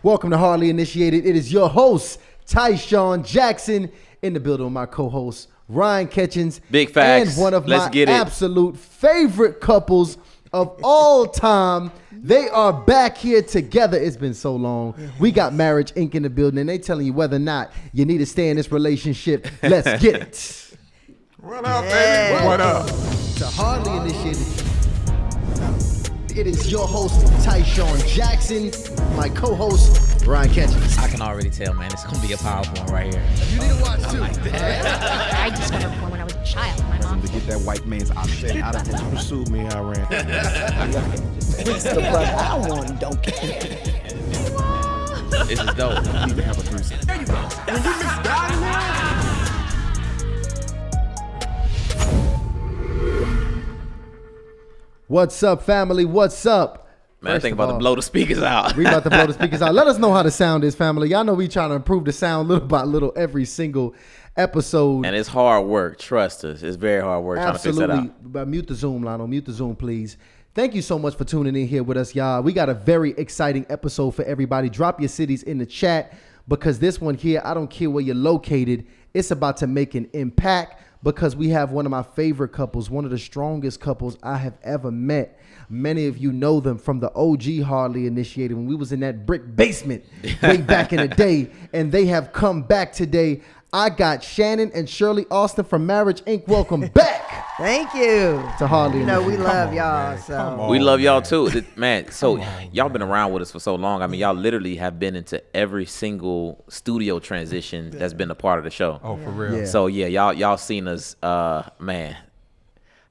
Welcome to Hardly Initiated. It is your host, Tyshawn Jackson, in the building with my co-host, Ryan Ketchens. Big facts. And one of Let's my get it. absolute favorite couples of all time. They are back here together. It's been so long. We got Marriage Inc. in the building, and they telling you whether or not you need to stay in this relationship. Let's get it. What up, baby? What up? To Hardly Initiated. It is your host, Tyshawn Jackson, my co-host, Ryan Ketchens. I can already tell, man. It's gonna be a powerful one right here. You need to watch too. I discovered porn when I was a child. My mom. To get that white man's option out of him. Pursued me, I ran. The brother I want don't care. This is dope. You need to have a threesome. There you go. When you mix God in there. What's up, family? What's up? Man, I think about to blow the speakers out. We about to blow the speakers out. Let us know how the sound is, family. Y'all know we trying to improve the sound little by little every single episode. And it's hard work. Trust us. It's very hard work trying to fix that out. But mute the Zoom, Lionel. Mute the Zoom, please. Thank you so much for tuning in here with us, y'all. We got a very exciting episode for everybody. Drop your cities in the chat because this one here, I don't care where you're located. It's about to make an impact because we have one of my favorite couples, one of the strongest couples I have ever met. Many of you know them from the OG Hardly Initiated when we was in that brick basement way back in the day, and they have come back today. I got Shannon and Shirley Austin from Marriage Inc. Welcome back. Thank you. To Hardly You know, we Initiated. love y'all. So We love y'all too. Man, so y'all been around with us for so long. I mean, y'all literally have been into every single studio transition that's been a part of the show. Oh, for real? Yeah. So yeah, y'all seen us, man.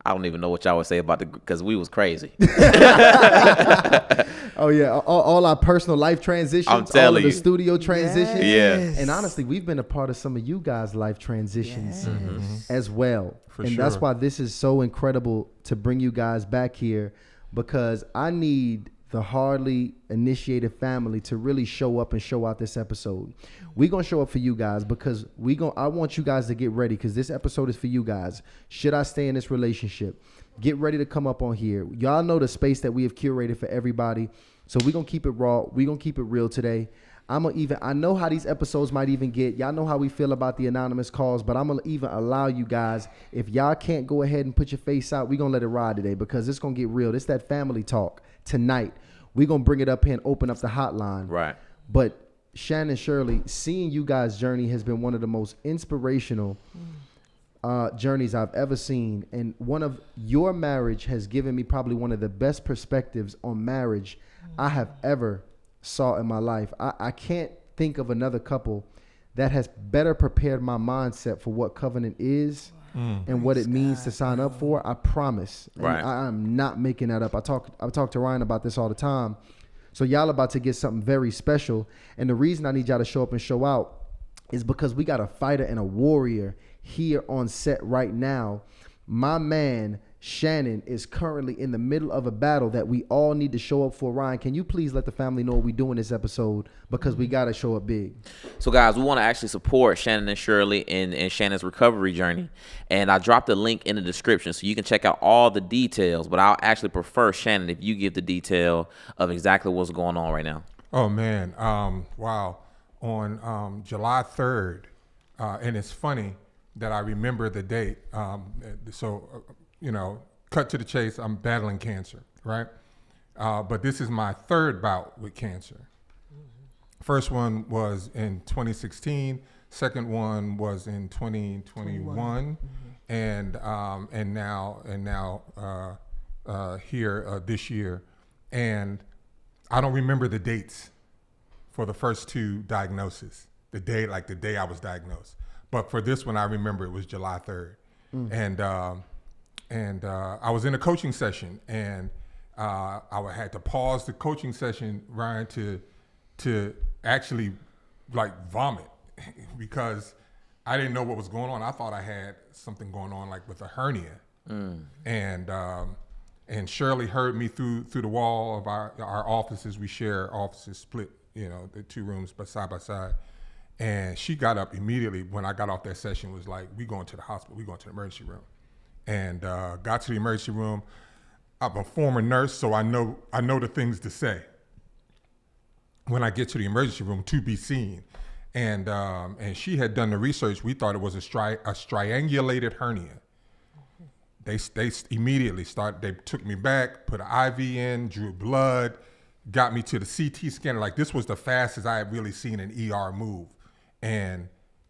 I don't even know what y'all would say about because we was crazy. Oh yeah, all our personal life transitions, I'm telling all of the you. studio transitions. Yeah. And honestly, we've been a part of some of you guys' life transitions Yes. as well. For and sure. that's why this is so incredible to bring you guys back here, because I need the Hardly Initiated family to really show up and show out this episode. We're going to show up for you guys because I want you guys to get ready because this episode is for you guys. Should I stay in this relationship? Get ready to come up on here. Y'all know the space that we have curated for everybody. So we're going to keep it raw. We're going to keep it real today. I know how these episodes might even get. Y'all know how we feel about the anonymous calls, but I'm going to even allow you guys, if y'all can't go ahead and put your face out, we're going to let it ride today because it's going to get real. It's that family talk tonight. We're going to bring it up here and open up the hotline. Right. But Shannon, Shirley, seeing you guys' journey has been one of the most inspirational journeys I've ever seen. And one of your marriage has given me probably one of the best perspectives on marriage I have ever saw in my life. I can't think of another couple that has better prepared my mindset for what covenant is and what it means to sign up for. I promise. And Right. I'm not making that up. I talk to Ryan about this all the time. So y'all about to get something very special. And the reason I need y'all to show up and show out is because we got a fighter and a warrior here on set right now. My man, Shannon, is currently in the middle of a battle that we all need to show up for. Ryan, can you please let the family know what we're doing this episode? Because we got to show up big. So guys, we want to actually support Shannon and Shirley in Shannon's recovery journey. And I dropped a link in the description so you can check out all the details. But I'll actually prefer, Shannon, if you give the detail of exactly what's going on right now. Oh, man. Wow. On July 3rd, and it's funny that I remember the date. Cut to the chase, I'm battling cancer, right? But this is my third bout with cancer. First one was in 2016. Second one was in 2021, and now here this year. And I don't remember the dates for the first two diagnoses. The day I was diagnosed. But for this one, I remember it was July 3rd, and I was in a coaching session, and I had to pause the coaching session, Ryan, to actually like vomit because I didn't know what was going on. I thought I had something going on like with a hernia, and Shirley heard me through the wall of our offices. We share offices, split, the two rooms side by side. And she got up immediately when I got off that session, was like, we going to the hospital, we going to the emergency room. And got to the emergency room. I'm a former nurse, so I know the things to say. when I get to the emergency room to be seen. And she had done the research. We thought it was a triangulated hernia. They immediately started. They took me back, put an IV in, drew blood, got me to the CT scanner. Like, this was the fastest I had really seen an ER move. And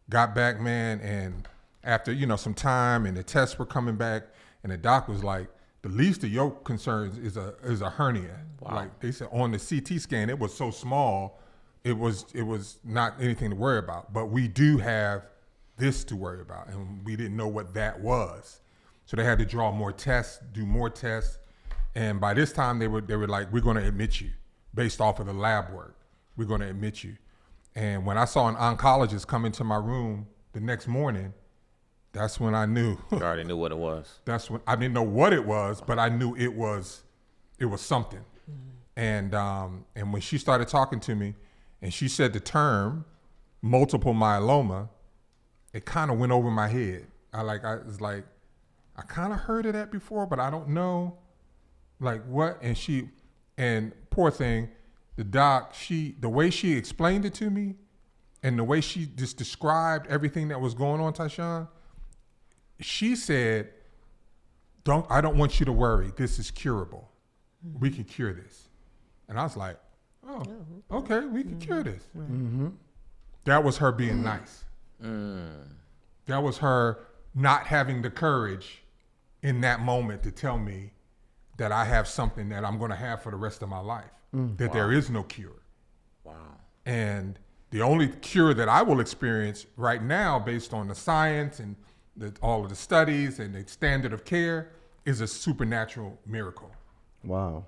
got back, man. And after some time, and the tests were coming back, and the doc was like, the least of your concerns is a hernia. Wow. Like, they said on the CT scan, it was so small, it was not anything to worry about. But we do have this to worry about, and we didn't know what that was. So they had to draw more tests, do more tests, and by this time they were like, we're going to admit you based off of the lab work. We're going to admit you. And when I saw an oncologist come into my room the next morning, that's when I knew. You already knew what it was. That's when I didn't know what it was, but I knew it was something. And when she started talking to me, and she said the term multiple myeloma, it kind of went over my head. I was like, I kind of heard of that before, but I don't know, like, what. And poor thing, the doc, the way she explained it to me, and the way she just described everything that was going on, Tyshawn, she said, I don't want you to worry. This is curable. We can cure this. And I was like, oh, okay, we can cure this. Mm-hmm. That was her being nice. That was her not having the courage in that moment to tell me that I have something that I'm going to have for the rest of my life, that there is no cure. Wow. And the only cure that I will experience right now, based on the science and all of the studies and the standard of care, is a supernatural miracle. Wow.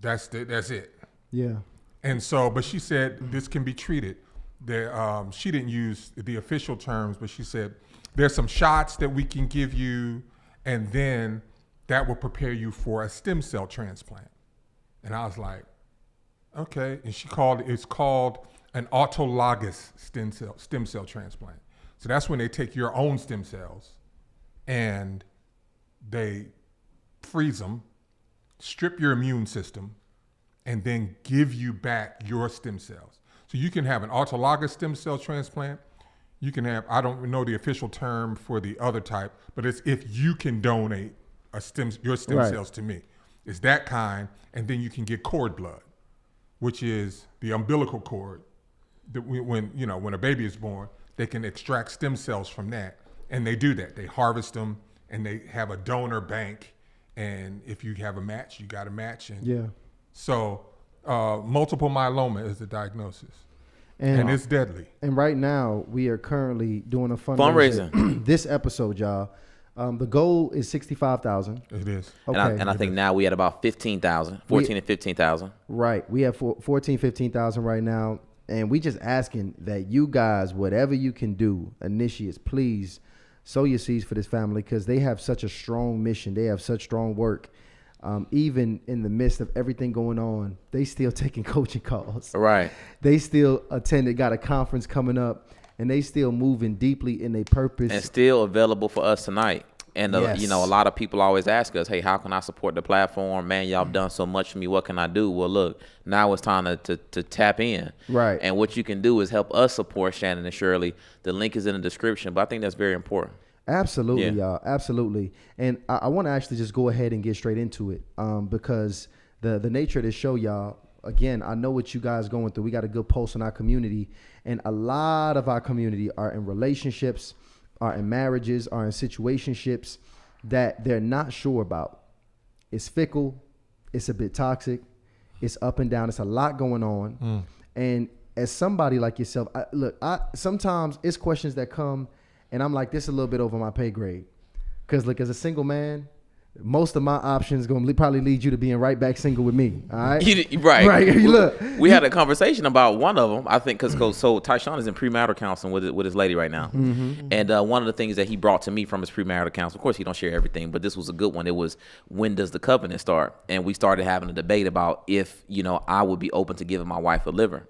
That's it. Yeah. And so, but she said this can be treated. She didn't use the official terms, but she said there's some shots that we can give you, and then that will prepare you for a stem cell transplant. And I was like, okay. And it's called an autologous stem cell transplant. So that's when they take your own stem cells and they freeze them, strip your immune system, and then give you back your stem cells. So you can have an autologous stem cell transplant. You can have, I don't know the official term for the other type, but it's if you can donate your stem cells to me. It's that kind, and then you can get cord blood, which is the umbilical cord. When a baby is born, they can extract stem cells from that, and they do that. They harvest them, and they have a donor bank, and if you have a match, you got a match. And yeah. So multiple myeloma is the diagnosis, and it's deadly. And right now, we are currently doing a fundraiser. This episode, y'all. The goal is $65,000. It is. Okay. And I think now we at about 15,000, 14 and 15,000. Right. We have 14, 15,000 right now. And we just asking that you guys, whatever you can do, initiates, please sow your seeds for this family, because they have such a strong mission. They have such strong work. Even in the midst of everything going on, they still taking coaching calls. Right. They still got a conference coming up, and they still moving deeply in their purpose. And still available for us tonight. And, Yes. a lot of people always ask us, hey, how can I support the platform? Man, y'all done so much for me. What can I do? Well, look, now it's time to tap in. Right. And what you can do is help us support Shannon and Shirley. The link is in the description, but I think that's very important. Absolutely, y'all. Absolutely. And I want to actually just go ahead and get straight into it, because the nature of this show, y'all, again, I know what you guys going through. We got a good pulse in our community, and a lot of our community are in relationships, are in marriages, are in situationships that they're not sure about. It's fickle. It's a bit toxic. It's up and down. It's a lot going on. And as somebody like yourself, sometimes it's questions that come, and I'm like, this is a little bit over my pay grade. Because, look, as a single man, most of my options going to probably lead you to being right back single with me. All right? Right. Right. Look. We had a conversation about one of them, I think, because Tyshawn is in premarital counseling with his lady right now. Mm-hmm. And one of the things that he brought to me from his premarital counseling, of course, he don't share everything, but this was a good one. It was, when does the covenant start? And we started having a debate about if, I would be open to giving my wife a liver.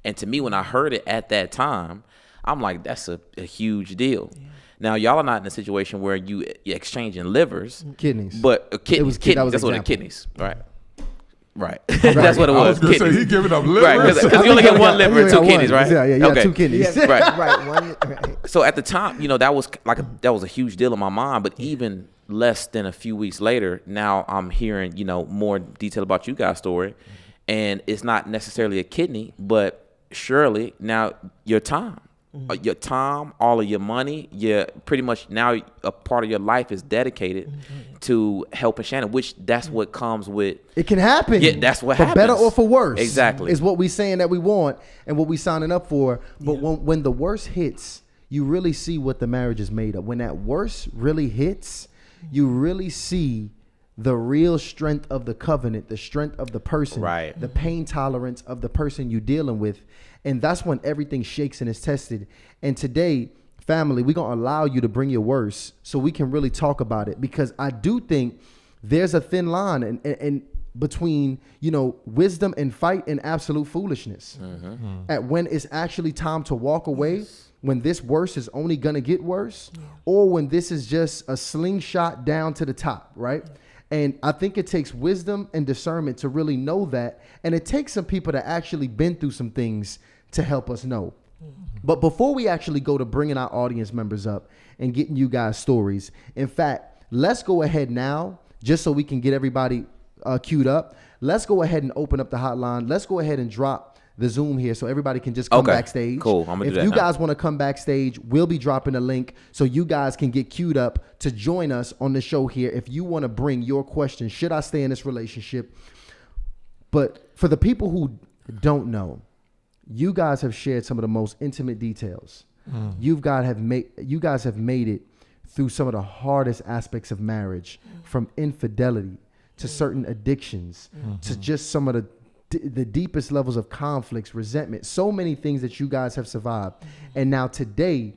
And to me, when I heard it at that time, I'm like, that's a huge deal. Yeah. Now, y'all are not in a situation where you're exchanging livers. Kidneys. But kidneys. That was That's what example. Kidneys, right? Right. That's what it was. I was going to say, Kidneys. he giving up Right, livers. because you only get one liver and two kidneys, right? Yeah, you got two kidneys. Yeah, Right. right. So at the time, that was that was a huge deal in my mind. But even less than a few weeks later, now I'm hearing more detail about you guys' story, and it's not necessarily a kidney, but surely now your time. Your time, all of your money, pretty much now a part of your life is dedicated to helping Shannon, which that's what comes with. It can happen. Yeah, that's what for happens. better or for worse. Exactly. Is what we saying that we want and what we signing up for. But when the worst hits, you really see what the marriage is made of. When that worst really hits, you really see the real strength of the covenant, the strength of the person, Right. the pain tolerance of the person you're dealing with. And that's when everything shakes and is tested. And today, family, we're going to allow you to bring your worst so we can really talk about it, because I do think there's a thin line and between, wisdom and fight and absolute foolishness. At when it's actually time to walk away, when this worse is only going to get worse, or when this is just a slingshot down to the top, right? And I think it takes wisdom and discernment to really know that. And it takes some people that actually been through some things to help us know. But before we actually go to bringing our audience members up and getting you guys stories, in fact, let's go ahead now, just so we can get everybody queued up. Let's go ahead and open up the hotline. Let's go ahead and drop the Zoom here so everybody can just come backstage. Cool. I'm gonna do that If you now. guys want to come backstage, we'll be dropping a link so you guys can get queued up to join us on the show here. If you want to bring your question, should I stay in this relationship? But for the people who don't know, you guys have shared some of the most intimate details. You guys have made it through some of the hardest aspects of marriage, from infidelity to certain addictions to just some of the deepest levels of conflicts, resentment, so many things that you guys have survived. And now today,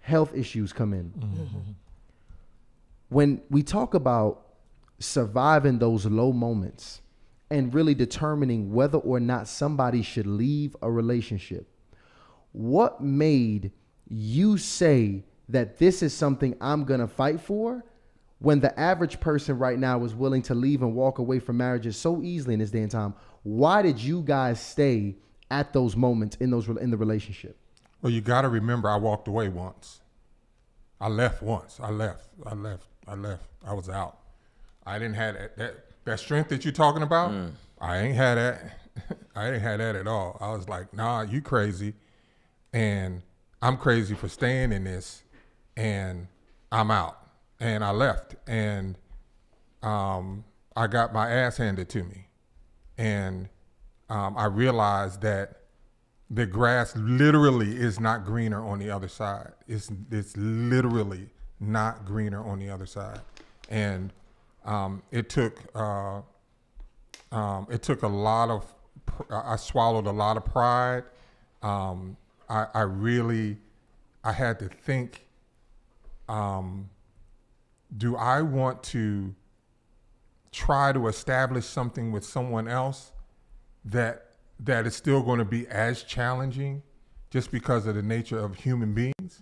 health issues come in. When we talk about surviving those low moments and really determining whether or not somebody should leave a relationship, what made you say that this is something I'm going to fight for, when the average person right now is willing to leave and walk away from marriages so easily in this day and time? Why did you guys stay at those moments in the relationship? Well, you got to remember, I walked away once. I left once. I left. I was out. I didn't have that strength that you're talking about. I ain't had that. I ain't had that at all. I was like, nah, you crazy. And I'm crazy for staying in this. And I'm out. And I left. And I got my ass handed to me. And I realized that the grass literally is not greener on the other side. It's literally not greener on the other side. And it took a lot of, I swallowed a lot of pride. I had to think, do I want to try to establish something with someone else that is still going to be as challenging just because of the nature of human beings?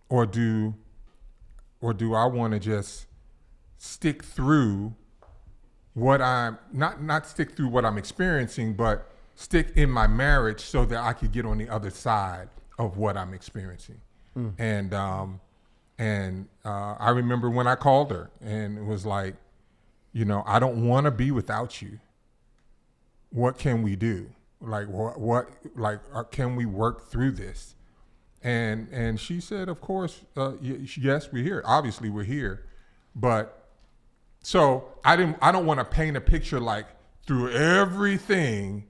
Or do I want to just stick through what I'm not stick through what I'm experiencing, but stick in my marriage so that I could get on the other side of what I'm experiencing? And I remember when I called her and it was like, I don't want to be without you. What can we do? Like can we work through this? And she said, of course, yes, we're here. Obviously we're here. But so I don't want to paint a picture like through everything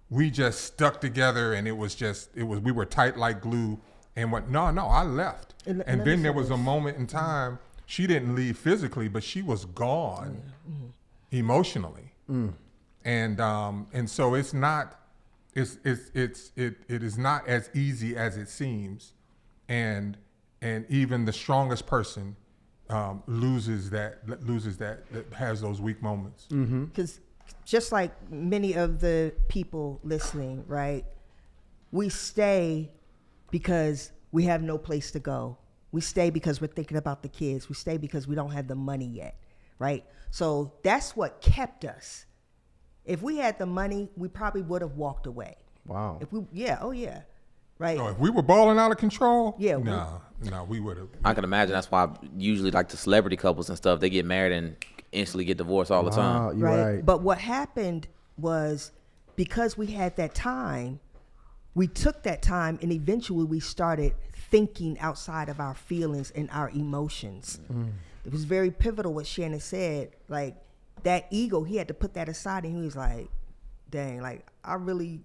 we just stuck together and we were tight like glue and what, no, I left. And then there was a moment in time, she didn't leave physically, but she was gone emotionally. And so it is not as easy as it seems. And even the strongest person loses that has those weak moments. Because just like many of the people listening, right, we stay because we have no place to go. We stay because we're thinking about the kids. We stay because we don't have the money yet, right? So that's what kept us If we had the money, we probably would have walked away. Wow. If we, yeah, oh yeah, right. Oh, if we were balling out of control, Yeah, no, we would have. I can imagine that's why usually like the celebrity couples and stuff, they get married and instantly get divorced all the Wow, time. you're right. But what happened was because we had that time, we took that time and eventually we started thinking outside of our feelings and our emotions. It was very pivotal what Shannon said. Like that ego, he had to put that aside and he was like, dang, like I really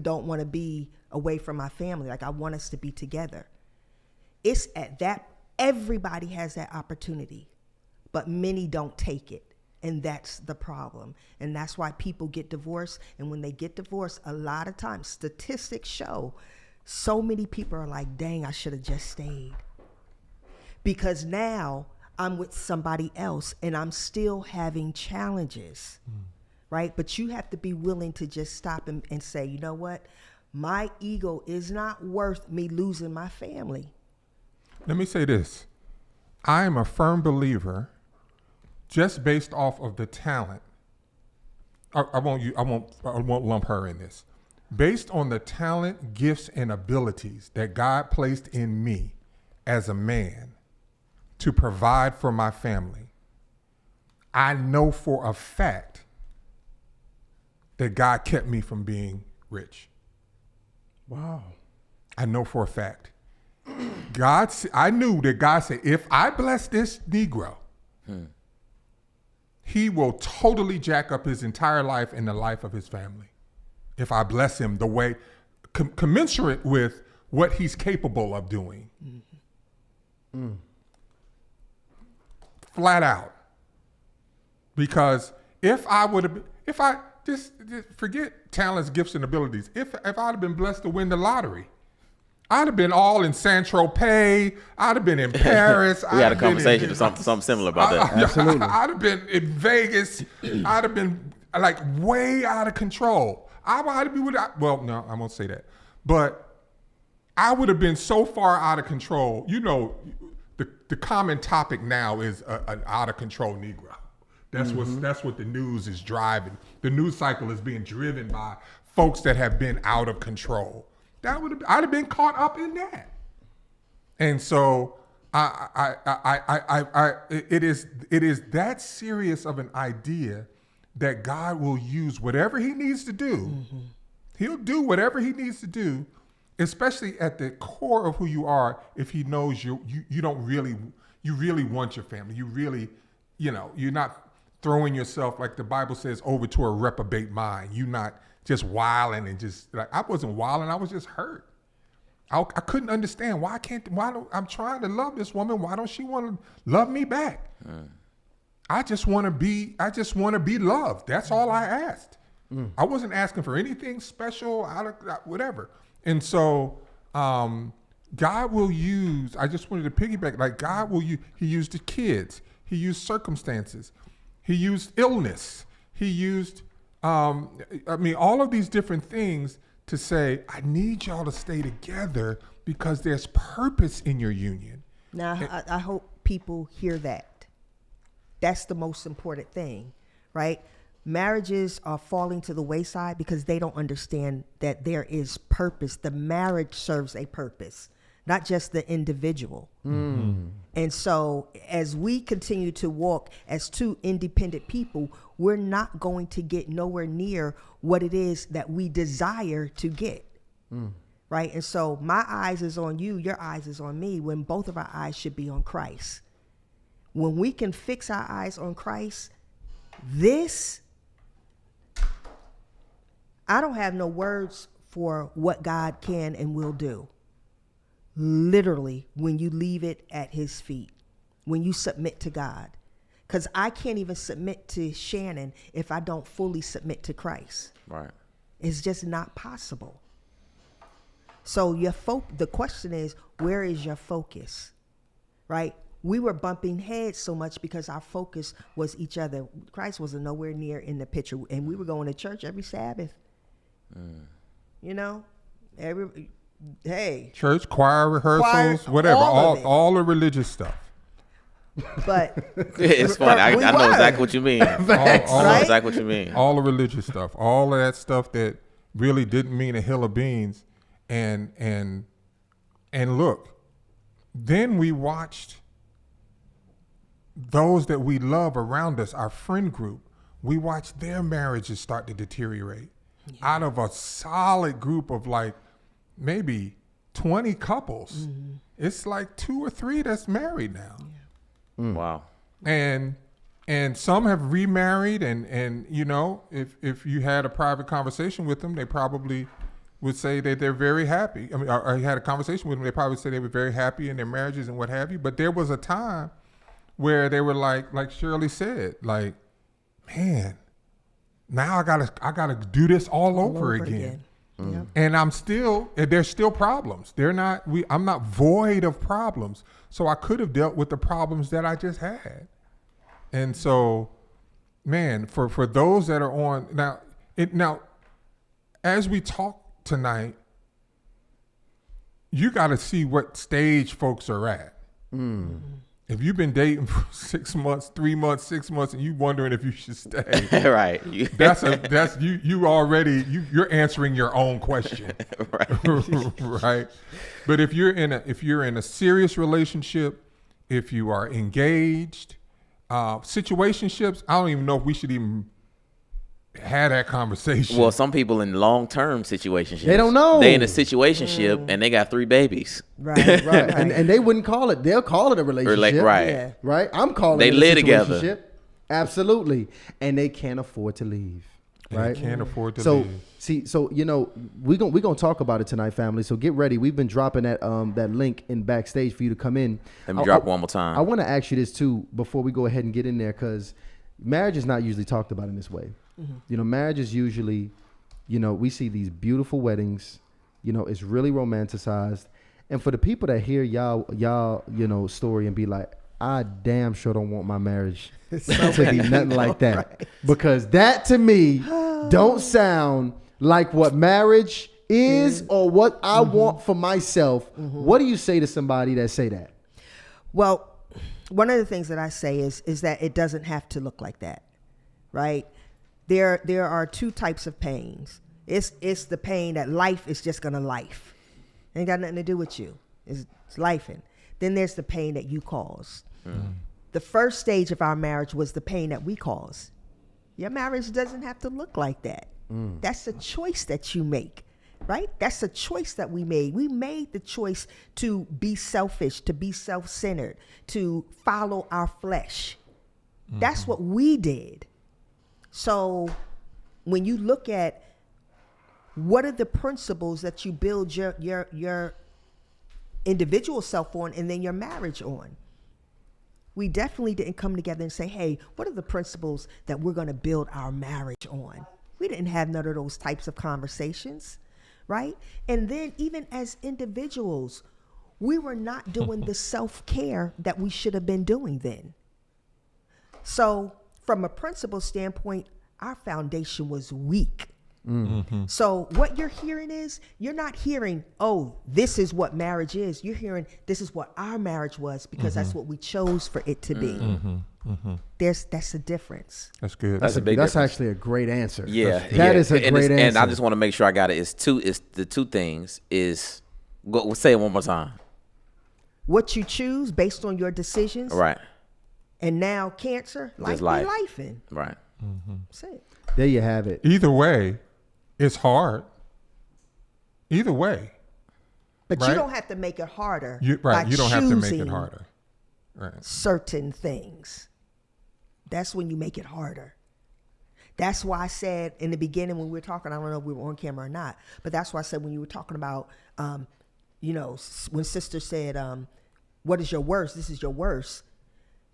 don't want to be away from my family. Like I want us to be together. It's at that, everybody has that opportunity, but many don't take it. And that's the problem. And that's why people get divorced. And when they get divorced, a lot of times statistics show so many people are like, dang, I should have just stayed. Because now I'm with somebody else and I'm still having challenges, right? But you have to be willing to just stop and say, you know what? My ego is not worth me losing my family. Let me say this. I am a firm believer, just based off of the talent. I won't lump her in this. Based on the talent, gifts, and abilities that God placed in me as a man to provide for my family, I know for a fact that God kept me from being rich. Wow. I know for a fact. I knew that God said, if I bless this Negro, he will totally jack up his entire life and the life of his family. If I bless him the way commensurate with what he's capable of doing. Flat out. Because if I just forget talents, gifts, and abilities, if I'd have been blessed to win the lottery, I'd have been all in Saint-Tropez. I'd have been in Paris. We had a conversation or something similar about that. Absolutely. I'd have been in Vegas. I'd have been like way out of control. Well, no, I won't say that. But I would have been so far out of control. You know, the common topic now is an out of control Negro. That's what the news is driving. The news cycle is being driven by folks that have been out of control. I'd have been caught up in that. And so it is that serious of an idea that God will use whatever he needs to do. He'll do whatever he needs to do, especially at the core of who you are, if he knows you really want your family. You really, you're not throwing yourself, like the Bible says, over to a reprobate mind. You're not just wilding and just like, I wasn't wilding, I was just hurt. I couldn't understand I'm trying to love this woman. Why don't she want to love me back? I just want to be loved. That's all I asked. I wasn't asking for anything special, whatever. And so God will use, I just wanted to piggyback, like God will use, he used the kids, he used circumstances, he used illness, he used, all of these different things to say, I need y'all to stay together because there's purpose in your union. Now, I hope people hear that. That's the most important thing, right? Marriages are falling to the wayside because they don't understand that there is purpose. The marriage serves a purpose, not just the individual. And so as we continue to walk as two independent people, we're not going to get nowhere near what it is that we desire to get. Right? And so my eyes is on you, your eyes is on me, when both of our eyes should be on Christ. When we can fix our eyes on Christ, I don't have no words for what God can and will do. Literally, when you leave it at his feet, when you submit to God. Because I can't even submit to Shannon if I don't fully submit to Christ. Right. It's just not possible. So the question is, where is your focus? Right? We were bumping heads so much because our focus was each other. Christ wasn't nowhere near in the picture. And we were going to church every Sabbath. Church, choir rehearsals, whatever, all the religious stuff. But It's funny. I know were. exactly what you mean. I know Right? exactly what you mean. all the religious stuff, all of that stuff that really didn't mean a hill of beans, and look, then we watched those that we love around us, our friend group. We watched their marriages start to deteriorate. Out of a solid group of like maybe 20 couples, it's like 2 or 3 that's married now. Wow. And some have remarried, and you know, if you had a private conversation with them, they probably would say that they're very happy. I mean, or you had a conversation with them, they probably say they were very happy in their marriages and what have you. But there was a time where they were like Shirley said, like, man, now I gotta do this all over again. Yeah. And there's still problems. I'm not void of problems. So I could have dealt with the problems that I just had. And so, man, for those that are on now, as we talk tonight, you got to see what stage folks are at. If you've been dating for 6 months, 3 months, 6 months, and you wondering if you should stay, Right. you're answering your own question. Right. But if you're in a serious relationship, if you are engaged, situationships, I don't even know if we should even have that conversation. Well, some people in long-term situationships, They don't know. They in a situationship and they got 3 babies. Right. Right. And they wouldn't call it. They'll call it a relationship. Right. Yeah. Right. I'm calling They it a live together. situationship. Absolutely. And they can't afford to leave. And Right. they can't afford to So leave. so you know, we're gonna talk about it tonight, family. So get ready. We've been dropping that link in backstage for you to come in. Let me drop one more time. I want to ask you this too before we go ahead and get in there, because marriage is not usually talked about in this way. You know, marriage is usually, you know, we see these beautiful weddings. You know, it's really romanticized. And for the people that hear y'all, you know, story and be like, I damn sure don't want my marriage to be nothing like that. Right. Because that to me don't sound like what marriage is or what I want for myself. What do you say to somebody that say that? Well, one of the things that I say is that it doesn't have to look like that, right? There are 2 types of pains. It's the pain that life is just gonna life. It ain't got nothing to do with you. It's lifing. Then there's the pain that you cause. The first stage of our marriage was the pain that we caused. Your marriage doesn't have to look like that. That's a choice that you make, right? That's a choice that we made. We made the choice to be selfish, to be self-centered, to follow our flesh. That's what we did. So when you look at what are the principles that you build your individual self on and then your marriage on, we definitely didn't come together and say, hey, what are the principles that we're going to build our marriage on? We didn't have none of those types of conversations, right? And then even as individuals, we were not doing the self-care that we should have been doing then. So from a principle standpoint, our foundation was weak. So what you're hearing is, you're not hearing, oh, this is what marriage is. You're hearing, this is what our marriage was, because that's what we chose for it to be. That's a difference. That's good. That's a big That's difference. actually a great answer. Yeah, That is a and great answer. And I just want to make sure I got it. It's the 2 things is, go say it one more time. What you choose based on your decisions. Right. And now cancer, Just life. life. In. Right. That's it. There you have it. Either way, it's hard. Either way. But Right. you don't have to make it harder. You by don't have to make it choosing harder. Right. certain things. That's when you make it harder. That's why I said in the beginning when we were talking, I don't know if we were on camera or not, but that's why I said when you were talking about, you know, when sister said, what is your worst? This is your worst.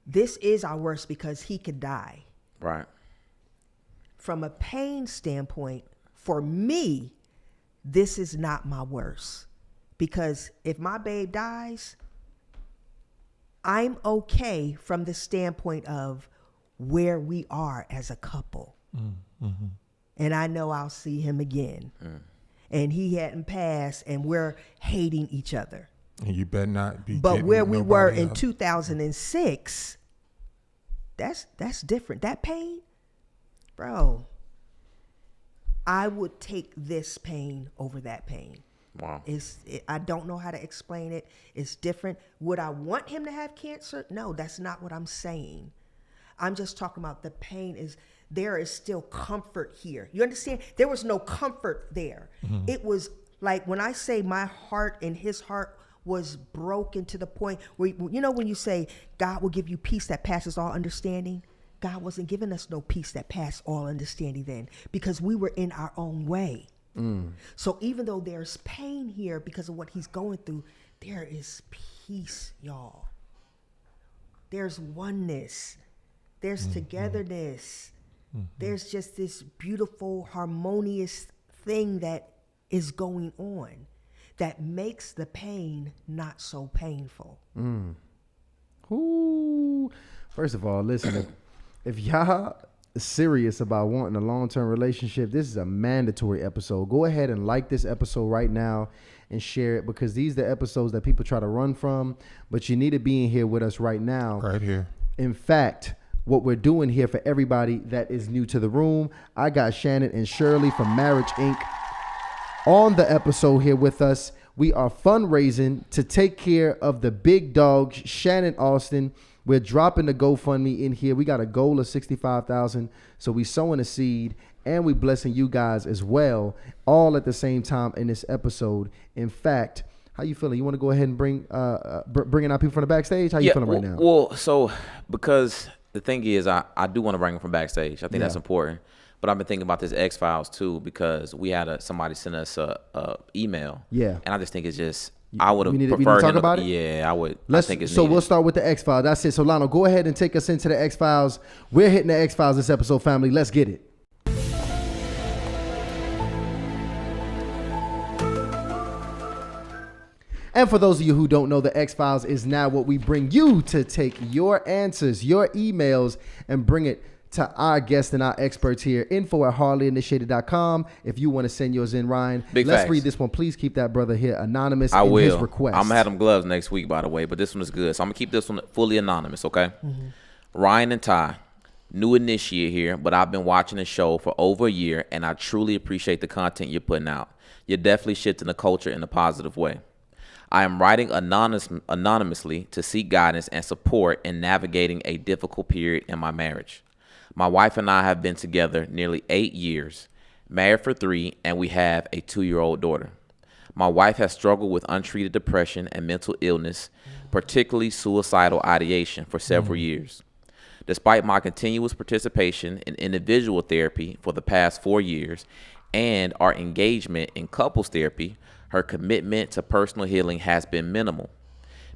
This is our worst because he could die. Right. From a pain standpoint, for me, this is not my worst. Because if my babe dies, I'm okay from the standpoint of where we are as a couple. And I know I'll see him again. And he hadn't passed and we're hating each other. And you better not be. But getting where we were nobody in else. 2006, that's different. That pain, bro. I would take this pain over that pain. Wow. I don't know how to explain it. It's different. Would I want him to have cancer? No, that's not what I'm saying. I'm just talking about the pain is, there is still comfort here. You understand? There was no comfort there. Mm-hmm. It was like when I say my heart and his heart was broken to the point where, you know, when you say God will give you peace that passes all understanding, God wasn't giving us no peace that passed all understanding then, because we were in our own way. So even though there's pain here because of what he's going through, there is peace, y'all. There's oneness. There's togetherness. There's just this beautiful, harmonious thing that is going on that makes the pain not so painful. Ooh. First of all, listen, if y'all serious about wanting a long-term relationship, this is a mandatory episode. Go ahead and like this episode right now and share it, because these are the episodes that people try to run from, but you need to be in here with us right now. Right here. In fact, what we're doing here for everybody that is new to the room, I got Shannon and Shirley from Marriage Inc. on the episode here with us. We are fundraising to take care of the big dog, Shannon Austin. We're dropping the GoFundMe in here. We got a goal of $65,000. So we sowing a seed and we blessing you guys as well, all at the same time in this episode. In fact, how you feeling? You want to go ahead and bringing our people from the backstage? How you feeling right now? Well, so because the thing is, I do want to bring them from backstage. I think that's important. But I've been thinking about this X-Files too, because we had somebody send us a email. Yeah. And I just think it's just, I would have preferred. We need to talk about it? Yeah, I would. I think it's needed. We'll start with the X-Files. That's it. So Lionel, go ahead and take us into the X-Files. We're hitting the X-Files this episode, family. Let's get it. And for those of you who don't know, the X-Files is now what we bring you to take your answers, your emails, and bring it to our guests and our experts here. info@hardlyinitiated.com. If you want to send yours in, Ryan. Big Let's facts. read this one. Please keep that brother here anonymous I in will. his request. I'm going to have them gloves next week, by the way, but this one is good. So I'm going to keep this one fully anonymous, okay? Mm-hmm. Ryan and Ty, new initiate here, but I've been watching the show for over a year, and I truly appreciate the content you're putting out. You're definitely shifting the culture in a positive way. I am writing anonymously to seek guidance and support in navigating a difficult period in my marriage. My wife and I have been together nearly 8 years, married for 3, and we have a 2-year-old daughter. My wife has struggled with untreated depression and mental illness, particularly suicidal ideation, for several years. Despite my continuous participation in individual therapy for the past 4 years and our engagement in couples therapy, her commitment to personal healing has been minimal.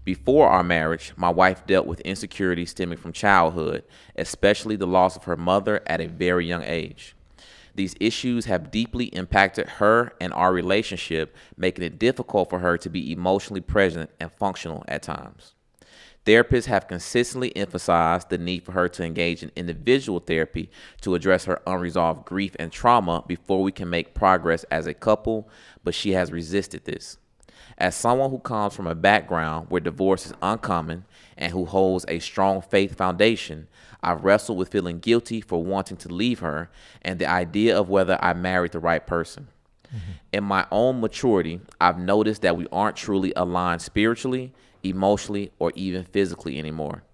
Before our marriage, my wife dealt with insecurity stemming from childhood, especially the loss of her mother at a very young age. These issues have deeply impacted her and our relationship, making it difficult for her to be emotionally present and functional at times. Therapists have consistently emphasized the need for her to engage in individual therapy to address her unresolved grief and trauma before we can make progress as a couple, but she has resisted this. As someone who comes from a background where divorce is uncommon and who holds a strong faith foundation, I wrestle with feeling guilty for wanting to leave her and the idea of whether I married the right person. Mm-hmm. In my own maturity, I've noticed that we aren't truly aligned spiritually, emotionally, or even physically anymore.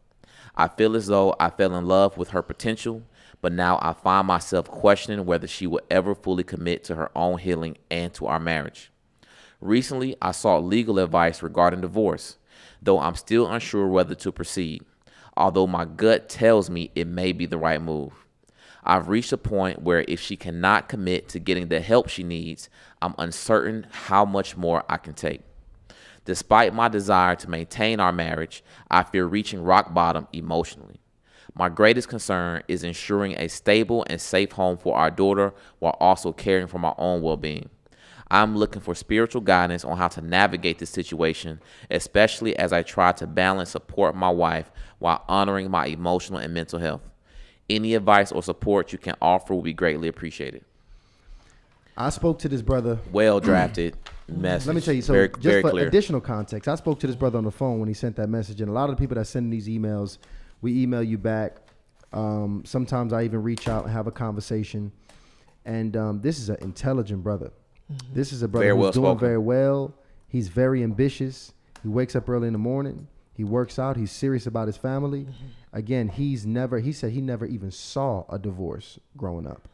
I feel as though I fell in love with her potential, but now I find myself questioning whether she will ever fully commit to her own healing and to our marriage. Recently, I sought legal advice regarding divorce, though I'm still unsure whether to proceed, although my gut tells me it may be the right move. I've reached a point where if she cannot commit to getting the help she needs, I'm uncertain how much more I can take. Despite my desire to maintain our marriage, I fear reaching rock bottom emotionally. My greatest concern is ensuring a stable and safe home for our daughter while also caring for my own well-being. I'm looking for spiritual guidance on how to navigate this situation, especially as I try to balance support my wife while honoring my emotional and mental health. Any advice or support you can offer will be greatly appreciated. I spoke to this brother. Well drafted message. Let me tell you, so very, just very for clear. additional context, I spoke to this brother on the phone when he sent that message, and a lot of the people that send these emails, we email you back. Sometimes I even reach out and have a conversation, and this is an intelligent brother. Mm-hmm. This is a brother Very who's well doing spoken. very well. He's very ambitious. He wakes up early in the morning. He works out. He's serious about his family. Mm-hmm. Again, he said he never even saw a divorce growing up.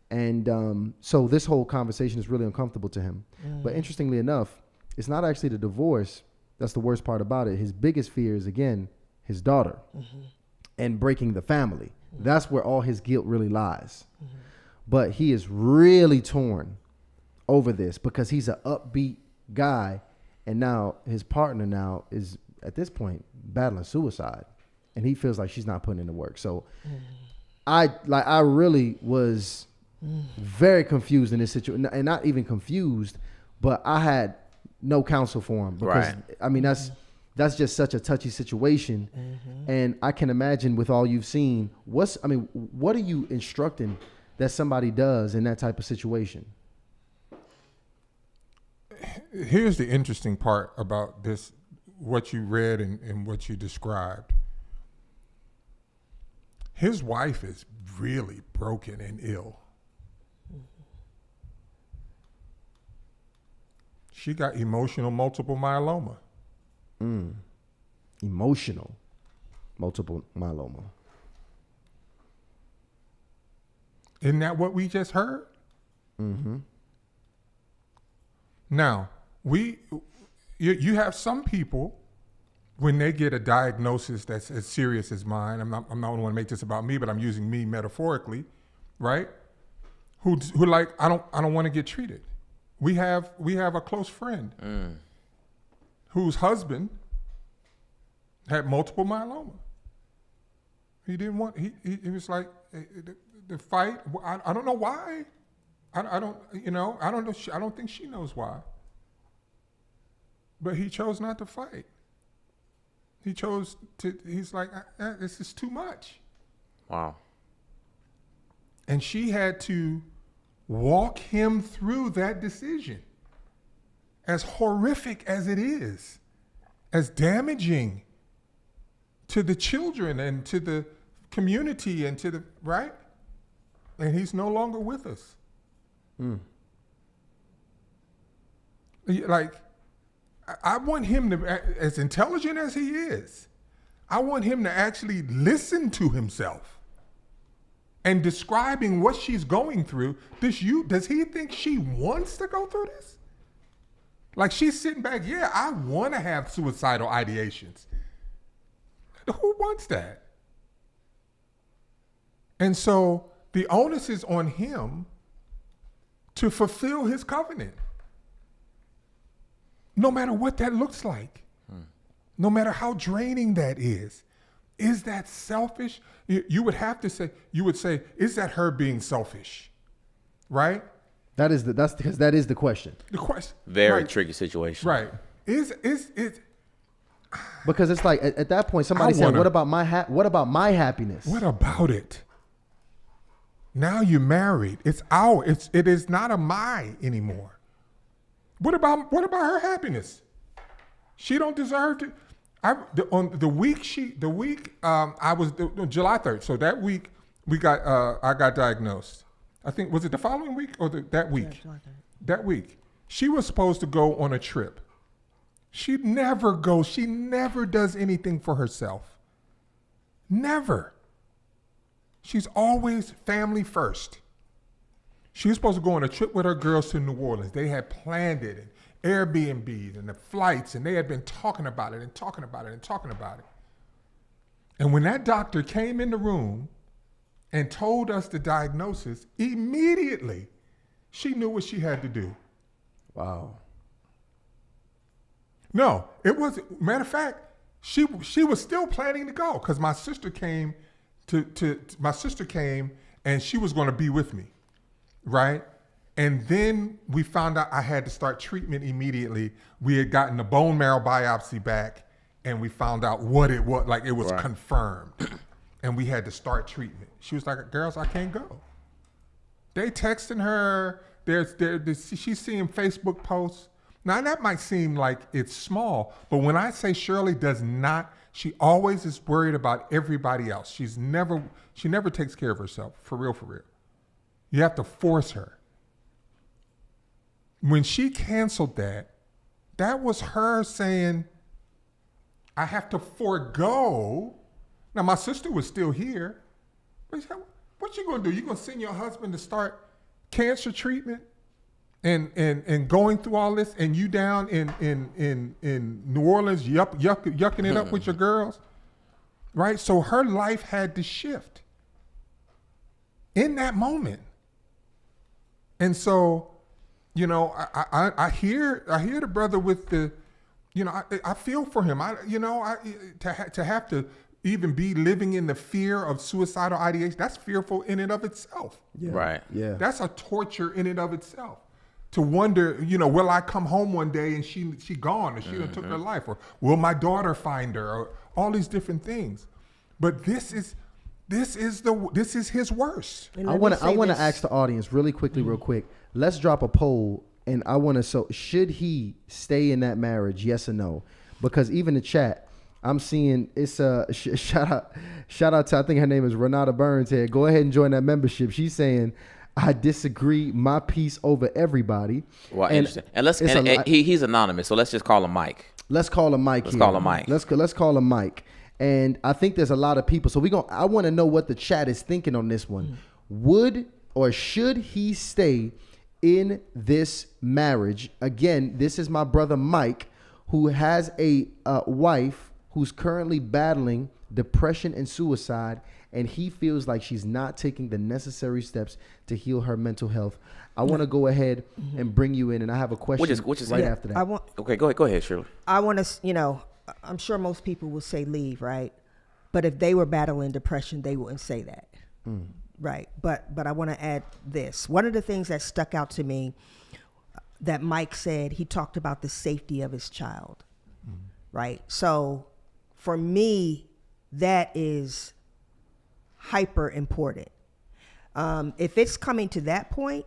And so this whole conversation is really uncomfortable to him. But interestingly enough, it's not actually the divorce that's the worst part about it. His biggest fear is, again, his daughter and breaking the family. That's where all his guilt really lies. But he is really torn over this because he's an upbeat guy. And now his partner now is, at this point, battling suicide. And he feels like she's not putting in the work. So I really was very confused in this situation, and not even confused, but I had no counsel for him because Right. I mean that's just such a touchy situation, and I can imagine with all you've seen, what are you instructing that somebody does in that type of situation? Here's the interesting part about this, what you read and what you described. His wife is really broken and ill. She got emotional multiple myeloma. Emotional multiple myeloma. Isn't that what we just heard? Mm-hmm. Now, you have some people, when they get a diagnosis that's as serious as mine, I'm not want to make this about me, but I'm using me metaphorically, right? Who like, I don't want to get treated. We have a close friend whose husband had multiple myeloma. He didn't want, he was like, the fight, I don't know why. I don't know. I don't think she knows why. But he chose not to fight. He's like, this is too much. Wow. And she had to walk him through that decision. As horrific as it is, as damaging to the children and to the community and to the, right? And he's no longer with us. Like, I want him to, as intelligent as he is, I want him to actually listen to himself and describing what she's going through. Does he think she wants to go through this? Like, she's sitting back, yeah, I want to have suicidal ideations. Who wants that? And so the onus is on him to fulfill his covenant. No matter what that looks like. No matter how draining that is. Is that selfish? You would have to say, is that her being selfish? Right? That's because that is the question. The question. Very right, tricky situation. Right. Is Because it's like at that point somebody said, "What about my happiness?" What about it? Now you're married. It is not a my anymore. What about her happiness? She don't deserve to. I was July 3rd. So that week I got diagnosed. I think, was it the following week or that week? Yeah, that week. She was supposed to go on a trip. She never goes. She never does anything for herself. Never. She's always family first. She was supposed to go on a trip with her girls to New Orleans. They had planned it, and Airbnbs and the flights, and they had been talking about it and talking about it and talking about it. And when that doctor came in the room and told us the diagnosis, immediately she knew what she had to do. Wow. No, it was, matter of fact, she was still planning to go because my sister came and she was going to be with me, right? And then we found out I had to start treatment immediately. We had gotten a bone marrow biopsy back and we found out what it was, like it was Right. confirmed. And we had to start treatment. She was like, girls, I can't go. They texting her, She's seeing Facebook posts. Now that might seem like it's small, but when I say Shirley does not, she always is worried about everybody else. She never takes care of herself, for real, for real. You have to force her. When she canceled that was her saying, I have to forego. Now my sister was still here. What you gonna do? You gonna send your husband to start cancer treatment and going through all this, and you down in New Orleans yucking it up with your girls, right? So her life had to shift in that moment, and so, you know, I hear the brother with the, you know, I feel for him. To have to even be living in the fear of suicidal ideation, that's fearful in and of itself. Yeah. Right. Yeah. That's a torture in and of itself. To wonder, you know, will I come home one day and she gone, or she done took her life, or will my daughter find her, or all these different things. But this is his worst. I want to ask the audience really quickly, real quick. Let's drop a poll, and I want to. So, should he stay in that marriage? Yes or no? Because even the chat, I'm seeing it's a shout out to, I think her name is Renata Burns here. Go ahead and join that membership. She's saying, I disagree. My piece over everybody. Well, interesting. And he's anonymous, so let's just call him Mike. Let's call him Mike. Let's call him Mike. Let's call him Mike. And I think there's a lot of people. So I want to know what the chat is thinking on this one. Would or should he stay in this marriage? Again, this is my brother Mike, who has a wife who's currently battling depression and suicide, and he feels like she's not taking the necessary steps to heal her mental health. I want to go ahead and bring you in, and I have a question Which is right after that. Okay, go ahead, Shirley. I want to, you know, I'm sure most people will say leave, right? But if they were battling depression, they wouldn't say that, right? But I want to add this. One of the things that stuck out to me that Mike said, he talked about the safety of his child, right? So for me, that is hyper important. If it's coming to that point,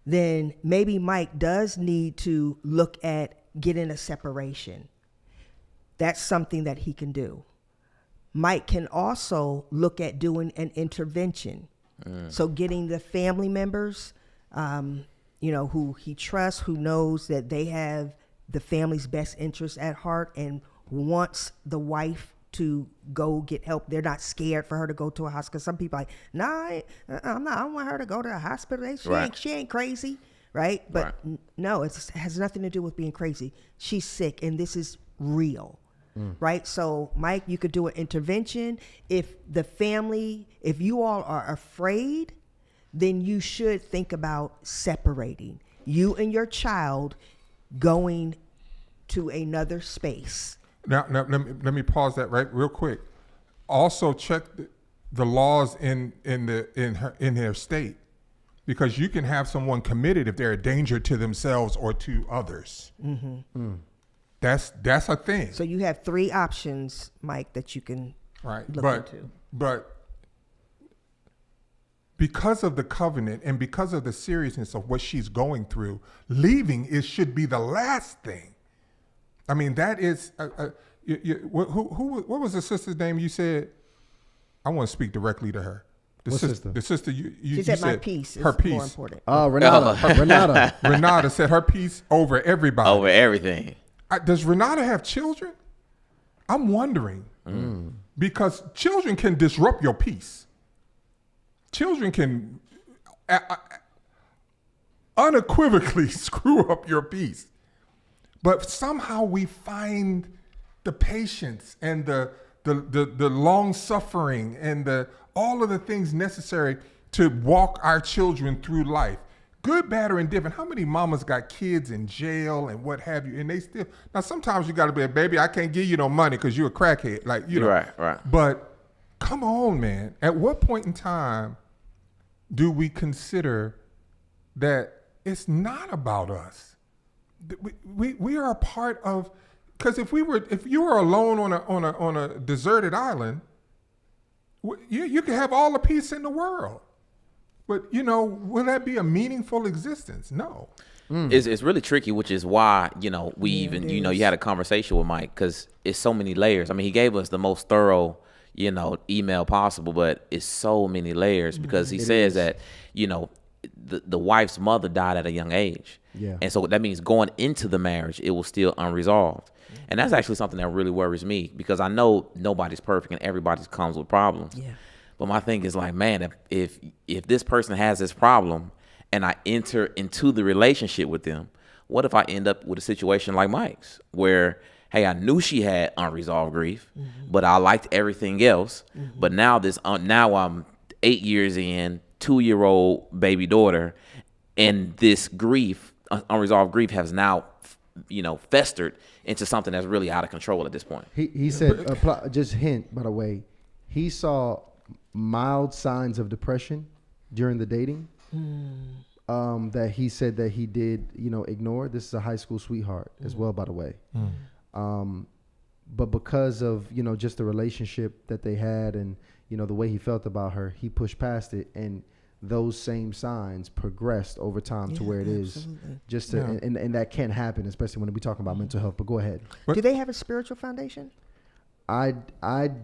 then maybe Mike does need to look at getting a separation. That's something that he can do. Mike can also look at doing an intervention. So getting the family members, you know, who he trusts, who knows that they have the family's best interests at heart and wants the wife to go get help. They're not scared for her to go to a hospital. Some people are like, nah, I'm not. I don't want her to go to a hospital. She ain't crazy, right? But no, it has nothing to do with being crazy. She's sick, and this is real, right? So, Mike, you could do an intervention. If you all are afraid, then you should think about separating. You and your child going to another space. Now let me pause that right real quick. Also check the laws in their state, because you can have someone committed if they're a danger to themselves or to others. That's a thing. So you have 3 options, Mike, that you can look into. But because of the covenant and because of the seriousness of what she's going through, leaving should be the last thing. I mean, that is, what was the sister's name you said? I want to speak directly to her. The sister you said said my piece is her piece. more important. Renata. Renata said her piece over everybody. Over everything. Does Renata have children? I'm wondering. Because children can disrupt your peace. Children can unequivocally screw up your peace. But somehow we find the patience and the long suffering and all of the things necessary to walk our children through life. Good, bad, or indifferent. How many mamas got kids in jail and what have you? And they still, now sometimes you got to be, baby, I can't give you no money because you're a crackhead. Like, you know. Right. But come on, man. At what point in time do we consider that it's not about us? We are a part of, because if you were alone on a deserted island, you could have all the peace in the world. But will that be a meaningful existence? No. It's really tricky, which is why we even you had a conversation with Mike, because it's so many layers. I mean, he gave us the most thorough email possible, but it's so many layers because he says that the wife's mother died at a young age, and so that means going into the marriage it was still unresolved, and that's actually something that really worries me, because I know nobody's perfect and everybody comes with problems. But my thing is like, man, if this person has this problem and I enter into the relationship with them, what if I end up with a situation like Mike's, where, hey, I knew she had unresolved grief, but I liked everything else. But now now I'm 8 years in, 2-year-old baby daughter, and this grief, unresolved grief, has now, festered into something that's really out of control at this point. He said, just hint, by the way, he saw mild signs of depression during the dating. That he said that he did, ignore. This is a high school sweetheart as well, by the way. But because of, just the relationship that they had and, the way he felt about her, he pushed past it, and those same signs progressed over time to where it is. Just to, and that can happen, especially when we talking about mental health. But go ahead. Do they have a spiritual foundation? I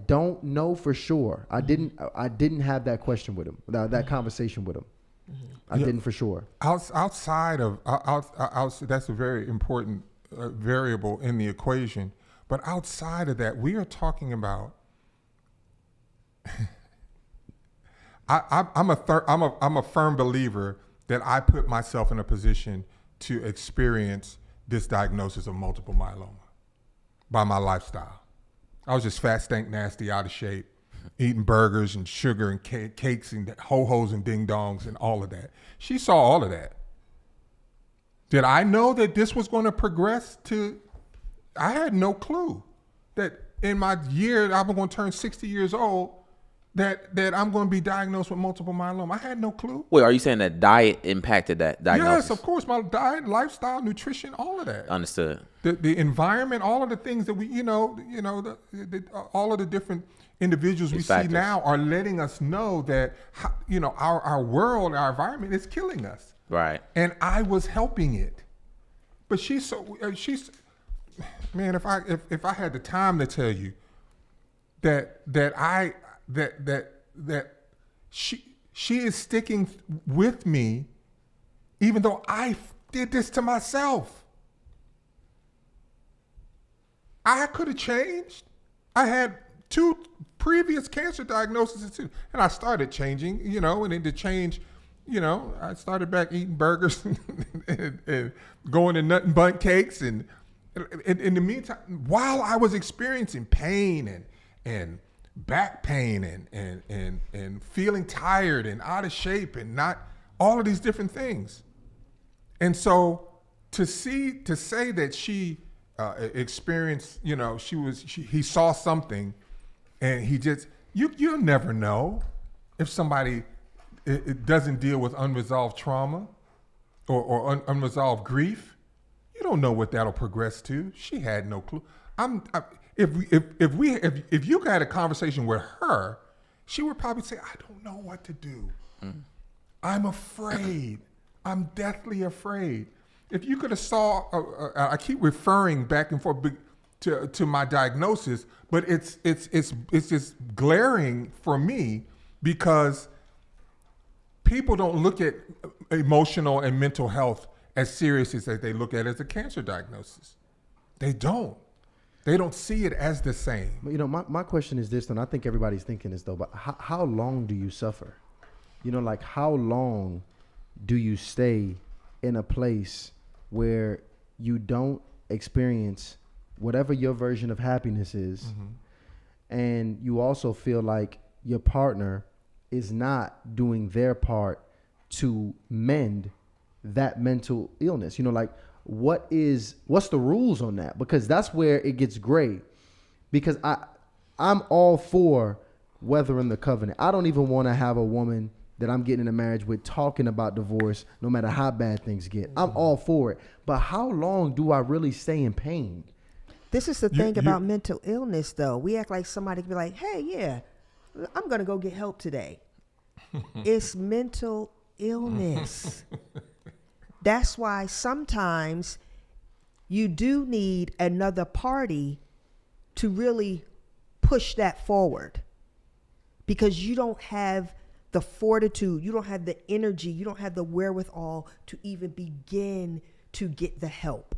don't know for sure. I didn't have that question with him, that conversation with him. I didn't for sure. Outside of that's a very important variable in the equation. But outside of that, we are talking about. I'm a firm believer that I put myself in a position to experience this diagnosis of multiple myeloma by my lifestyle. I was just fat, stank, nasty, out of shape, eating burgers and sugar and cakes and ho-hos and ding-dongs and all of that. She saw all of that. Did I know that this was going to progress to... I had no clue that in my year, I'm going to turn 60 years old, that I'm going to be diagnosed with multiple myeloma. I had no clue. Wait, are you saying that diet impacted that diagnosis? Yes, of course. My diet, lifestyle, nutrition, all of that. Understood. The environment, all of the things that we, all of the different individuals we see now are letting us know that, our world, our environment is killing us. Right. And I was helping it. But she's man, if I had the time to tell you that she is sticking with me, even though I did this to myself. I could have changed. I had 2 previous cancer diagnoses too, and I started changing, and then to change, I started back eating burgers and going to nut and bundt cakes, and in the meantime, while I was experiencing pain and back pain and feeling tired and out of shape and not all of these different things. And so to say that she experienced, he saw something, and he just, you'll never know if somebody it doesn't deal with unresolved trauma or unresolved grief. You don't know what that'll progress to. She had no clue. If you had a conversation with her, she would probably say, I don't know what to do. I'm afraid. I'm deathly afraid. If you could have saw, I keep referring back and forth to my diagnosis, but it's just glaring for me because people don't look at emotional and mental health as serious as they look at it as a cancer diagnosis. They don't. They don't see it as the same. My question is this, and I think everybody's thinking this though, but how long do you suffer? How long do you stay in a place where you don't experience whatever your version of happiness is, and you also feel like your partner is not doing their part to mend that mental illness? What's the rules on that? Because that's where it gets gray. Because I'm all for weathering the covenant. I don't even want to have a woman that I'm getting in a marriage with talking about divorce, no matter how bad things get. I'm all for it. But how long do I really stay in pain? This is the thing about mental illness, though. We act like somebody could be like, hey, yeah, I'm going to go get help today. It's mental illness. That's why sometimes you do need another party to really push that forward, because you don't have the fortitude, you don't have the energy, you don't have the wherewithal to even begin to get the help.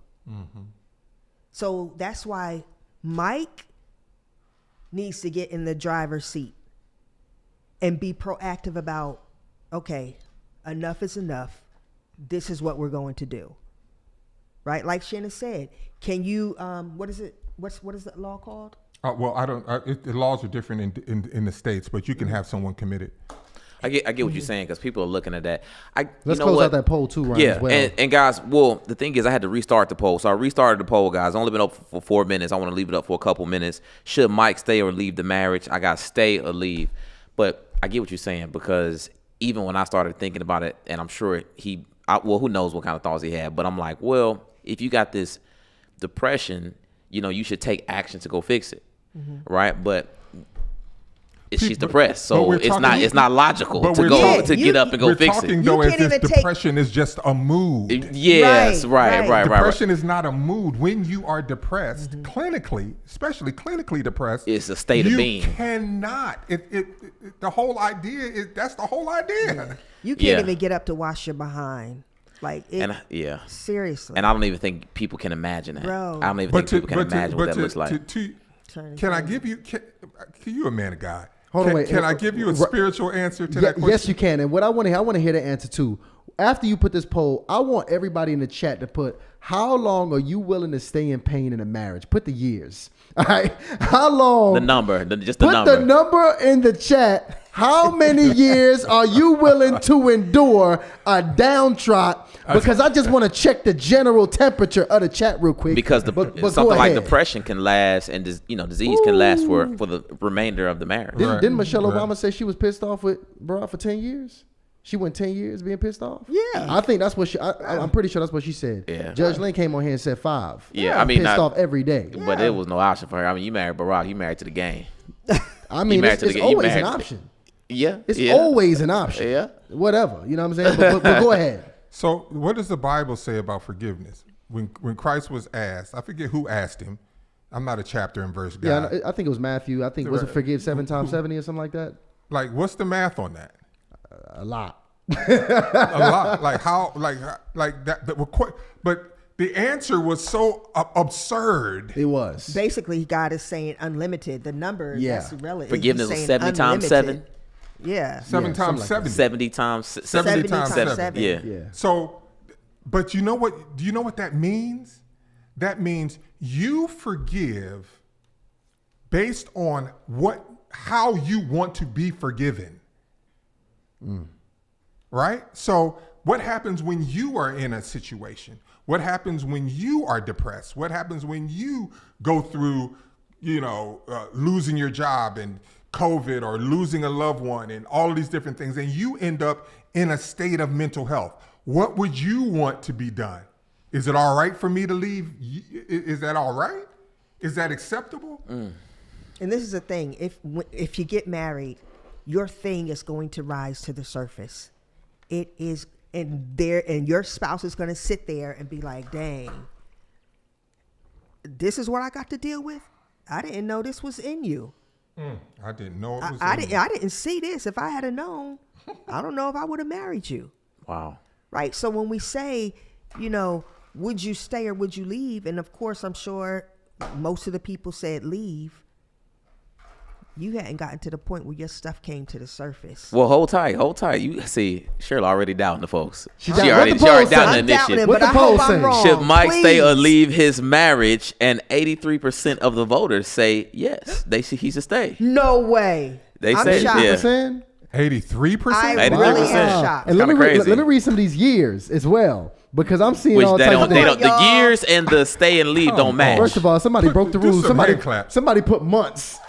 So that's why Mike needs to get in the driver's seat and be proactive about, okay, enough is enough. This is what we're going to do. Right? Like Shannon said, can you, what is it? What is that law called? Well, I don't. The laws are different in the states, but you can have someone committed. I get what you're saying, because people are looking at that. Let's close out that poll too, Ryan, as well. And guys, well, the thing is, I had to restart the poll. So I restarted the poll, guys. Only been up for 4 minutes. I want to leave it up for a couple minutes. Should Mike stay or leave the marriage? I got stay or leave. But I get what you're saying, because even when I started thinking about it, and I'm sure who knows what kind of thoughts he had, but I'm like, well, if you got this depression, you should take action to go fix it, right? But she's depressed, so it's not logical to get up and go fix it. We're talking though as if depression is just a mood. Yes, right. Depression is not a mood. When you are depressed, clinically, especially clinically depressed, it's a state of being. You cannot. The whole idea is that's the whole idea. You can't even get up to wash your behind. Seriously. And I don't even think people can imagine that. Bro. I don't even think people can imagine what that looks like. Can I give you? Can you a man of God? Hold on, wait. Can I give you a spiritual answer to that question? Yes, you can. And what I want to hear the answer to. After you put this poll, I want everybody in the chat to put, how long are you willing to stay in pain in a marriage? Put the years. All right. How long? The number. Just the number. Put the number in the chat. How many years are you willing to endure a downtrot? Because I just want to check the general temperature of the chat real quick. Because something like depression can last, and disease can last for the remainder of the marriage. Didn't Michelle Obama say she was pissed off with Barack for 10 years? She went 10 years being pissed off? Yeah. I think that's what I'm pretty sure that's what she said. Yeah. Judge Lynn came on here and said 5. Yeah, I mean, pissed off every day. But it was no option for her. I mean, you married Barack, you married to the game. I mean, it's always an option. Yeah. It's always an option. Yeah. Whatever. You know what I'm saying? But go ahead. So what does the Bible say about forgiveness? When Christ was asked, I forget who asked him. I'm not a chapter and verse guy. Yeah, I think it was Matthew. I think, was it forgive 7 times 70 or something like that? Like, what's the math on that? A lot. A lot. Like how? Like that. But the answer was so absurd. It was. Basically, God is saying unlimited. The number that's relative. Forgiveness was 70 times 7. Yeah. 7 times 70. 70 times 70 times 7. Yeah. So, but you know what? Do you know what that means? That means you forgive based on how you want to be forgiven. Right? So what happens when you are in a situation? What happens when you are depressed? What happens when you go through, losing your job and COVID or losing a loved one and all of these different things, and you end up in a state of mental health? What would you want to be done? Is it all right for me to leave? Is that all right? Is that acceptable? And this is the thing. If you get married, your thing is going to rise to the surface. It is, and your spouse is going to sit there and be like, dang, this is what I got to deal with? I didn't know this was in you. I didn't know it was I didn't see this. If I had known, I don't know if I would have married you. Wow. Right. So when we say, would you stay or would you leave? And of course, I'm sure most of the people said leave. You hadn't gotten to the point where your stuff came to the surface. Well, hold tight. You see, Shirley already doubting the folks. She already doubting the initiative. What the poll say? Should Mike stay or leave his marriage? And 83% of the voters say yes. He should stay. No way. They say shocked. yeah. 83%? I really am shocked. And let me read some of these years as well, because I'm seeing all types of things. The years and the stay and leave don't match. First of all, somebody broke the rules. Somebody put months.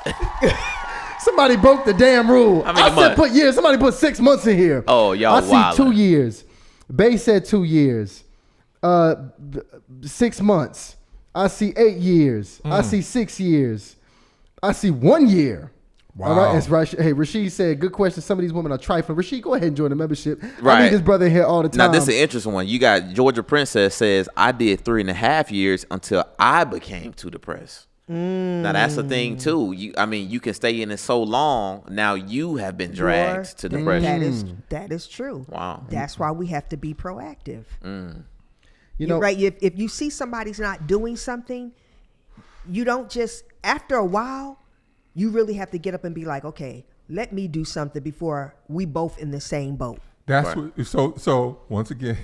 Somebody broke the damn rule. I said put years. Somebody put 6 months in here. Oh, y'all I see 2 years. Bay said 2 years. 6 months. I see 8 years. I see 6 years. I see 1 year. Wow. All right, it's right. Hey, Rasheed said, good question. Some of these women are trifling. Rasheed, go ahead and join the membership. I Right. need this brother here all the time. Now, this is an interesting one. You got Georgia Princess says, I did 3.5 years until I became too depressed. Now, that's the thing, too. You can stay in it so long. Now you have been dragged to depression. That is true. Wow. That's why we have to be proactive. You know, right? If you see somebody's not doing something, you don't just, after a while, you really have to get up and be like, okay, let me do something before we both in the same boat. That's what, so once again,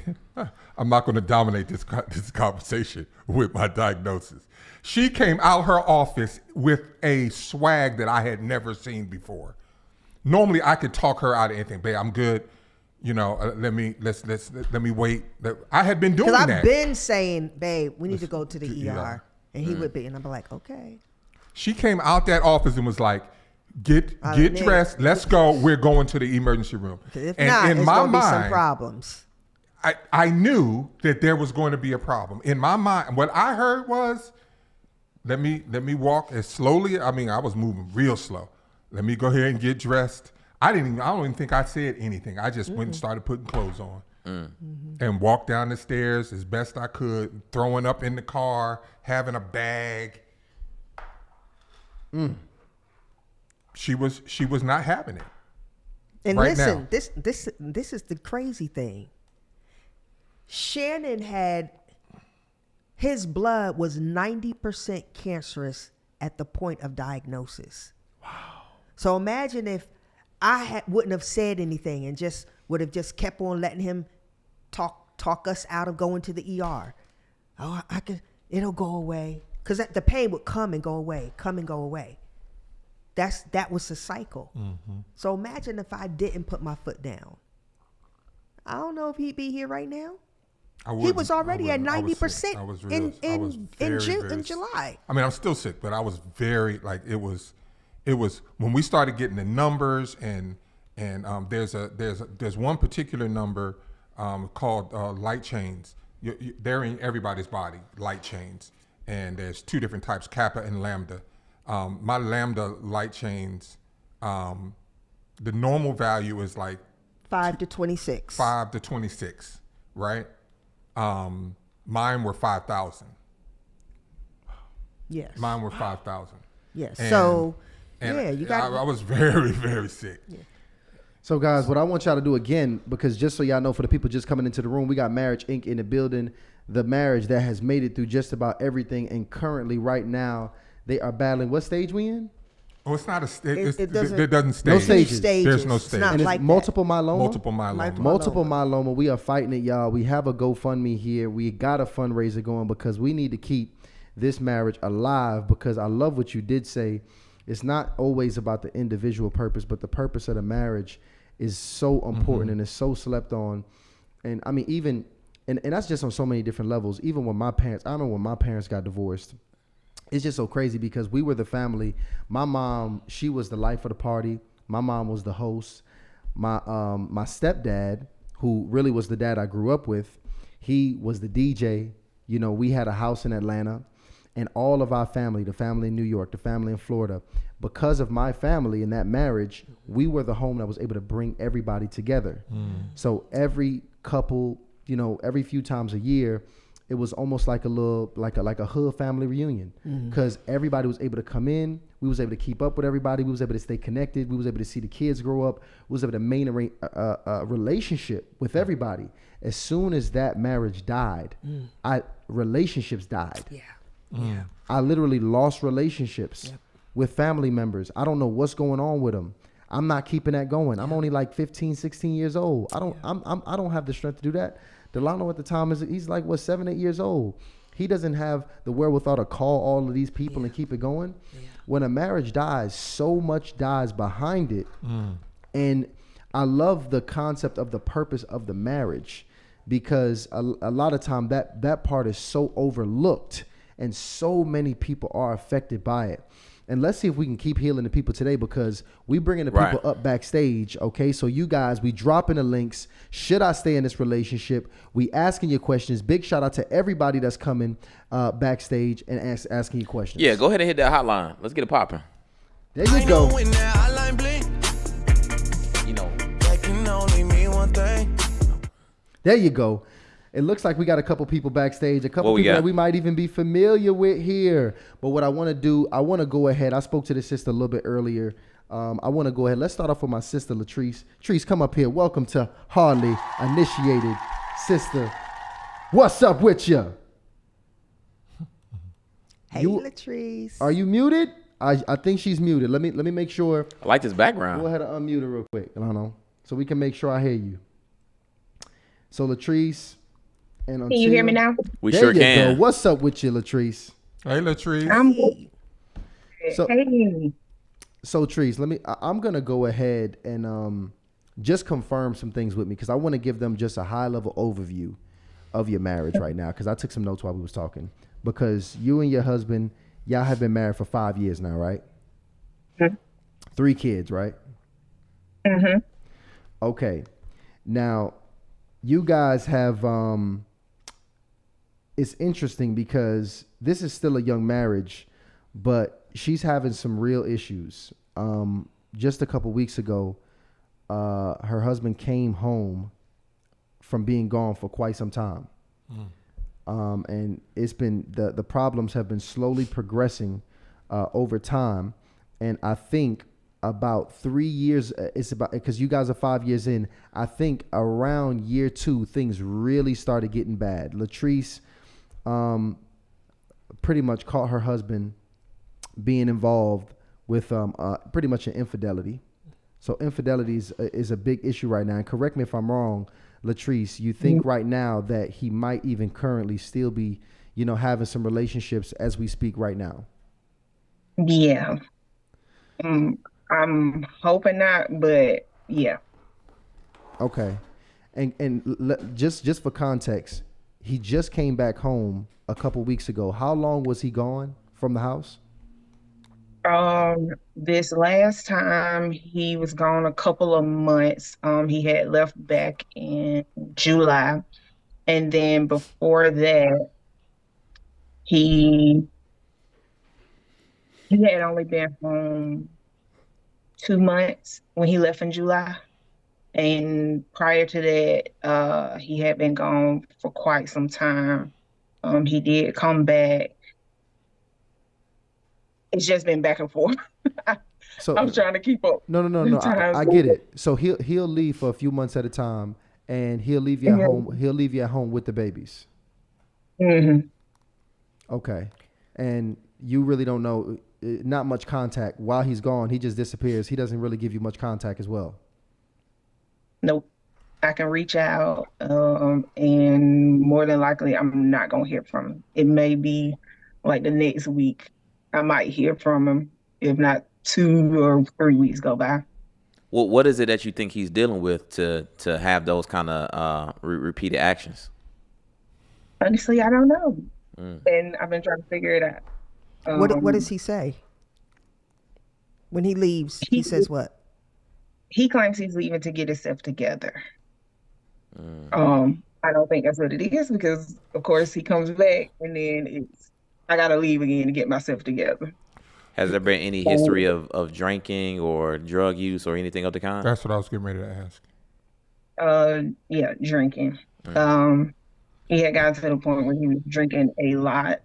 I'm not going to dominate this conversation with my diagnosis. She came out her office with a swag that I had never seen before. Normally, I could talk her out of anything. Babe, I'm good. You know, let me wait. I had been doing that. Because I've been saying, babe, we need to go to the ER. And he would be, and I'm like, okay. She came out that office and was like, get dressed. Let's go. We're going to the emergency room. If and not, in it's my going to be mind, some problems. I knew that there was going to be a problem. In my mind, what I heard was, let me walk as slowly. I was moving real slow. Let me go ahead and get dressed. I don't even think I said anything. I just went and started putting clothes on and walked down the stairs as best I could, throwing up in the car, having a bag. She was not having it. And right listen, now. this is the crazy thing. Shannon his blood was 90% cancerous at the point of diagnosis. Wow. So imagine if I wouldn't have said anything and just would have just kept on letting him talk us out of going to the ER. Oh, it'll go away. Because the pain would come and go away. That was the cycle. So imagine if I didn't put my foot down. I don't know if he'd be here right now. He was already at 90% in July. I'm still sick, but I was very it was when we started getting the numbers and there's one particular number called light chains. They're in everybody's body, light chains, and there's two different types, kappa and lambda. My lambda light chains, the normal value is like 5 to 26. 5 to 26, right? Mine were 5,000. Yes. Mine were 5,000. Yes. And you got. I was very, very sick. Yeah. So, guys, what I want y'all to do again, because just so y'all know, for the people just coming into the room, we got Marriage Inc. in the building. The marriage that has made it through just about everything, and currently, right now, they are battling. What stage we in? Oh, it's not a stage. It doesn't. It doesn't stage. No stages. There's no It's stage. not And it's like that. multiple myeloma. Multiple myeloma. Myeloma. We are fighting it, y'all. We have a GoFundMe here. We got a fundraiser going because we need to keep this marriage alive, because I love what you did say. It's not always about the individual purpose, but the purpose of the marriage is so important and it's so slept on. And even that's just on so many different levels. Even when I remember when my parents got divorced, it's just so crazy because we were the family. My mom, she was the life of the party. My mom was the host. My stepdad, who really was the dad I grew up with, he was the DJ. You know, we had a house in Atlanta, and all of our family, the family in New York, the family in Florida, because of my family and that marriage, we were the home that was able to bring everybody together. So every couple, every few times a year, it was almost like a little, like a hood family reunion, because everybody was able to come in. We was able to keep up with everybody. We was able to stay connected. We was able to see the kids grow up. We was able to maintain a relationship with everybody. As soon as that marriage died, relationships died. Yeah. I literally lost relationships with family members. I don't know what's going on with them. I'm not keeping that going. I'm only like 15, 16 years old. I don't have the strength to do that. Delano at the time he's like 7, 8 years old. He doesn't have the wherewithal to call all of these people and keep it going. When a marriage dies, so much dies behind it. And I love the concept of the purpose of the marriage, because a lot of time that part is so overlooked, and so many people are affected by it. And let's see if we can keep healing the people today, because we bringing the people up backstage. Okay, so you guys, we dropping the links. Should I stay in this relationship? We asking you questions. Big shout out to everybody that's coming backstage and asking you questions. Yeah, go ahead and hit that hotline. Let's get it popping. There you go. There you go. It looks like we got a couple people backstage, a couple What we people got? that we might even be familiar with here. But what I want to do, I want to go ahead. I spoke to the sister a little bit earlier. I want to go ahead. Let's start off with my sister, Latrice. Latrice, come up here. Welcome to Hardly Initiated. Sister, what's up with you? Hey, You- Latrice. Are you muted? I think she's muted. Let me make sure. I like this Go background. ahead and unmute her real quick, Lano, so we can make sure I hear you. So Latrice, and Can you hear me now? We there sure you can. go. What's up with you, Latrice? Hey, Latrice. I'm good. So- Hey. So Trees, I'm gonna go ahead and just confirm some things with me because I want to give them just a high level overview of your marriage right now because I took some notes while we was talking. Because you and your husband, y'all have been married for 5 years now, right? Mhm. 3 kids, right? Mm-hmm. Okay. Now, you guys have it's interesting because this is still a young marriage, but she's having some real issues. Just a couple weeks ago, her husband came home from being gone for quite some time. And it's been the problems have been slowly progressing over time. And I think about 3 years, it's about because you guys are 5 years in. I think around year 2, things really started getting bad. Latrice pretty much caught her husband being involved with pretty much an infidelity. So infidelity is a big issue right now. And correct me if I'm wrong, Latrice, you think right now that he might even currently still be, having some relationships as we speak right now? Yeah. I'm hoping not, but yeah. Okay. And just for context, he just came back home a couple weeks ago. How long was he gone from the house? This last time he was gone a couple of months. He had left back in July, and then before that, he had only been home 2 months when he left in July. And prior to that, he had been gone for quite some time. He did come back. It's just been back and forth. So I'm trying to keep up. no. I get it. So he'll leave for a few months at a time, and he'll leave you at home. He'll leave you at home with the babies. Mm-hmm. Okay, and you really don't know, not much contact while he's gone. He just disappears. He doesn't really give you much contact as well. Nope. I can reach out, and more than likely, I'm not gonna hear from him. It may be like the next week. I might hear from him, if not 2 or 3 weeks go by. What is it that you think he's dealing with to have those kind of repeated actions? Honestly, I don't know, and I've been trying to figure it out. What does he say? When he leaves, he says what? He claims he's leaving to get himself together. I don't think that's what it is because, of course, he comes back and then I gotta leave again to get myself together. Has there been any history of drinking or drug use or anything of the kind? That's what I was getting ready to ask. Yeah, drinking. He had gotten to the point where he was drinking a lot.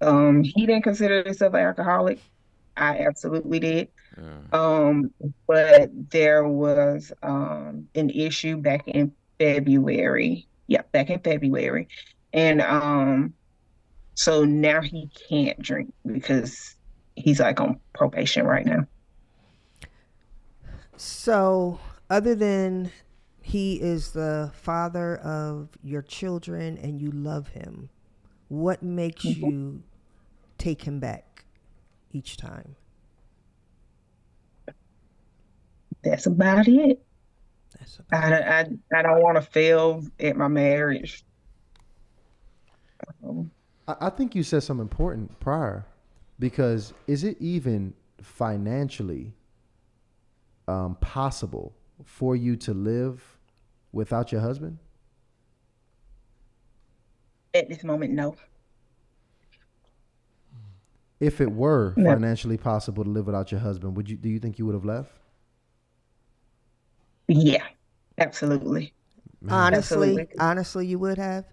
He didn't consider himself an alcoholic. I absolutely did. But there was an issue back in February. Yeah, back in February. And so now he can't drink because he's like on probation right now. So, other than he is the father of your children and you love him, what makes you take him back each time? That's about it. That's about I don't want to fail at my marriage. I think you said something important prior, because is it even financially possible for you to live without your husband? At this moment, no. If it were No. financially possible to live without your husband, do you think you would have left? Yeah, absolutely. Honestly, Absolutely. honestly, you would have.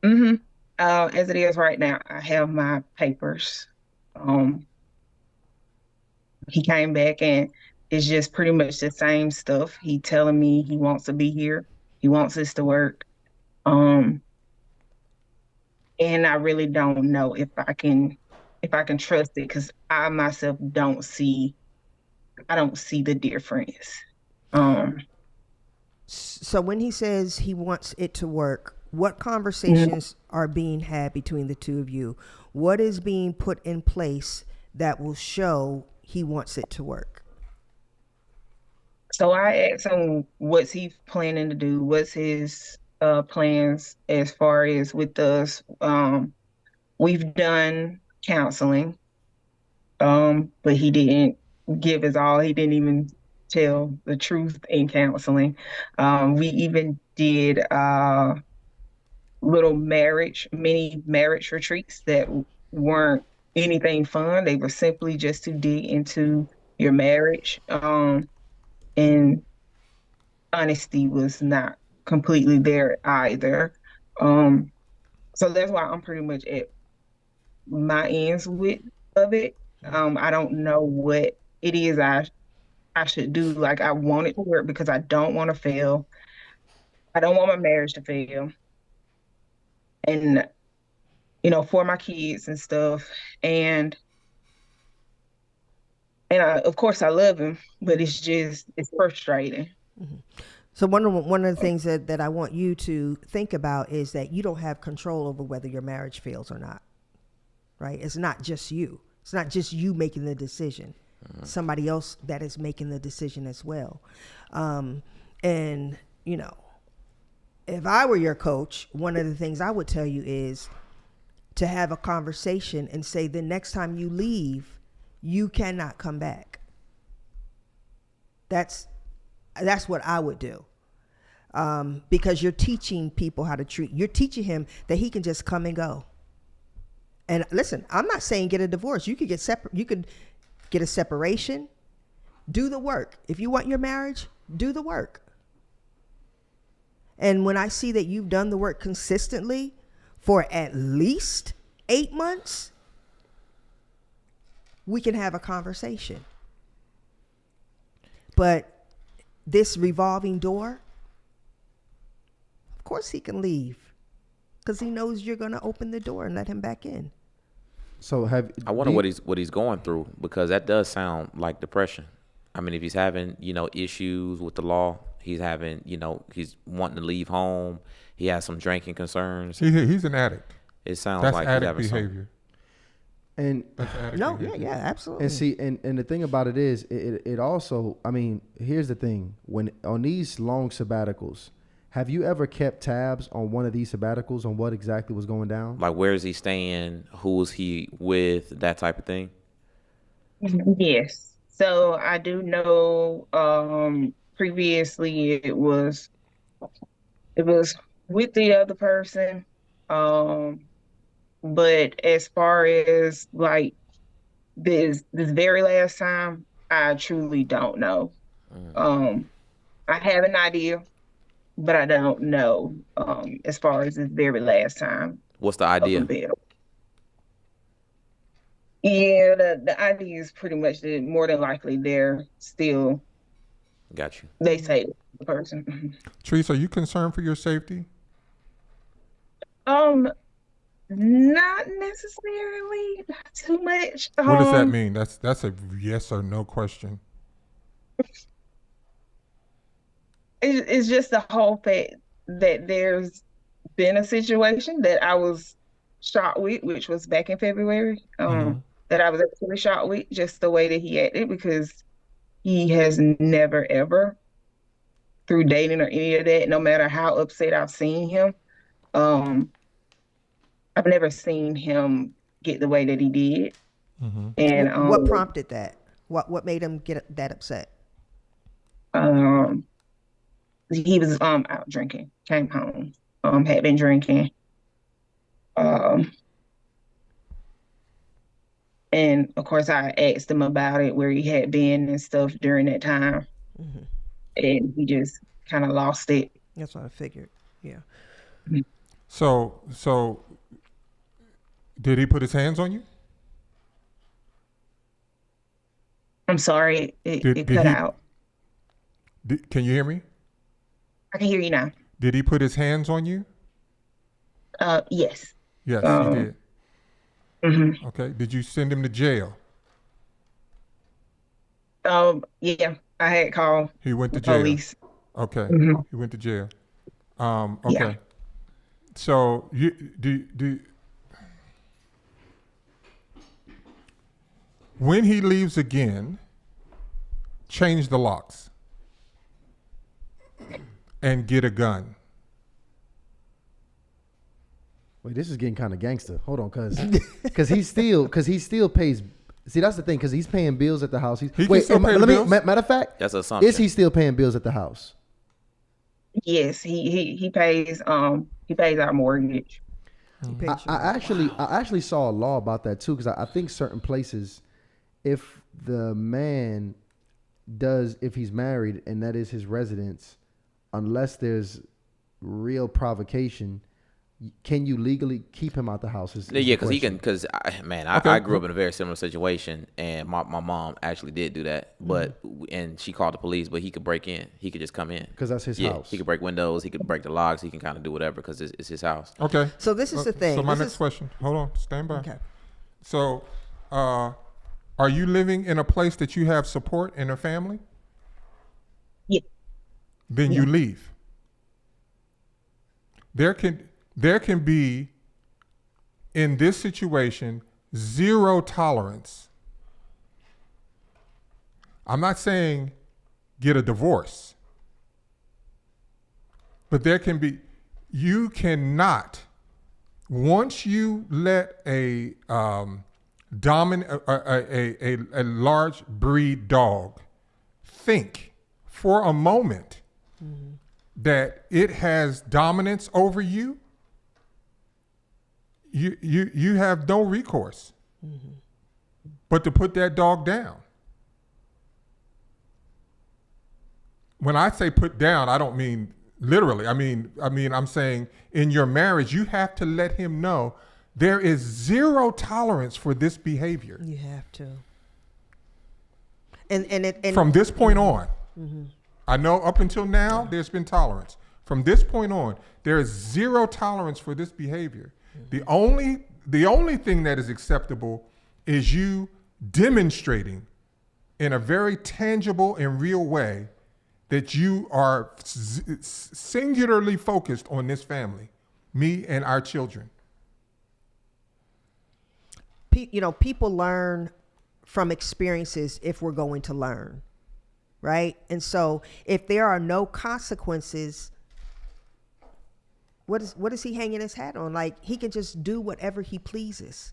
Mm-hmm. As it is right now, I have my papers. Um, he came back and it's just pretty much the same stuff. He telling me he wants to be here. He wants us to work. Um, and I really don't know if I can trust it because I myself don't see the difference. Um, So when he says he wants it to work, what mhm. conversations are being had between the two of you? What is being put in place that will show he wants it to work? So I asked him what's he planning to do, what's his plans as far as with us. We've done counseling, but he didn't give us all. He didn't even tell the truth in counseling. We even did mini marriage retreats that weren't anything fun. They were simply just to dig into your marriage. And honesty was not completely there either. Um, so that's why I'm pretty much at my ends with of it. I don't know what it is I should do. Like I want it to work because I don't want to fail. I don't want my marriage to fail. And for my kids and stuff. And of course I love him, but it's frustrating. So one of the things that I want you to think about is that you don't have control over whether your marriage fails or not, right? It's not just you. It's not just you making the decision. Somebody else that is making the decision as well. And, if I were your coach, one of the things I would tell you is to have a conversation and say the next time you leave, you cannot come back. That's what I would do. Because you're teaching people how to treat. You're teaching him that he can just come and go. And listen, I'm not saying get a divorce. You could get You could get a separation. Do the work. If you want your marriage, do the work. And when I see that you've done the work consistently for at least 8 months, we can have a conversation. But this revolving door, of course he can leave because he knows you're going to open the door and let him back in. So I wonder what he's going through, because that does sound like depression. I mean, if he's having, issues with the law, he's having, he's wanting to leave home. He has some drinking concerns. He's an addict. It sounds That's like he's addict having behavior. And That's addict No, behavior. yeah, absolutely. and see, and the thing about it is, it also, I mean, here's the thing: when on these long sabbaticals, have you ever kept tabs on one of these sabbaticals on what exactly was going down? Like, where is he staying? Who is he with? That type of thing. Yes. So I do know previously it was with the other person. Um but as far as like this very last time, I truly don't know. Um I have an idea, but I don't know as far as this very last time What's the of a idea? bill. Yeah, the idea is pretty much that more than likely they're still Got you. they say the person. Teresa, are you concerned for your safety? Um, not necessarily, not too much. What does that mean? That's a yes or no question. It's just the whole fact that there's been a situation that I was shot with, which was back in February. That I was actually shot with, just the way that he acted, because he has never ever, through dating or any of that, no matter how upset I've seen him, um, I've never seen him get the way that he did. And What prompted that? What made him get that upset? um, he was out drinking, came home, had been drinking. Um, and of course I asked him about it, where he had been and stuff during that time. And he just kind of lost it. That's what I figured. Yeah. So did he put his hands on you? I'm sorry, Did it cut he? out. Can you hear me? I can hear you now. Did he put his hands on you? Yes. Yes, he Um, did. mhm. Okay. Did you send him to jail? Yeah, I had called He went to the jail. police. Okay. Mhm. He went to jail. Yeah. Okay. So you do when he leaves again, change the locks and get a gun. Wait, this is getting kind of gangster. Hold on, cause he still pays. See, that's the thing, cause he's paying bills at the house. He can still pay the bills? Matter of fact, That's an assumption. is he still paying bills at the house? Yes, he pays our mortgage. He paid you. I actually saw a law about that too, because I think certain places, if the man if he's married and that is his residence, unless there's real provocation, can you legally keep him out the house? Is Yeah, the because he question. can. Because Okay. I grew up in a very similar situation, and my mom actually did do that. But and she called the police, but he could break in. He could just come in. 'Cause that's his Yeah, house. he could break windows. He could break the locks. He can kind of do whatever because it's his house. Okay. So this is the thing. So my This next is- question. Hold on. Stand by. Okay. So, are you living in a place that you have support in a family? Yeah. Then you leave. There can be, in this situation, zero tolerance. I'm not saying get a divorce, but there can be. You cannot, once you let a dominant a large breed dog think for a moment that it has dominance over you, you have no recourse but to put that dog down. When I say put down, I don't mean literally. I mean I'm saying in your marriage you have to let him know there is zero tolerance for this behavior. You have to. And From this point on, I know up until now there's been tolerance. From this point on, there is zero tolerance for this behavior. The only thing that is acceptable is you demonstrating in a very tangible and real way that you are singularly focused on this family, me and our children. people learn from experiences if we're going to learn, right? And so if there are no consequences, what is he hanging his hat on? Like, he can just do whatever he pleases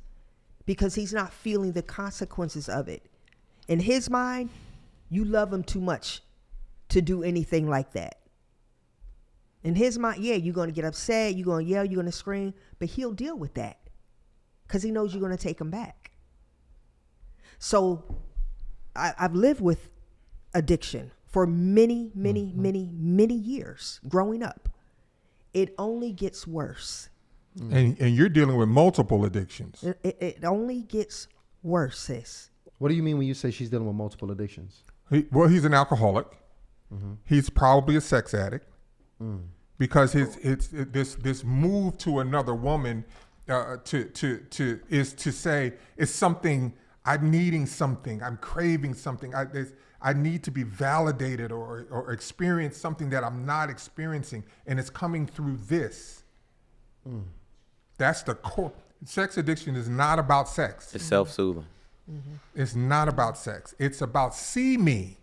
because he's not feeling the consequences of it. In his mind, you love him too much to do anything like that. In his mind, yeah, you're going to get upset, you're going to yell, you're going to scream, but he'll deal with that because he knows you're going to take him back. So I've lived with addiction for many years growing up. It only gets worse. And you're dealing with multiple addictions. It only gets worse, sis. What do you mean when you say she's dealing with multiple addictions? He's an alcoholic. He's probably a sex addict because this move to another woman is to say it's something. I'm needing something. I'm craving something. I need to be validated or experience something that I'm not experiencing, and it's coming through this. That's the core. Sex addiction is not about sex. It's self-soothing. It's not about sex. It's about see me.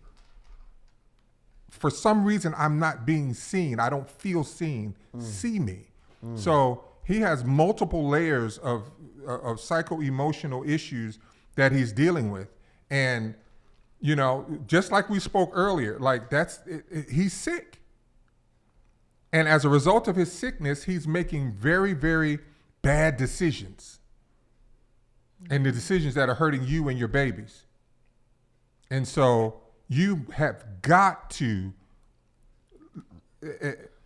For some reason, I'm not being seen. I don't feel seen. See me. So he has multiple layers of psycho-emotional issues that he's dealing with. And, just like we spoke earlier, like he's sick. And as a result of his sickness, he's making very, very bad decisions. And the decisions that are hurting you and your babies. And so you have got to,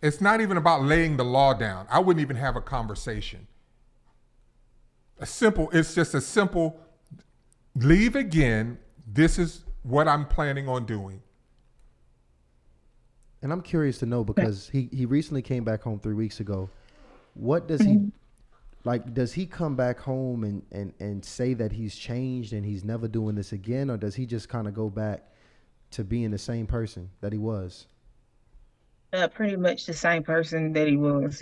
It's not even about laying the law down. I wouldn't even have a conversation. It's just a simple, leave again. This is what I'm planning on doing. And I'm curious to know, because he recently came back home 3 weeks ago. What does he, like, does he come back home and say that he's changed and he's never doing this again? Or does he just kind of go back to being the same person that he was? Pretty much the same person that he was.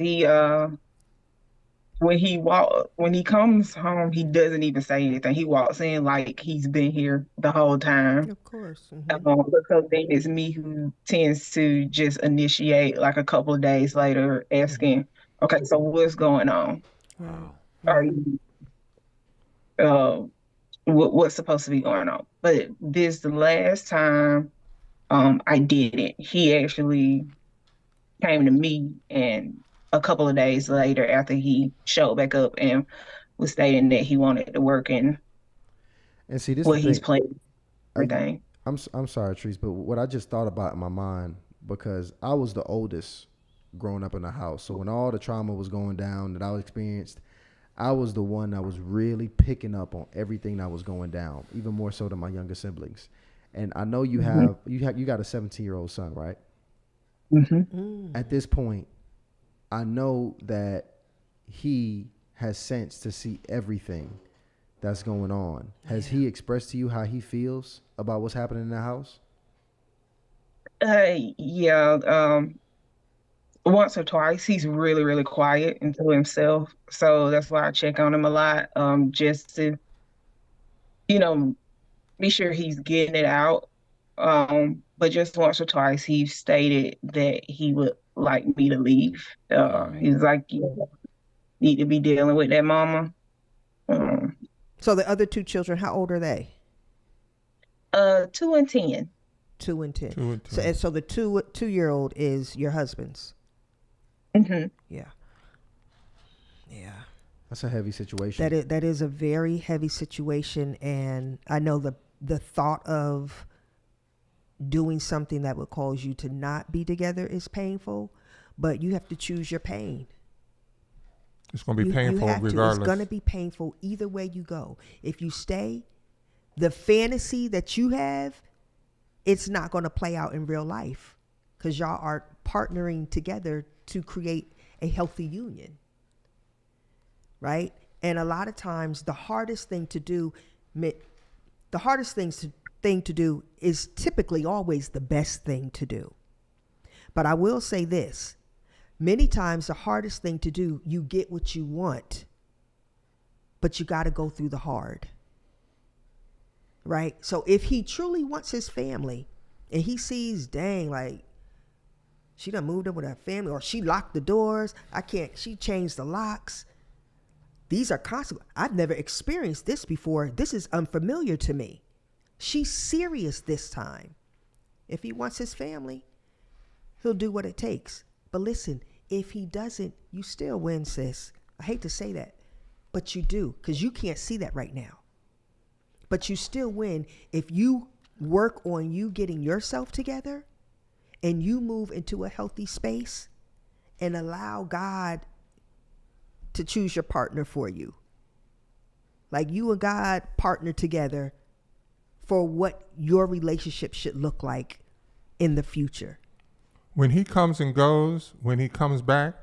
When he comes home, he doesn't even say anything. He walks in like he's been here the whole time. Of course. Because then it's me who tends to just initiate like a couple of days later, asking, "Okay, so what's going on? Wow. Are you what's supposed to be going on?" But this the last time I did it. He actually came to me, and a couple of days later, after he showed back up and was stating that he wanted to work in And see, this what is he's the thing. played, everything. I'm sorry, Treese, but what I just thought about in my mind, because I was the oldest growing up in the house. So when all the trauma was going down that I experienced, I was the one that was really picking up on everything that was going down, even more so than my younger siblings. And I know you got a 17-year-old son, right? At this point, I know that he has sense to see everything that's going on. Has he expressed to you how he feels about what's happening in the house? Yeah. Once or twice, he's really, really quiet and to himself. So that's why I check on him a lot, just to, you know, be sure he's getting it out. But just once or twice, he stated that he would like me to leave. He's like, "You need to be dealing with that, mama." Um, So the other two children, how old are they? 2 and 10. 2 and 10. 2 and So 10. the 2-year-old is your husband's. Mm-hmm. Yeah. Yeah. That's a heavy situation. That is a very heavy situation, and I know the thought of doing something that would cause you to not be together is painful, but you have to choose your pain. It's going to be You painful have to. regardless. It's going to be painful either way you go. If you stay, the fantasy that you have, it's not going to play out in real life, because y'all are partnering together to create a healthy union, right? And a lot of times the hardest thing to do is typically always the best thing to do. But I will say this, many times the hardest thing to do, you get what you want, but you got to go through the hard, right? So if he truly wants his family and he sees, dang, like, she done moved in with her family, or she locked the doors, she changed the locks. These are consequences. I've never experienced this before. This is unfamiliar to me. She's serious this time. If he wants his family, he'll do what it takes. But listen, if he doesn't, you still win, sis. I hate to say that, but you do, because you can't see that right now. But you still win if you work on you getting yourself together and you move into a healthy space and allow God to choose your partner for you. Like, you and God partner together for what your relationship should look like in the future. When he comes and goes, when he comes back,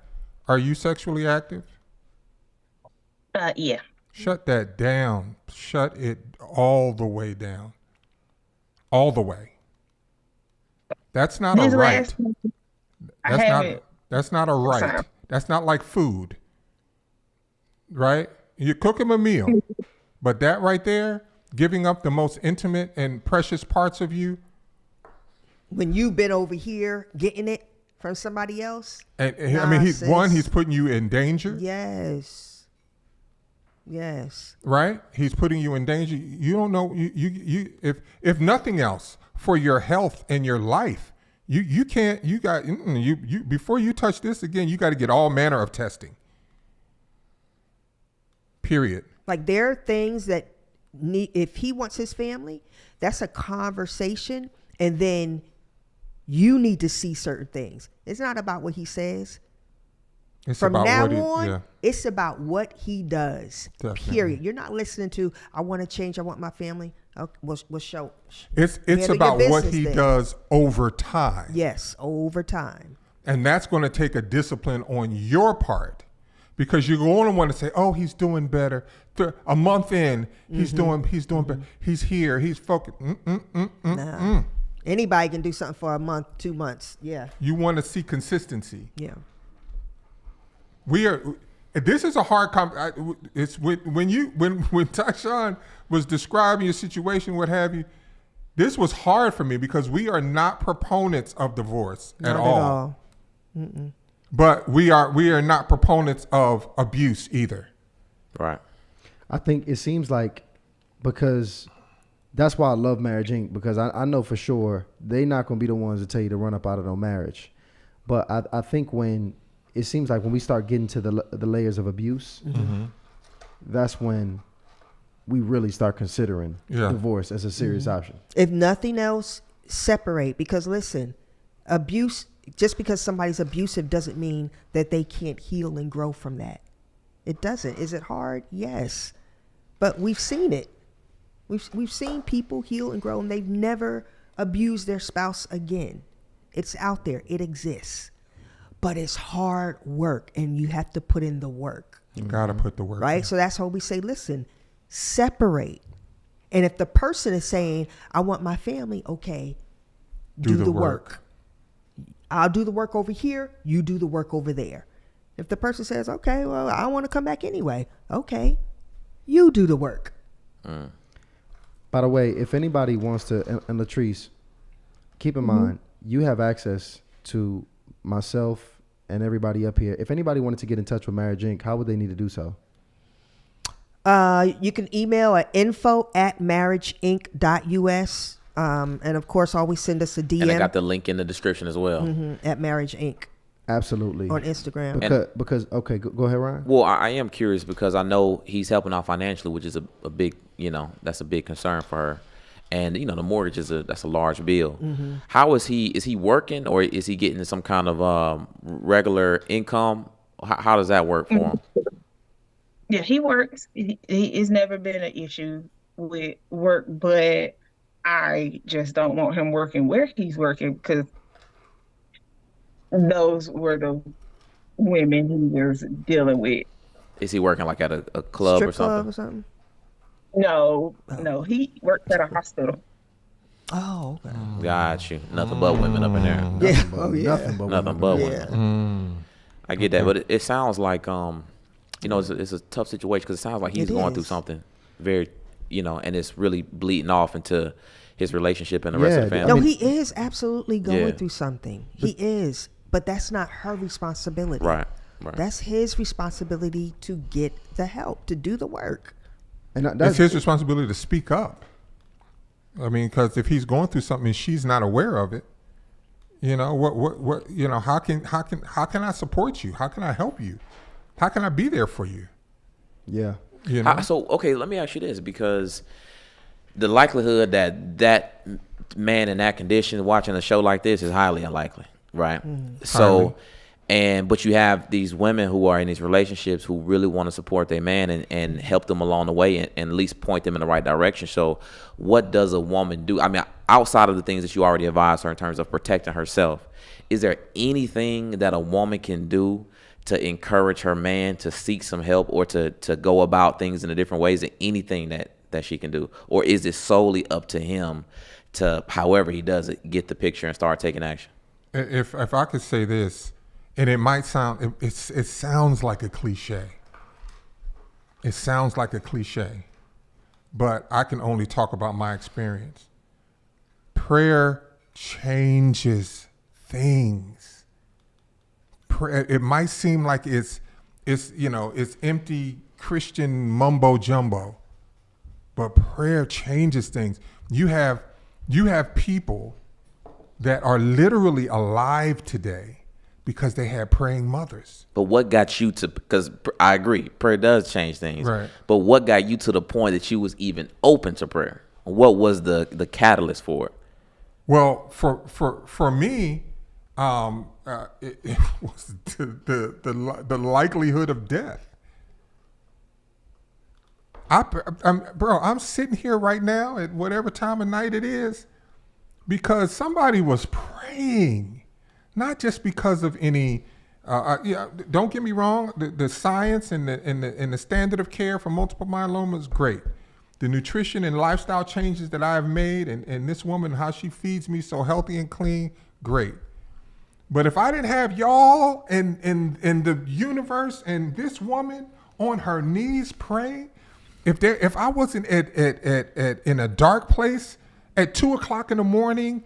are you sexually active? Yeah. Shut that down. Shut it all the way down. All the way. That's not a This right. last week, I That's haven't. not. That's not a right. Sorry. That's not like food, right? You cook him a meal, but that right there, giving up the most intimate and precious parts of you, When you've been over here getting it from somebody else. and I mean, sis. he's putting you in danger, Yes. right? He's putting you in danger. You don't know. If nothing else, for your health and your life, you can't. You got you before you touch this again. You got to get all manner of testing. Period. Like, there are things that if he wants his family, that's a conversation, and then You need to see certain things. It's not about what he says. It's From about now what he, on, yeah. it's about what he does. Definitely. Period. You're not listening to, I want to change, I want my family. Okay, we'll show. It's handle your about what business he then. does over time. Yes, over time. And that's going to take a discipline on your part, because you're going to want to say, "Oh, he's doing better." A month in, he's doing better. He's here. He's focused. Nah. Anybody can do something for a month, 2 months. Yeah. You want to see consistency. Yeah. We are. This is a hard. It's when Tyshawn was describing your situation, what have you. This was hard for me because we are not proponents of divorce Not at all. Mm-mm. But we are not proponents of abuse either. Right. I think it seems like, because that's why I love Marriage Inc., because I know for sure they're not going to be the ones to tell you to run up out of no marriage. But I think when it seems like when we start getting to the layers of abuse, that's when we really start considering divorce as a serious option. If nothing else, separate. Because listen, abuse, just because somebody's abusive doesn't mean that they can't heal and grow from that. It doesn't. Is it hard? Yes. But we've seen it. We've seen people heal and grow, and they've never abused their spouse again. It's out there. It exists. But it's hard work, and you have to put in the work. You got to put the work Right? in. So that's why we say, listen, separate. And if the person is saying, I want my family, okay, do the work. I'll do the work over here. You do the work over there. If the person says, okay, well, I want to come back anyway. Okay, you do the work. By the way, if anybody wants to, and Latrice, keep in mind, you have access to myself and everybody up here. If anybody wanted to get in touch with Marriage Inc., how would they need to do so? You can email at info@marriageinc.us. And of course, always send us a DM. And I got the link in the description as well. At Marriage Inc. Absolutely. on Instagram. Because okay, go ahead, Ryan. Well, I am curious because I know he's helping out financially, which is a big, that's a big concern for her. And, the mortgage that's a large bill. How is he working, or is he getting some kind of regular income? How does that work for him? Yeah, he works. It's never been an issue with work, but I just don't want him working where he's working, because those were the women he was dealing with. Is he working like at a club Strip or something? club or something? No, he works at a hospital. Oh, okay. Got you. Nothing but women up in there. Yeah. Nothing but Nothing but women. I get that, but it sounds like it's a tough situation, because it sounds like he's It going through is. something very, and it's really bleeding off into his relationship and the rest of the Yeah, family. No, he is absolutely going Yeah. through something. He is. But that's not her responsibility. Right. That's his responsibility to get the help, to do the work. And It's that's his responsibility to speak up. I mean, because if he's going through something and she's not aware of it, what how can I support you? How can I help you? How can I be there for you? yeah. So, okay, let me ask you this, because the likelihood that man in that condition watching a show like this is highly unlikely, right? So, but you have these women who are in these relationships who really want to support their man and help them along the way and at least point them in the right direction. So what does a woman do? I mean, outside of the things that you already advised her in terms of protecting herself, is there anything that a woman can do to encourage her man to seek some help, or to go about things in a different ways? Anything that she can do? Or is it solely up to him to, however he does it, get the picture and start taking action? If I could say this, and it might sound, it sounds like a cliche. It sounds like a cliche, but I can only talk about my experience. Prayer changes things. It might seem like it's empty Christian mumbo jumbo, but prayer changes things. You have people that are literally alive today because they had praying mothers. But what got you to, because I agree, prayer does change things. Right. But what got you to the point that you was even open to prayer? What was the catalyst for it? Well, for me, it was the likelihood of death. I'm sitting here right now at whatever time of night it is because somebody was praying, not just because of any. Yeah, don't get me wrong. The science and the standard of care for multiple myeloma is great. The nutrition and lifestyle changes that I have made, and this woman, how she feeds me so healthy and clean, great. But if I didn't have y'all and the universe and this woman on her knees praying, if I wasn't in a dark place at 2:00 in the morning,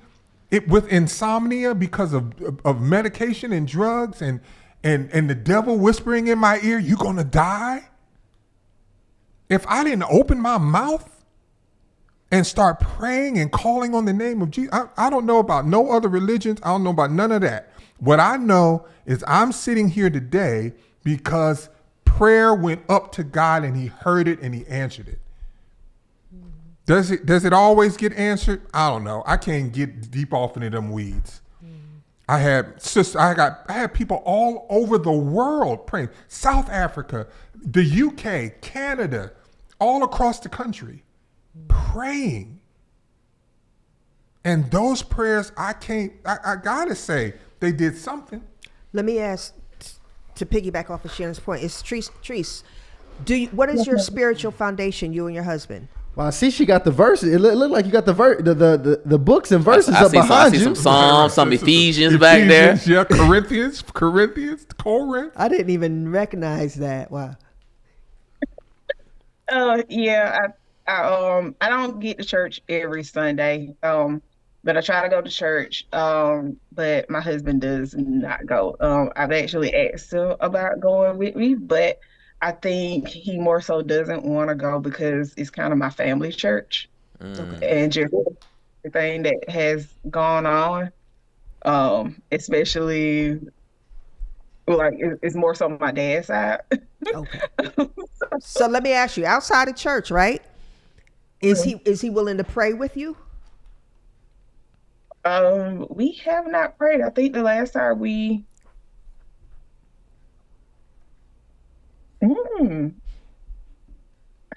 with insomnia because of medication and drugs and the devil whispering in my ear, you're gonna die. If I didn't open my mouth and start praying and calling on the name of Jesus, I don't know about no other religions. I don't know about none of that. What I know is I'm sitting here today because prayer went up to God and he heard it and he answered it. Does it always get answered? I don't know. I can't get deep off into them weeds. I had people all over the world praying. South Africa, the UK, Canada, all across the country praying. And those prayers, I gotta say, they did something. Let me ask, to piggyback off of Shannon's point, is Treese, what is your spiritual foundation, you and your husband? Well, I see she got the verses. It looked like you got the books and verses up behind you. I see some Psalms, some Ephesians back there. Yeah, Corinthians, Corinth. I didn't even recognize that. Wow. Yeah, I don't get to church every Sunday. But I try to go to church. But my husband does not go. I've actually asked him about going with me, but I think he more so doesn't want to go because it's kind of my family church. And just everything that has gone on, especially like it's more so my dad's side. Okay. So let me ask you, outside of church, right? Is he willing to pray with you? We have not prayed. I think the last time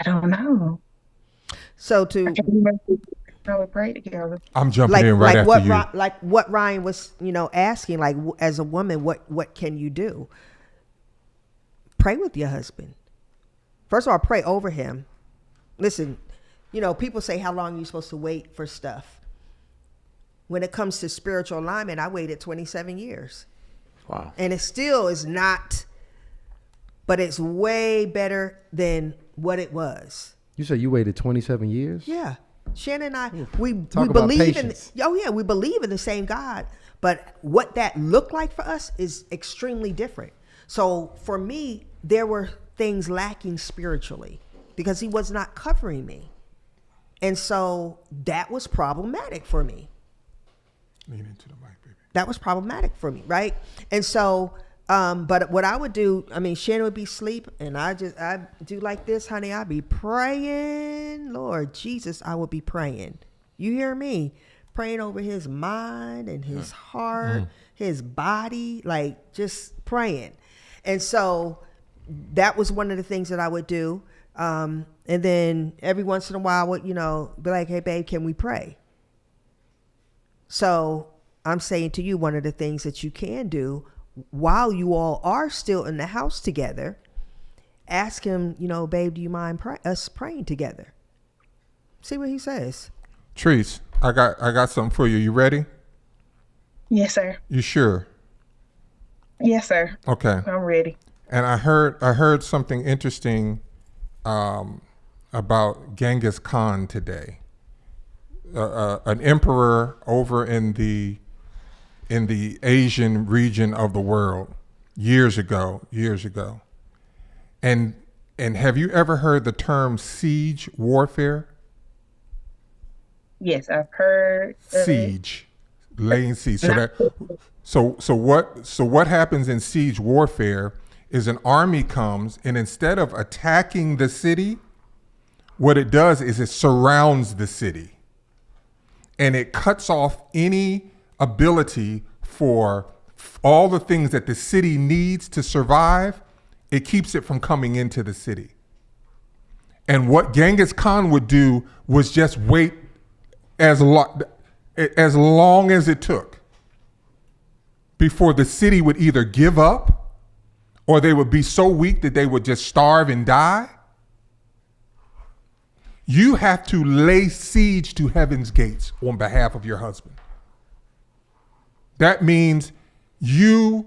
I don't know. So I can't remember how we prayed together. I'm jumping in right after you. Like what Ryan was, asking, like as a woman, what can you do? Pray with your husband. First of all, pray over him. Listen, people say how long are you supposed to wait for stuff? When it comes to spiritual alignment, I waited 27 years. Wow. And it still is not, but it's way better than what it was. You said you waited 27 years? Yeah. Shannon and I, we about believe patience. we believe in the same God, but what that looked like for us is extremely different. So for me, there were things lacking spiritually because he was not covering me. And so that was problematic for me. Lean into the mic, baby. That was problematic for me, right? And so, but what I would do, Shannon would be asleep, and I do like this, honey. I'd be praying, Lord Jesus, I would be praying. You hear me? Praying over his mind and his heart, his body, like just praying. And so that was one of the things that I would do. And then every once in a while I would, be like, hey, babe, can we pray? So I'm saying to you, one of the things that you can do while you all are still in the house together, ask him, babe, do you mind us praying together? See what he says. Treese, I got something for you. You ready? Yes, sir. You sure? Yes, sir. Okay. I'm ready. And I heard something interesting about Genghis Khan today. An emperor over in the Asian region of the world years ago. And have you ever heard the term siege warfare? Yes, I've heard siege, laying siege. So what happens in siege warfare is an army comes, and instead of attacking the city, what it does is it surrounds the city. and it cuts off any ability for all the things that the city needs to survive. It keeps it from coming into the city. And what Genghis Khan would do was just wait as long as it took before the city would either give up or they would be so weak that they would just starve and die. You have to lay siege to heaven's gates on behalf of your husband. That means there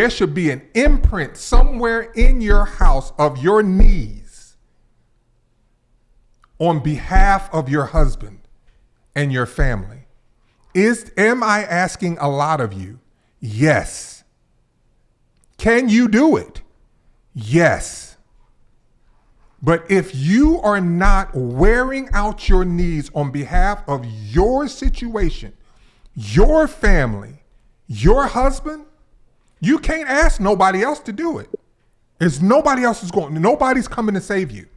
should be an imprint somewhere in your house of your knees on behalf of your husband and your family. Am I asking a lot of you? Yes. Can you do it? Yes. But if you are not wearing out your knees on behalf of your situation, your family, your husband, you can't ask nobody else to do it. Nobody's coming to save you.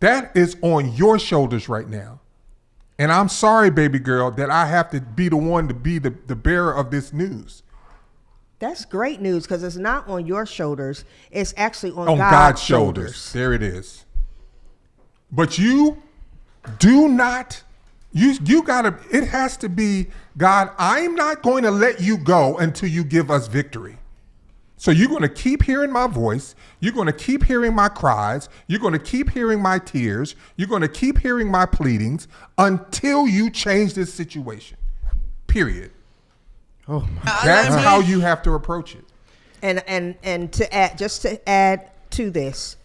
That is on your shoulders right now. And I'm sorry, baby girl, that I have to be the one to be the bearer of this news. That's great news because it's not on your shoulders. It's actually on God's shoulders. There it is. But you do not, you gotta, it has to be, God, I'm not going to let you go until you give us victory. So you're going to keep hearing my voice. You're going to keep hearing my cries. You're going to keep hearing my tears. You're going to keep hearing my pleadings until you change this situation. Period. Oh my. That's how you have to approach it. And to add to this,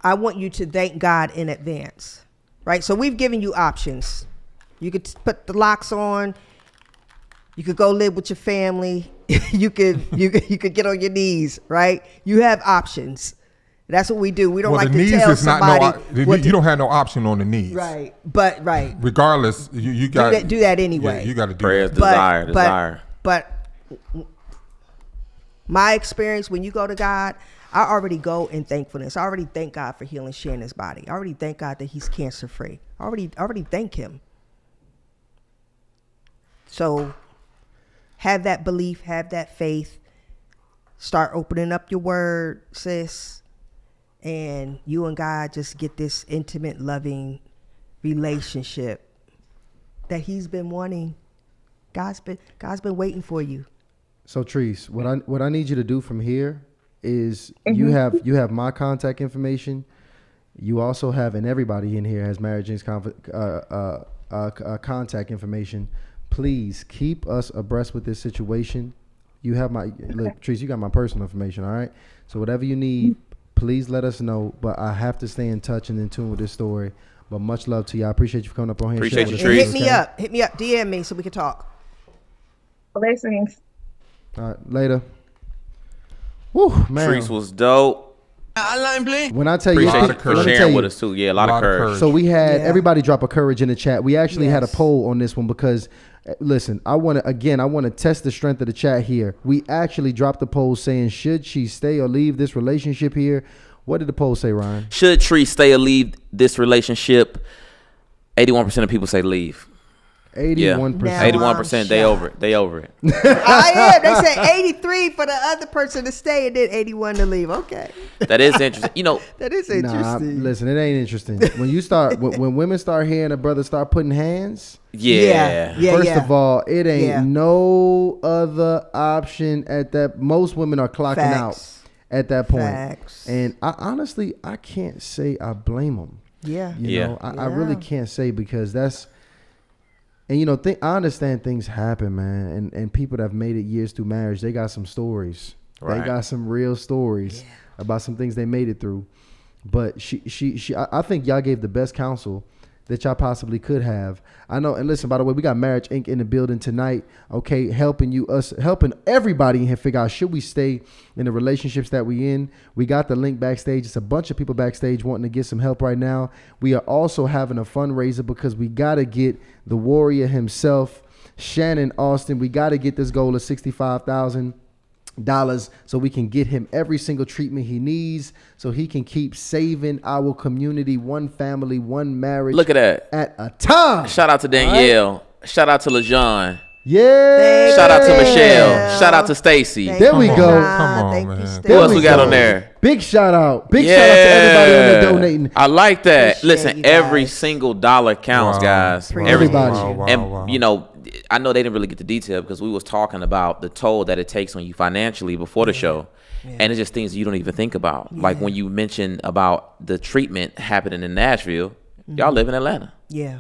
I want you to thank God in advance, right? So we've given you options. You could put the locks on. You could go live with your family. you could get on your knees, right? You have options. That's what we do. We don't like to tell somebody. You don't have no option on the knees, right? But right. Regardless, you got do that anyway. Yeah, you got to do prayers, that. desire. But my experience, when you go to God, I already go in thankfulness. I already thank God for healing Shannon's body. I already thank God that he's cancer free. I already thank him. So have that belief, have that faith. Start opening up your word, sis. And you and God just get this intimate, loving relationship that he's been wanting. God's been waiting for you. So Treese, what I need you to do from here is you have my contact information. You also have, and everybody in here has Mary Jane's contact information. Please keep us abreast with this situation. You have look, Treese, you got my personal information, all right? So whatever you need, please let us know. But I have to stay in touch and in tune with this story. But much love to you. I appreciate you for coming up on here. Appreciate you, Treese. Hit me up. DM me so we can talk. Blessings. All right, later. Woo, man. Treese was dope. When I tell you, appreciate you for sharing with us too. Yeah, a lot of courage. So we had everybody drop a courage in the chat. We actually had a poll on this one because, listen, I want to test the strength of the chat here. We actually dropped the poll saying, should she stay or leave this relationship here? What did the poll say, Ryan? Should Treese stay or leave this relationship? 81% of people say leave. 81%. 81%. They over it. I am. They said 83 for the other person to stay and then 81 to leave. Okay. That is interesting. You know. That is interesting. Nah, listen, it ain't interesting. When you start, when women start hearing a brother start putting hands. First of all, it ain't no other option at that. Most women are clocking out at that point. Facts. And I can't say I blame them. Yeah. You know, I really can't say because that's. And, you know, I understand things happen, man. And people that have made it years through marriage, they got some stories. Right. They got some real stories about some things they made it through. But I think y'all gave the best counsel that y'all possibly could have. I know. And listen, by the way, we got Marriage Inc. in the building tonight. Okay, helping everybody in here figure out, should we stay in the relationships that we in? We got the link backstage. It's a bunch of people backstage wanting to get some help right now. We are also having a fundraiser because we got to get the warrior himself, Shannon Austin. We got to get this goal of $65,000. so we can get him every single treatment he needs so he can keep saving our community, one family, one marriage. Look at that. At a time. Shout out to Danielle. Shout out to LaJohn. Yeah. Shout out to Michelle. Shout out to Stacy. There we go. Come on, Thank man. you, Who else we we got go. on there? Big shout out. Big shout out to everybody on there donating. I like that. Appreciate Listen, you guys. every single dollar counts, Wow. guys. Appreciate Everybody. you. And you know, I know they didn't really get the detail because we was talking about the toll that it takes on you financially before the show. And it's just things you don't even think about. Like when you mentioned about the treatment happening in Nashville, y'all live in Atlanta. Yeah,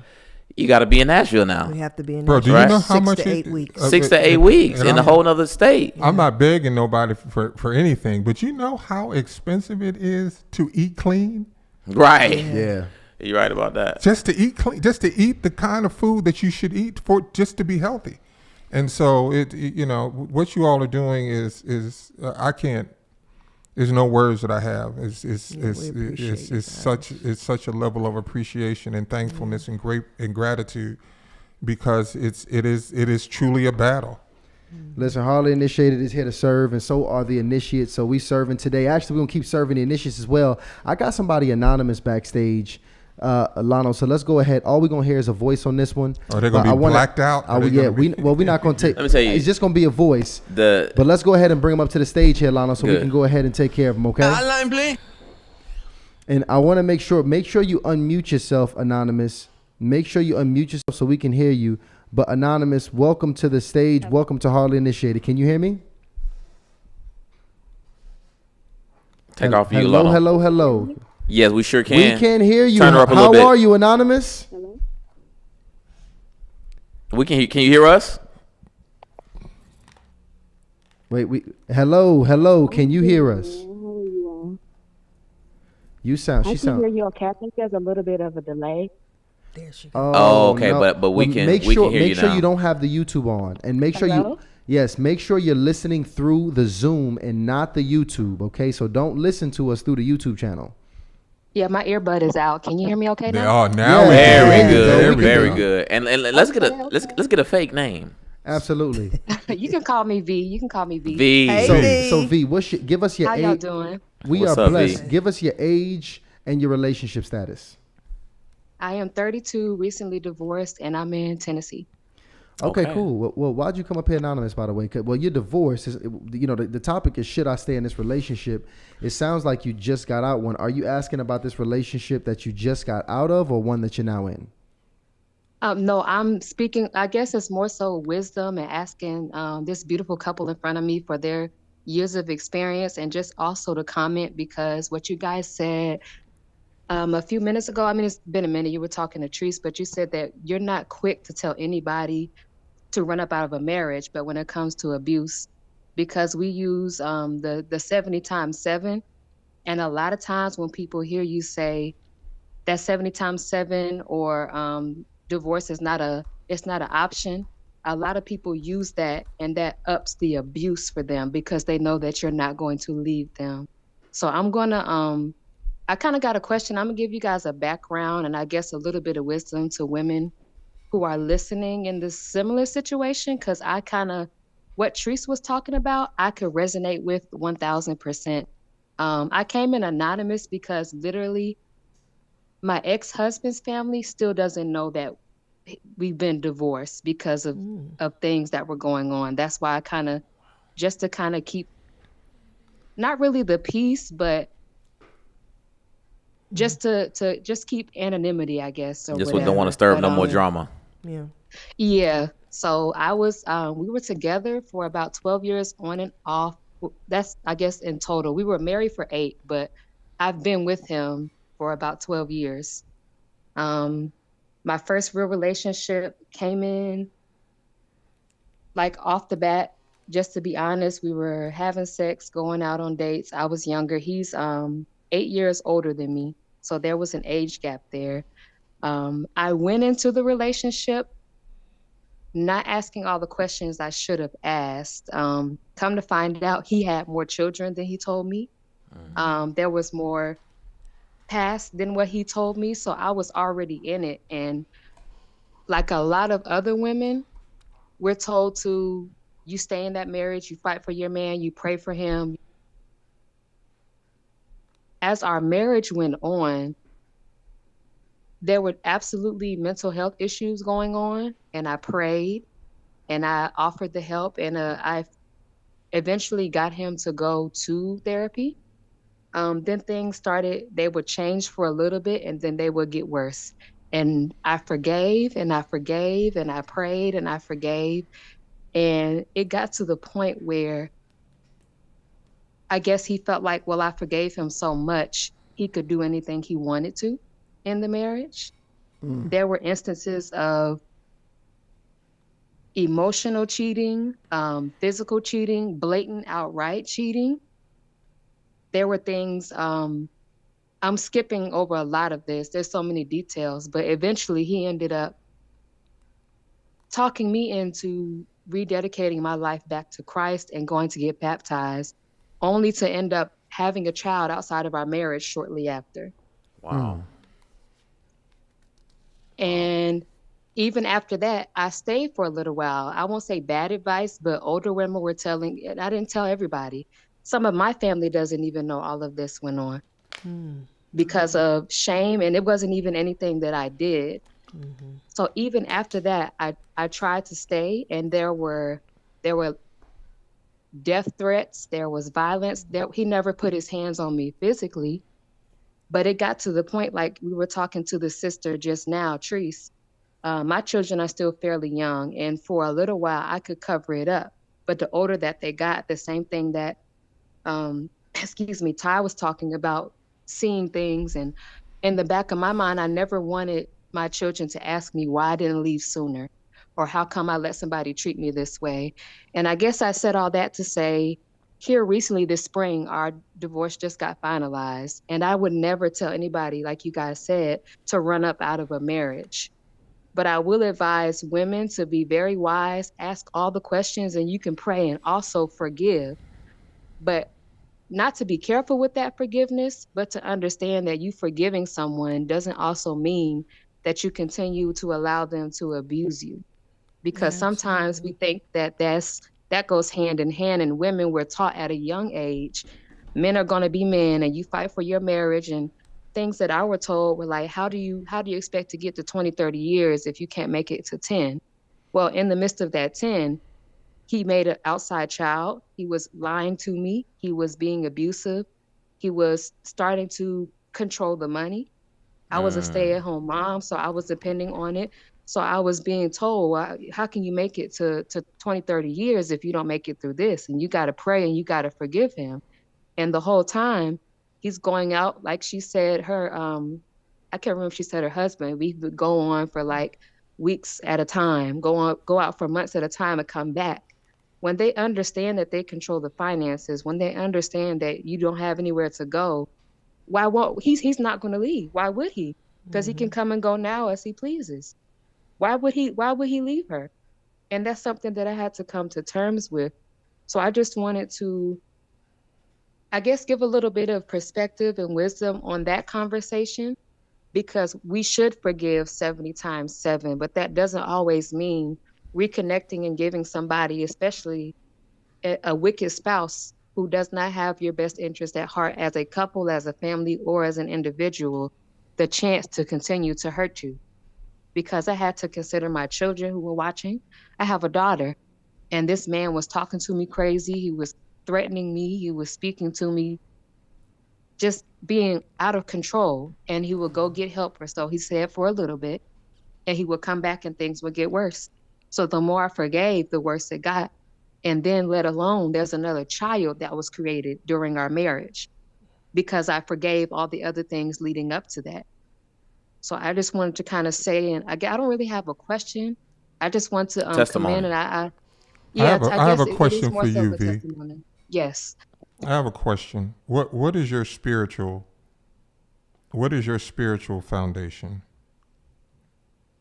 You got to be in Nashville now. we have to be in Bro, there. do you Right. know how 6 much to 8 weeks. 6 to 8 weeks and in a I'm- whole nother state. I'm not begging nobody for anything, but you know how expensive it is to eat clean? Right. Yeah. You're right about that. Just to eat clean, just to eat the kind of food that you should eat for just to be healthy. And so you know, what you all are doing is I can't. There's no words that I have. It's such a level of appreciation and thankfulness and gratitude because it is truly a battle. Listen, Harley Initiated is here to serve, and so are the initiates. So we serving today. Actually, we're going to keep serving the initiates as well. I got somebody anonymous backstage, Lano. So let's go ahead. All we're going to hear is a voice on this one. Are they going to be blacked out? Yeah, we're not going to take. Let me tell you. It's just going to be a voice. The But let's go ahead and bring him up to the stage here, Lano, so we Good. can go ahead and take care of him, okay? And I want to make sure you unmute yourself, Anonymous. Make sure you unmute yourself so we can hear you. But Anonymous, welcome to the stage. Welcome to Harley Initiated. Can you hear me? take off you, Hello, Lano. hello. Yes, we sure can. We can hear you. Turn her up a How little bit. are you, Anonymous? We can. Can you hear us? Wait, hello. Can you hear us? How are you all? You sound. I She can hear sound. you okay. I think there's a little bit of a delay. There she goes. Oh, okay, but we can- make we sure can hear make you sure now. you don't have the YouTube on, and make sure Hello? make sure you're listening through the Zoom and not the YouTube. Okay, so don't listen to us through the YouTube channel. Yeah, my earbud is out. Can you hear me okay They now? are now. Yeah. we can Very hear you. good. There we Very go. good. And let's get a let's get a fake name. Absolutely. You can call me V. You can call me V. V. Hey. So V. so V, give us your How y'all age. doing? We What's are up, V? blessed. Give us your age and your relationship status. I am 32, recently divorced, and I'm in Tennessee. Okay, Okay. cool. Well, why'd you come up here anonymous, by the way? Well, you're divorced. You know, the topic is, should I stay in this relationship? It sounds like you just got out one. Are you asking about this relationship that you just got out of, or one that you're now in? No, I'm speaking, I guess it's more so wisdom and asking this beautiful couple in front of me for their years of experience and just also to comment because what you guys said a few minutes ago, I mean, it's been a minute, you were talking to Treese, but you said that you're not quick to tell anybody to run up out of a marriage, but when it comes to abuse, because we use the 70 times 7, and a lot of times when people hear you say that 70 times 7 or divorce is not an option, a lot of people use that and that ups the abuse for them because they know that you're not going to leave them. So I'm gonna I kind of got a question. I'm gonna give you guys a background and I guess a little bit of wisdom to women who are listening in this similar situation, because I kind of, what Treese was talking about, I could resonate with 1000%. I came in anonymous because literally my ex-husband's family still doesn't know that we've been divorced because of things that were going on. That's why I kind of, just to kind of keep, not really the peace, but just to just keep anonymity, I guess. Or Just whatever. don't want to stir up But, no more drama. Yeah. Yeah. So I was, we were together for about 12 years on and off. That's, I guess, in total. We were married for 8, but I've been with him for about 12 years. My first real relationship came in like off the bat. Just to be honest, we were having sex, going out on dates. I was younger. He's 8 years older than me. So there was an age gap there. I went into the relationship not asking all the questions I should have asked. Come to find out, he had more children than he told me. There was more past than what he told me. So I was already in it. And like a lot of other women, we're told to you stay in that marriage, you fight for your man, you pray for him. As our marriage went on, there were absolutely mental health issues going on, and I prayed and I offered the help, and I eventually got him to go to therapy. Then things started, they would change for a little bit and then they would get worse. And I forgave and I forgave and I prayed and I forgave. And it got to the point where I guess he felt like, well, I forgave him so much, he could do anything he wanted to in the marriage. There were instances of emotional cheating, physical cheating, blatant outright cheating. There were things, I'm skipping over a lot of this. There's so many details, but eventually he ended up talking me into rededicating my life back to Christ and going to get baptized, only to end up having a child outside of our marriage shortly after. Wow. And even after that, I stayed for a little while. I won't say bad advice, but older women were telling, and I didn't tell everybody. Some of my family doesn't even know all of this went on because of shame, and it wasn't even anything that I did. So even after that, I tried to stay, and there were death threats, there was violence. He never put his hands on me physically, but it got to the point, like we were talking to the sister just now, Treese. My children are still fairly young, and for a little while I could cover it up. But the older that they got, the same thing that, Ty was talking about, seeing things. And in the back of my mind, I never wanted my children to ask me why I didn't leave sooner, or how come I let somebody treat me this way. And I guess I said all that to say, here recently this spring, our divorce just got finalized. And I would never tell anybody, like you guys said, to run up out of a marriage. But I will advise women to be very wise, ask all the questions, and you can pray and also forgive. But not to be careful with that forgiveness, but to understand that you forgiving someone doesn't also mean that you continue to allow them to abuse you. Because sometimes we think that that goes hand in hand, and women were taught at a young age, men are going to be men and you fight for your marriage. And things that I were told were like, how do you expect to get to 20, 30 years if you can't make it to 10? Well, in the midst of that 10, he made an outside child. He was lying to me. He was being abusive. He was starting to control the money. I was a stay-at-home mom, so I was depending on it. So I was being told, well, how can you make it to 20, 30 years if you don't make it through this? And you got to pray and you got to forgive him. And the whole time, he's going out, like she said, her, I can't remember if she said her husband, we would go on for like weeks at a time, go out for months at a time and come back. When they understand that they control the finances, when they understand that you don't have anywhere to go, why won't he's not going to leave? Why would he? Because he can come and go now as he pleases. Why would he leave her? And that's something that I had to come to terms with. So I just wanted to, I guess, give a little bit of perspective and wisdom on that conversation, because we should forgive 70 times 7, but that doesn't always mean reconnecting and giving somebody, especially a wicked spouse who does not have your best interest at heart as a couple, as a family, or as an individual, the chance to continue to hurt you. Because I had to consider my children who were watching. I have a daughter, and this man was talking to me crazy. He was threatening me. He was speaking to me, just being out of control. And he would go get help, or so he said, for a little bit, and he would come back and things would get worse. So the more I forgave, the worse it got. And then, let alone, there's another child that was created during our marriage because I forgave all the other things leading up to that. So I just wanted to kind of say, and I don't really have a question. I just want to commend, and I have a question for you, V. Yes. I have a question. What is your spiritual foundation?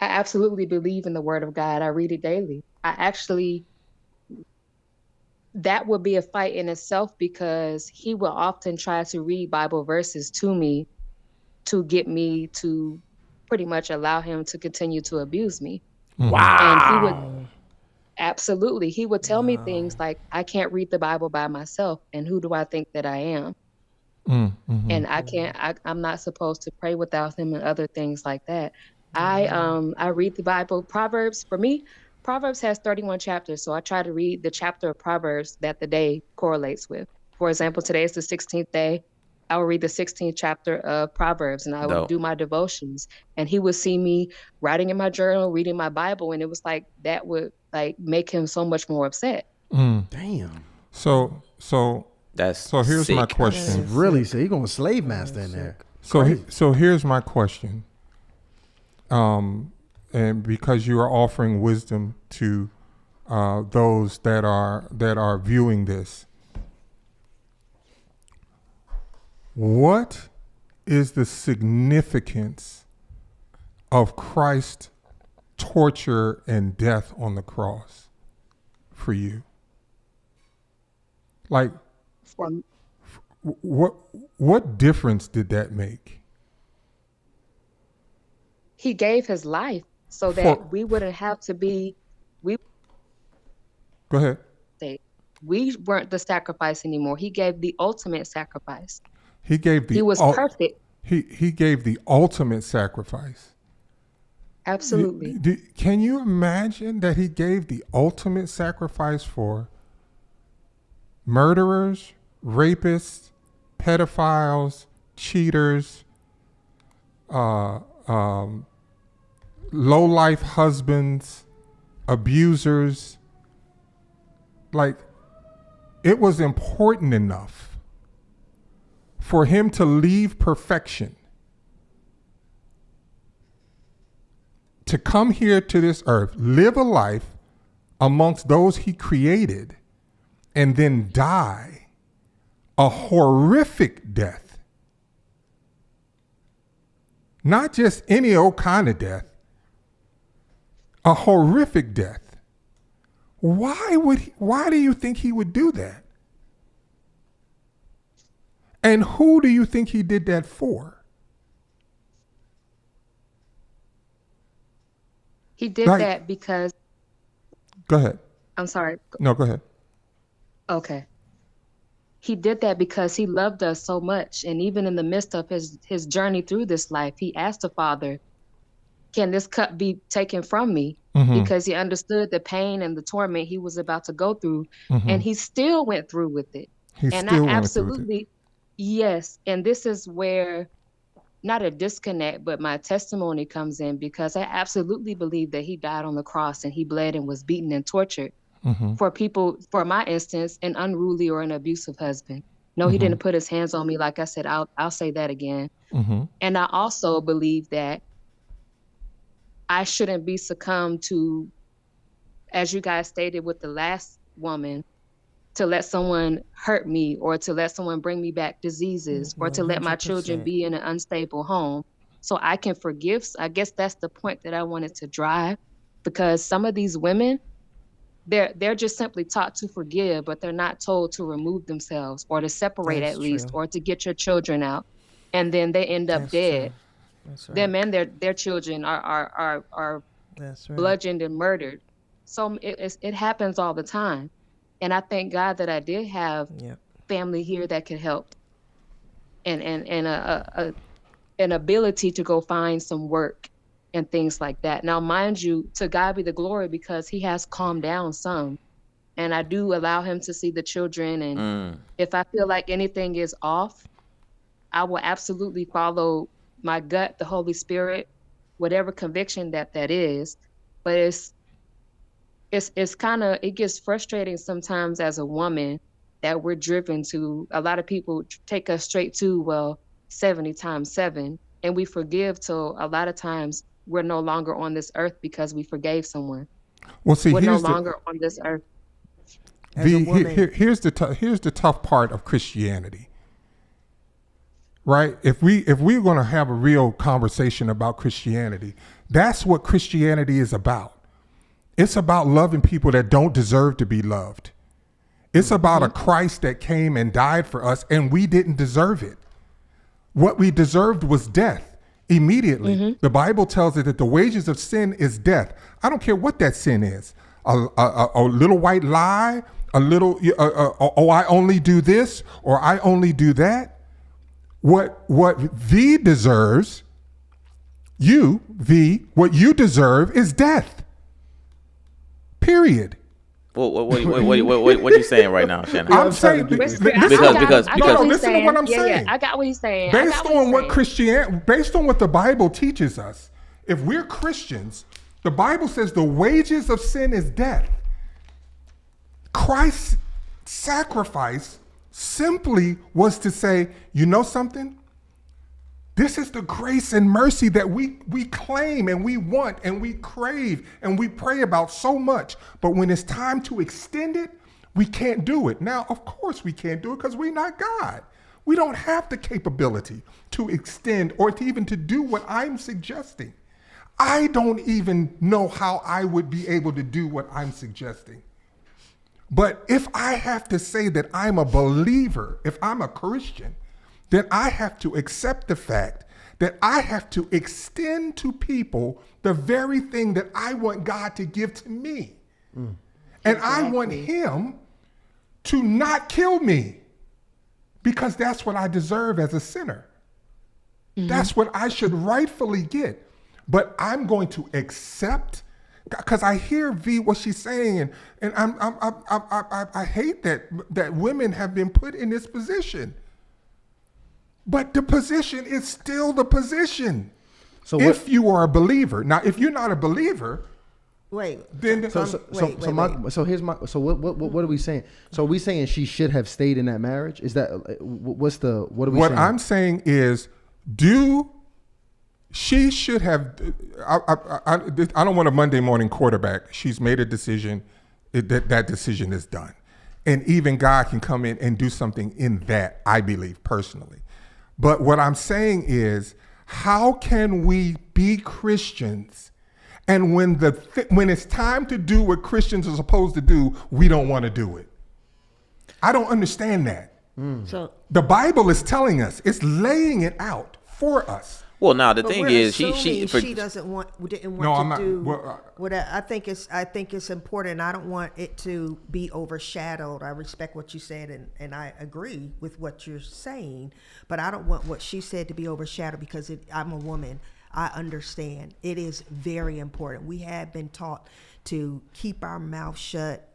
I absolutely believe in the Word of God. I read it daily. That would be a fight in itself, because he will often try to read Bible verses to me to get me to pretty much allow him to continue to abuse me. Wow. And Absolutely. He would tell me things like, I can't read the Bible by myself. And who do I think that I am? And I'm not supposed to pray without him and other things like that. I read the Bible. Proverbs, for me, Proverbs has 31 chapters. So I try to read the chapter of Proverbs that the day correlates with. For example, today is the 16th day. I will read the 16th chapter of Proverbs and I will do my devotions. And he would see me writing in my journal, reading my Bible. And it was like, that would like make him so much more upset. Damn. So here's my sick. question. Really? So you're going slave master in there. So here's my question. And because you are offering wisdom to those that are viewing this, what is the significance of Christ's torture and death on the cross for you? Like, what difference did that make? He gave his life so that we wouldn't have to be. Go ahead. We weren't the sacrifice anymore. He gave the ultimate sacrifice. He was perfect. He gave the ultimate sacrifice. Absolutely. Can you imagine that he gave the ultimate sacrifice for murderers, rapists, pedophiles, cheaters, low-life husbands, abusers? Like, it was important enough for him to leave perfection, to come here to this earth, live a life amongst those he created, and then die a horrific death. Not just any old kind of death, a horrific death. Why do you think he would do that? And who do you think he did that for? He did that because... Go ahead. I'm sorry. No, go ahead. Okay. He did that because he loved us so much. And even in the midst of his journey through this life, he asked the Father, can this cup be taken from me? Because he understood the pain and the torment he was about to go through. And he still went through with it. Yes. And this is where, not a disconnect, but my testimony comes in, because I absolutely believe that he died on the cross and he bled and was beaten and tortured for people, for my instance, an unruly or an abusive husband. No, he didn't put his hands on me. Like I said, I'll say that again. And I also believe that I shouldn't be succumbed to, as you guys stated with the last woman, to let someone hurt me or to let someone bring me back diseases or to let my children be in an unstable home so I can forgive. I guess that's the point that I wanted to drive, because some of these women, they're just simply taught to forgive, but they're not told to remove themselves or to separate at least, or to get your children out. And then they end up dead. That's right. Them and their children are That's right. bludgeoned and murdered. So it happens all the time. And I thank God that I did have family here that could help, and an ability to go find some work and things like that. Now, mind you, to God be the glory, because he has calmed down some, and I do allow him to see the children. And if I feel like anything is off, I will absolutely follow my gut, the Holy Spirit, whatever conviction that is. But it's kind of, it gets frustrating sometimes as a woman that we're driven to, a lot of people take us straight to, 70 times 7. And we forgive till a lot of times we're no longer on this earth because we forgave someone. Well, see, we're no longer on this earth. Here's the tough part of Christianity. Right? If we're going to have a real conversation about Christianity, that's what Christianity is about. It's about loving people that don't deserve to be loved. It's about a Christ that came and died for us, and we didn't deserve it. What we deserved was death immediately. The Bible tells us that the wages of sin is death. I don't care what that sin is. a little white lie, a little, oh, I only do this or I only do that. What V deserves, what you deserve is death. Period. Well, what are you saying right now, Shannon? I'm saying because listen to what I'm saying. I got what he's saying. Based on what the Bible teaches us, if we're Christians, the Bible says the wages of sin is death. Christ's sacrifice simply was to say, you know something? This is the grace and mercy that we claim and we want and we crave and we pray about so much. But when it's time to extend it, we can't do it. Now, of course we can't do it because we're not God. We don't have the capability to extend or to even to do what I'm suggesting. I don't even know how I would be able to do what I'm suggesting. But if I have to say that I'm a believer, if I'm a Christian, then I have to accept the fact that I have to extend to people the very thing that I want God to give to me. And I want him to not kill me because that's what I deserve as a sinner. That's what I should rightfully get. But I'm going to accept, because I hear V what she's saying, and I hate that women have been put in this position. But the position is still the position. So if you are a believer, now if you're not a believer, then what are we saying? So are we saying she should have stayed in that marriage? Is that what are we saying? What I'm saying is, she should have. I don't want a Monday morning quarterback. She's made a decision. That decision is done, and even God can come in and do something in that. I believe personally. But what I'm saying is, how can we be Christians, and when it's time to do what Christians are supposed to do, we don't want to do it? I don't understand that. So the Bible is telling us, it's laying it out for us. Well, now the thing is, she didn't want to do what I think it's important. I don't want it to be overshadowed. I respect what you said, and I agree with what you're saying, but I don't want what she said to be overshadowed because I'm a woman. I understand. It is very important. We have been taught to keep our mouth shut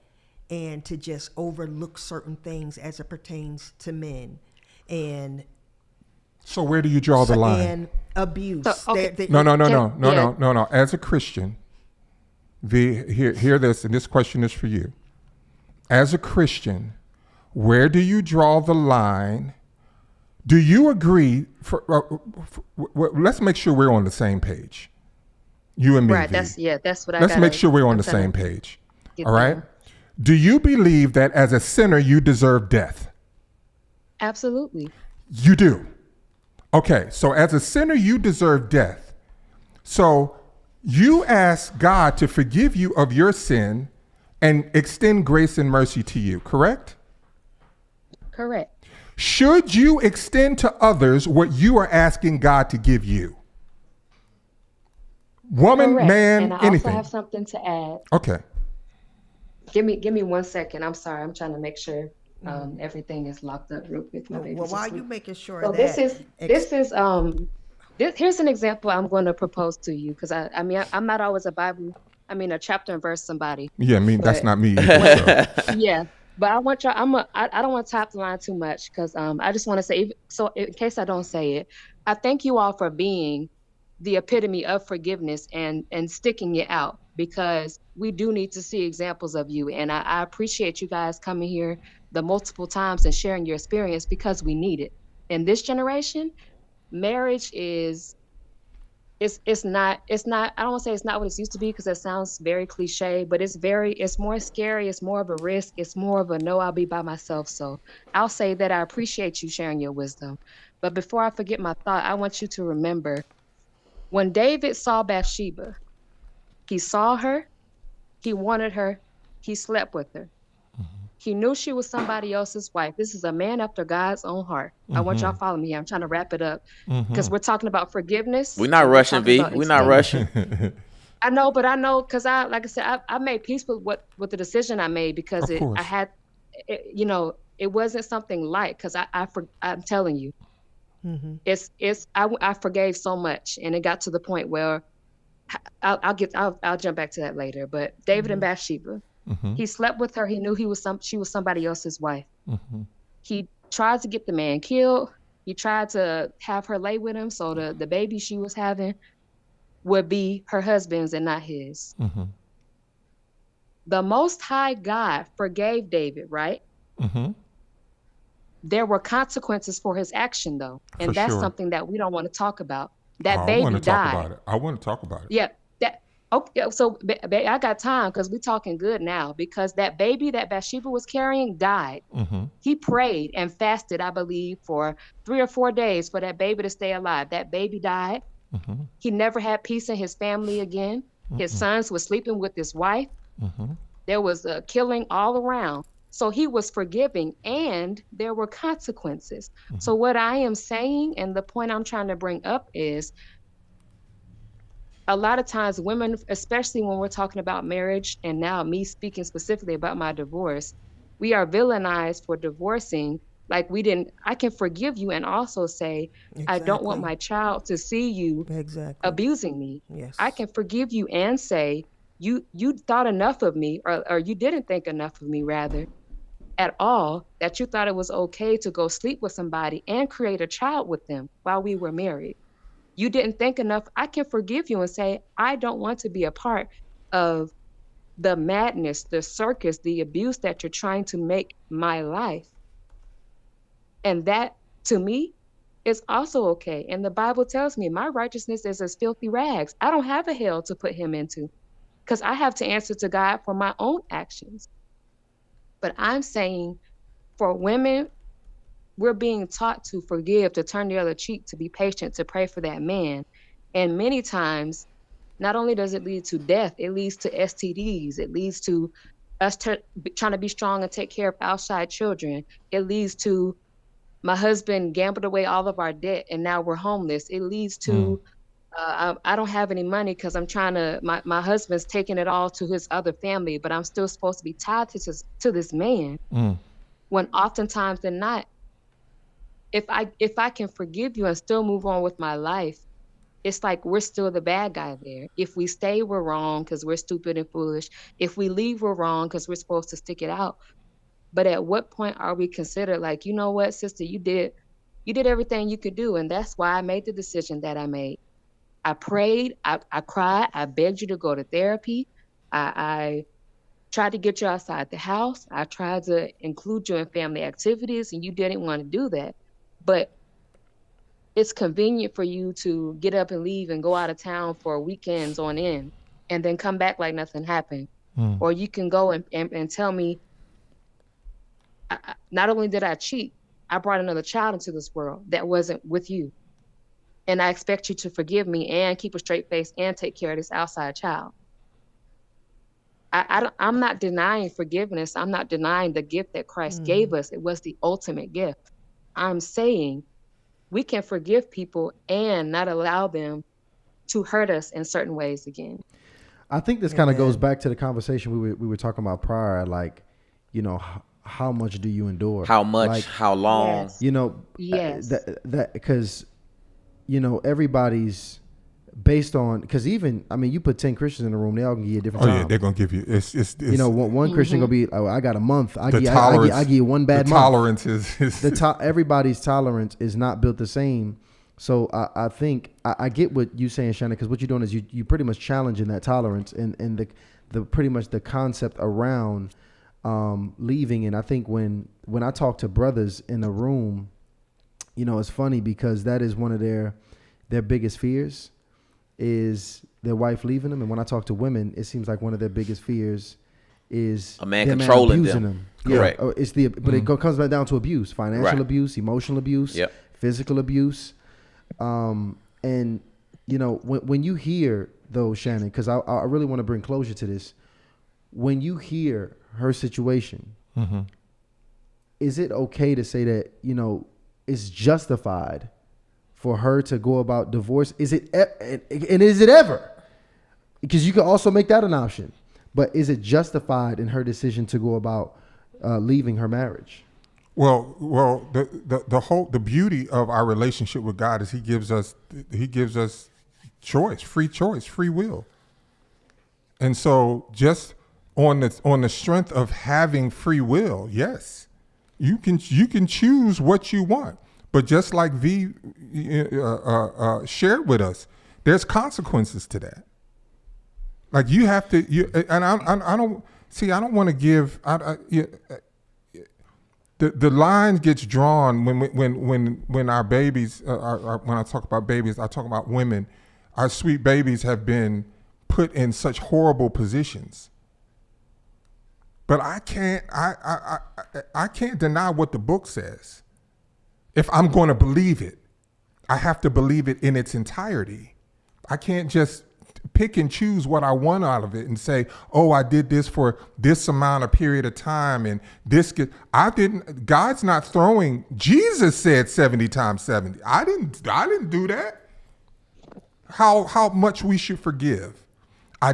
and to just overlook certain things as it pertains to men. And so where do you draw the line? And abuse. No. As a Christian, hear this, and this question is for you. As a Christian, where do you draw the line? Do you agree? Let's make sure we're on the same page. You and me. Right. That's what I. Let's make sure we're on the same page. All right. Do you believe that as a sinner you deserve death? Absolutely. You do. Okay, so as a sinner, you deserve death. So you ask God to forgive you of your sin and extend grace and mercy to you, correct? Correct. Should you extend to others what you are asking God to give you? Woman, correct. Man, and I anything. Also have something to add. Okay. Give me 1 second. I'm sorry. I'm trying to make sure everything is locked up real quick. Well, while you making sure so that here's an example I'm going to propose to you, because I'm not always a chapter and verse somebody. Yeah, that's not me either, so. Yeah, but I want y'all. I don't want to top the line too much, because I just want to say, so in case I don't say it, I thank you all for being the epitome of forgiveness and sticking it out, because we do need to see examples of you, and I appreciate you guys coming here the multiple times and sharing your experience, because we need it. In this generation, marriage it's not, I don't want to say it's not what it used to be, because it sounds very cliche, but it's more scary, it's more of a risk, it's more of a no, I'll be by myself. So I'll say that I appreciate you sharing your wisdom. But before I forget my thought, I want you to remember, when David saw Bathsheba, he saw her, he wanted her, he slept with her. He knew she was somebody else's wife. This is a man after God's own heart. I want y'all to follow me here. I'm trying to wrap it up, because we're talking about forgiveness. We're not rushing, V. We're not rushing. I know, but I know because like I said, I made peace with the decision I made because Of course. I had, it wasn't something light because I'm telling you, I forgave so much, and it got to the point where I'll jump back to that later. But David and Bathsheba, he slept with her. He knew she was somebody else's wife. He tried to get the man killed. He tried to have her lay with him so the baby she was having would be her husband's and not his. The Most High God forgave David, right? There were consequences for his action, though. And For that's sure. something that we don't want to talk about. That I baby want to talk died. about it. I want to talk about it. Yeah. Okay, so I got time because we're talking good now, because that baby that Bathsheba was carrying died. He prayed and fasted, I believe, for 3 or 4 days for that baby to stay alive. That baby died. He never had peace in his family again. His sons were sleeping with his wife. There was a killing all around. So he was forgiving, and there were consequences. So what I am saying, and the point I'm trying to bring up, is a lot of times women, especially when we're talking about marriage, and now me speaking specifically about my divorce, we are villainized for divorcing. Like I can forgive you and also say, I don't want my child to see you abusing me. Yes. I can forgive you and say, you thought enough of me, or you didn't think enough of me, rather, at all, that you thought it was okay to go sleep with somebody and create a child with them while we were married. You didn't think enough. I can forgive you and say, I don't want to be a part of the madness, the circus, the abuse that you're trying to make my life. And that, to me, is also okay. And the Bible tells me my righteousness is as filthy rags. I don't have a hell to put him into because I have to answer to God for my own actions. But I'm saying for women, we're being taught to forgive, to turn the other cheek, to be patient, to pray for that man. And many times, not only does it lead to death, it leads to STDs. It leads to us trying to be strong and take care of outside children. It leads to my husband gambled away all of our debt and now we're homeless. It leads to I don't have any money because I'm trying to, my husband's taking it all to his other family, but I'm still supposed to be tied to this man. When oftentimes than not, if I can forgive you and still move on with my life, it's like we're still the bad guy there. If we stay, we're wrong because we're stupid and foolish. If we leave, we're wrong because we're supposed to stick it out. But at what point are we considered like, you know what, sister, you did everything you could do. And that's why I made the decision that I made. I prayed, I cried, I begged you to go to therapy. I tried to get you outside the house. I tried to include you in family activities and you didn't want to do that. But it's convenient for you to get up and leave and go out of town for weekends on end and then come back like nothing happened. Or you can go and tell me, not only did I cheat, I brought another child into this world that wasn't with you. And I expect you to forgive me and keep a straight face and take care of this outside child. I'm not denying forgiveness. I'm not denying the gift that Christ gave us. It was the ultimate gift. I'm saying we can forgive people and not allow them to hurt us in certain ways again. I think this kind of goes back to the conversation we were talking about prior, like, you know, how much do you endure? How much? Like, how long? Yes. You know, Yes. that because, you know, everybody's based on, because even, I mean, you put 10 Christians in the room, they all can give you a different time. Yeah, they're gonna give you. It's you know, one Christian gonna be, oh, I got a month. I give you one bad the month. Tolerance is everybody's tolerance is not built the same. So I think I get what you're saying, Shannon, because what you're doing is you pretty much challenging that tolerance and the pretty much the concept around leaving. And I think when I talk to brothers in a room, you know, it's funny because that is one of their biggest fears is their wife leaving them. And when I talk to women, it seems like one of their biggest fears is a man controlling abusing them. Yeah, Correct. it's but it comes back down to abuse, financial abuse, emotional abuse, physical abuse. And you know, when you hear though, Shannon, because I really want to bring closure to this. When you hear her situation, is it okay to say that, you know, it's justified for her to go about divorce? Is it ever? because you could also make that an option. But is it justified in her decision to go about leaving her marriage? Well, the beauty of our relationship with God is He gives us choice, free will. And so, just on the strength of having free will, yes, you can choose what you want. But just like V shared with us, there's consequences to that. Like you have to, and I don't see. I don't want to give. The line gets drawn when our babies. When I talk about babies, I talk about women. Our sweet babies have been put in such horrible positions. But I can't. I can't deny what the book says. If I'm going to believe it, I have to believe it in its entirety. I can't just pick and choose what I want out of it and say, oh, I did this for this amount of period of time and this God's not throwing. Jesus said 70 times 70. I didn't do that. How much we should forgive.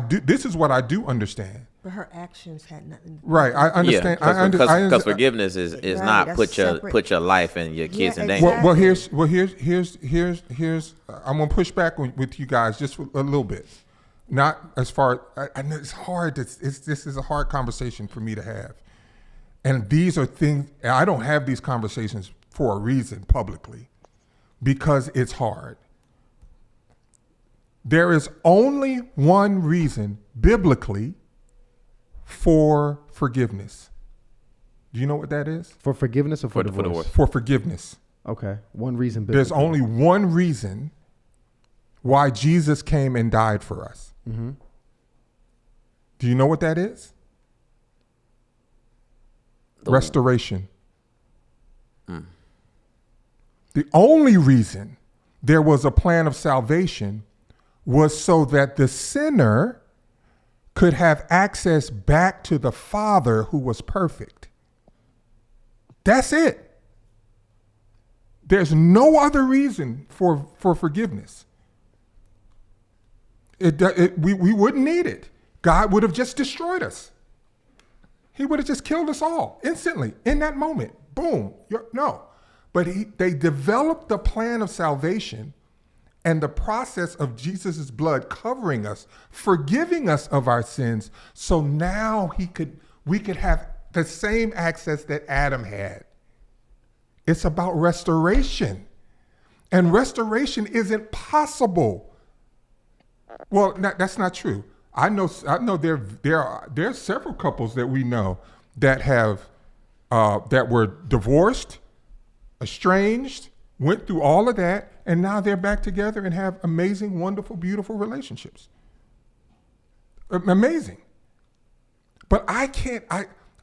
This is what I do understand. But her actions had nothing. Right, I understand. Because forgiveness is not put your life and your kids in danger. Well, here's. I'm gonna push back with you guys just a little bit. Not as far. I know it's hard. This is a hard conversation for me to have, and these are things I don't have these conversations for a reason publicly, because it's hard. There is only one reason biblically for forgiveness. Do you know what that is? For forgiveness or for divorce? For forgiveness. Okay. One reason. There's only one reason why Jesus came and died for us. Mm-hmm. Do you know what that is? Restoration. The only reason there was a plan of salvation was so that the sinner could have access back to the Father who was perfect. That's it. There's no other reason for forgiveness. We wouldn't need it. God would have just destroyed us. He would have just killed us all instantly in that moment. Boom. No. But they developed the plan of salvation and the process of Jesus' blood covering us, forgiving us of our sins, so now we could have the same access that Adam had. It's about restoration. And restoration isn't possible. Well, that's not true. I know there are several couples that we know that have that were divorced, estranged, went through all of that, and now they're back together and have amazing, wonderful, beautiful relationships. Amazing. But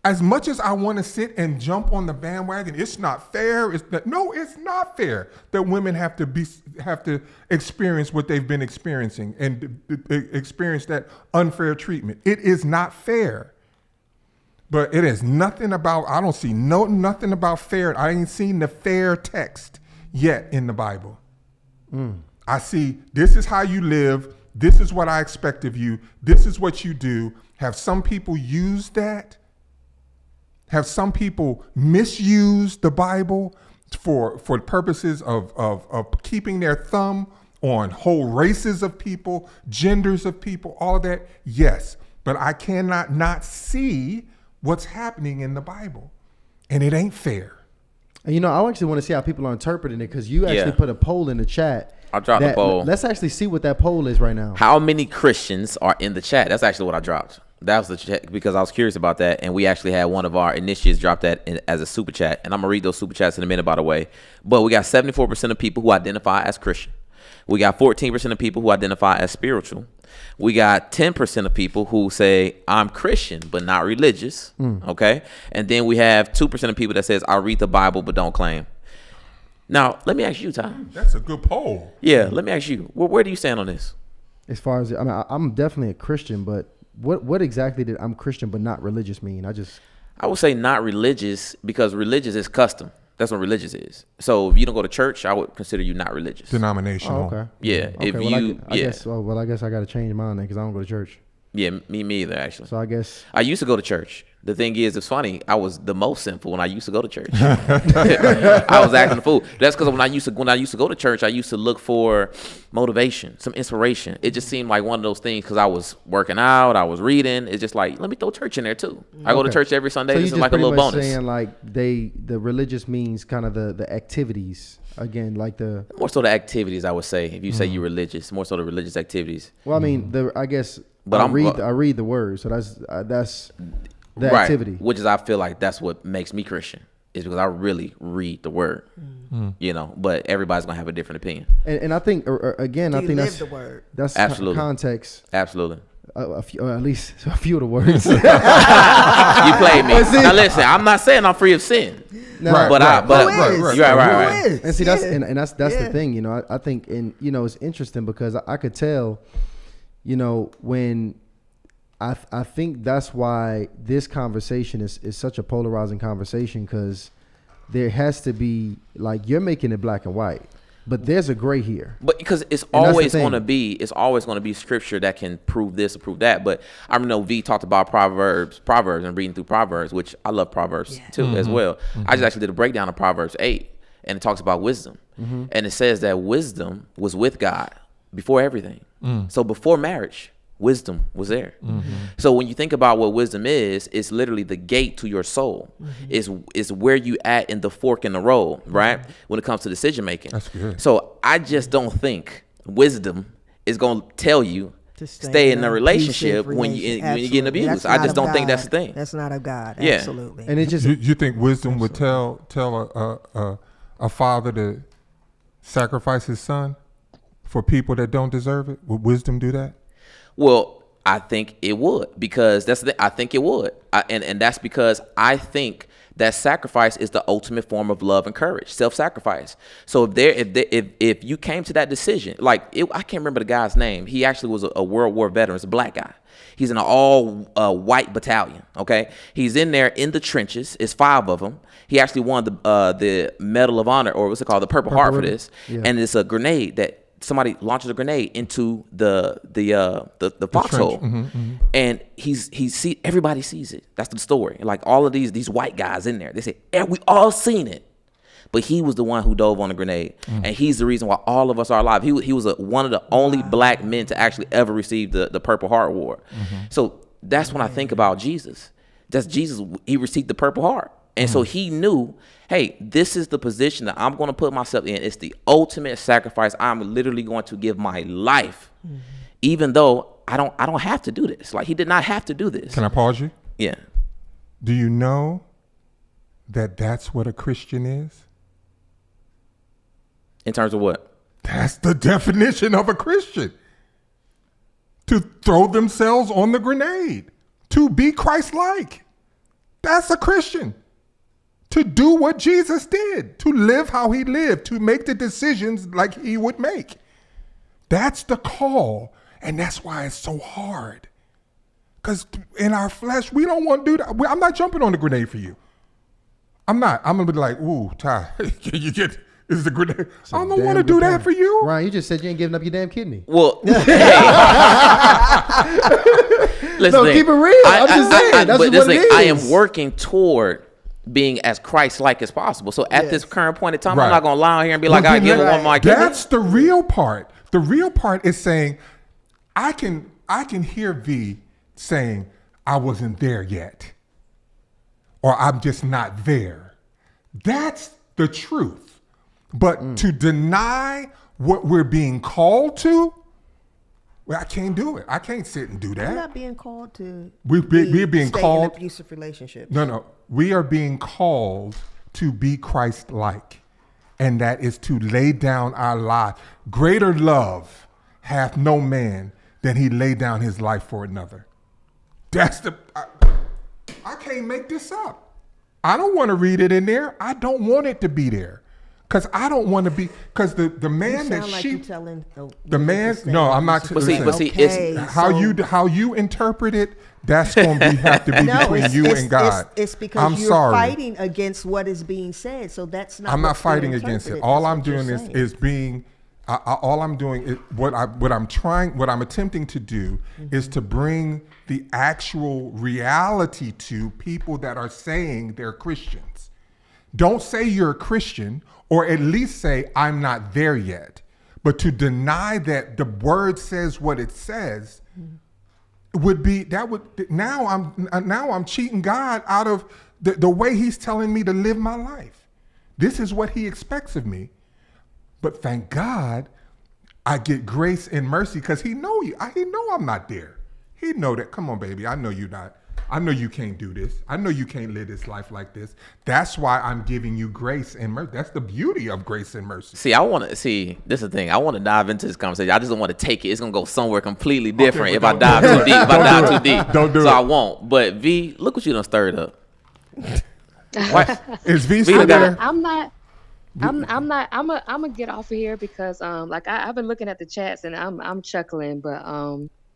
as much as I want to sit and jump on the bandwagon, it's not fair. It's not fair that women have to experience what they've been experiencing and experience that unfair treatment. It is not fair. But it is nothing about, I don't see nothing about fair. I ain't seen the fair text yet in the Bible. I see, this is how you live. This is what I expect of you. This is what you do. Have some people use that? Have some people misuse the Bible for purposes of keeping their thumb on whole races of people, genders of people, all of that? Yes, but I cannot not see what's happening in the Bible, and it ain't fair. And I actually want to see how people are interpreting it, because you actually put a poll in the chat. I dropped a poll. Let's actually see what that poll is right now. How many Christians are in the chat? That's actually what I dropped. That was the chat, because I was curious about that, and we actually had one of our initiates drop that as a super chat, and I'm gonna read those super chats in a minute, by the way. But we got 74% of people who identify as Christian. We got 14% of people who identify as spiritual. We got 10% of people who say I'm Christian but not religious. Okay, and then we have 2% of people that says I read the Bible but don't claim. Now let me ask you, Ty. That's a good poll. Yeah, let me ask you. Where do you stand on this? As far as I'm definitely a Christian, but what exactly did I'm Christian but not religious mean? I would say not religious, because religious is custom. That's what religious is. So if you don't go to church, I would consider you not religious. Denominational. Oh, okay. Yeah. Okay, If well, you, I guess I got to change mine then because I don't go to church. Yeah, me either, actually. So I guess I used to go to church. The thing is, it's funny. I was the most sinful when I used to go to church. I was acting a fool. That's because when I used to go to church, I used to look for motivation, some inspiration. It just seemed like one of those things because I was working out, I was reading. It's just like, let me throw church in there too. I go to church every Sunday. So This you is just like a pretty little much bonus. saying like the religious means kind of the activities again, like the. More so the activities, I would say. If you say you're religious, more so the religious activities. Well, I mean, I guess. But I read the word, so that's the Right. activity. Which is, I feel like that's what makes me Christian, is because I really read the word. You know, but everybody's gonna have a different opinion. And I think again, Do I you think live that's the word? That's Absolutely. context. Absolutely. A few, or at least a few of the words. You played me. Now listen, I'm not saying I'm free of sin. No, Right, But right. you're right. Who is? And see, that's the Yeah. thing, you know. I think, and you know, it's interesting because I could tell, you know, when I think that's why this conversation is such a polarizing conversation, because there has to be, like, you're making it black and white, but there's a gray here. But because it's And that's the always thing. going to be scripture that can prove this or prove that. But I know V talked about Proverbs and reading through Proverbs, which I love Proverbs too as well. I just actually did a breakdown of Proverbs 8, and it talks about wisdom. And it says that wisdom was with God before everything. So before marriage, wisdom was there. So when you think about what wisdom is, it's literally the gate to your soul. It's where you at in the fork in the road, right? When it comes to decision making. That's good. So I just don't think wisdom is going to tell you To stay in a abusive relationship when you're getting Absolutely. abused. That's I not just of don't think that's God. the thing. That's not of God. Yeah. Absolutely. And it just You think wisdom would tell a father to sacrifice his son for people that don't deserve it? Would wisdom do that? Well, I think it would, because I think it would. And that's because I think that sacrifice is the ultimate form of love and courage, self-sacrifice. So if you came to that decision, like I can't remember the guy's name. He actually was a World War veteran. It's a black guy. He's in an all white battalion. Okay, he's in there in the trenches. It's 5 of them. He actually won the Medal of Honor, or what's it called, the Purple Heart for this. Yeah. And it's a grenade that somebody launches a grenade into the foxhole, and everybody sees it. That's the story. Like all of these white guys in there, they say, we all seen it, but he was the one who dove on the grenade, and he's the reason why all of us are alive. He was one of the only black men to actually ever receive the Purple Heart Award. So that's when I think about Jesus. That's Jesus. He received the Purple Heart. And so he knew, hey, this is the position that I'm going to put myself in. It's the ultimate sacrifice. I'm literally going to give my life, even though I don't have to do this. Like, he did not have to do this. Can I pause you? Yeah. Do you know that that's what a Christian is? In terms of what? That's the definition of a Christian. To throw themselves on the grenade. To be Christ-like. That's a Christian. To do what Jesus did. To live how he lived. To make the decisions like he would make. That's the call. And that's why it's so hard. Because in our flesh, we don't want to do that. I'm not jumping on the grenade for you. I'm not. I'm going to be like, ooh, Ty, can you get... Is the grenade? I don't want to do that for you. Ryan, you just said you ain't giving up your damn kidney. Well, listen, No, keep it real. I'm just saying. That's but what it is. I am working toward being as Christ-like as possible. So at this current point in time, I'm not going to lie on here and be like, I give one my kidney. That's the real part. The real part is saying, I can hear V saying, I wasn't there yet. Or I'm just not there. That's the truth. But to deny what we're being called to, well, I can't do it. I can't sit and do that. We're not being called to. We're being stay called. in abusive relationships. No. We are being called to be Christ-like. And that is to lay down our life. Greater love hath no man than he lay down his life for another. That's I can't make this up. I don't want to read it in there. I don't want it to be there. because I don't want to be, because the You man that sound like she, you telling the man, no, I'm not. But see, Okay, how you interpret it, that's going to have to be between you and God. It's because I'm you're sorry. fighting against what is being said. So that's not. I'm not what's being fighting against it. interpreted. All That's I'm what you're doing saying. is being. All I'm doing is what I'm attempting to do is to bring the actual reality to people that are saying they're Christians. Don't say you're a Christian, or at least say I'm not there yet. But to deny that the word says what it says would be now I'm cheating God out of the way He's telling me to live my life. This is what He expects of me. But thank God I get grace and mercy because He know you. He know I'm not there. He know that. Come on, baby. I know you not. I know you can't do this. I know you can't live this life like this. That's why I'm giving you grace and mercy. That's the beauty of grace and mercy. See, this is the thing. I want to dive into this conversation. I just don't want to take it. It's going to go somewhere completely different Okay, if I but dive too deep. If I dive too deep. Don't do so it. I won't. But V, look what you done stirred up. Why? Is V V still done there? I'm gonna get off of here because I've been looking at the chats and I'm chuckling, but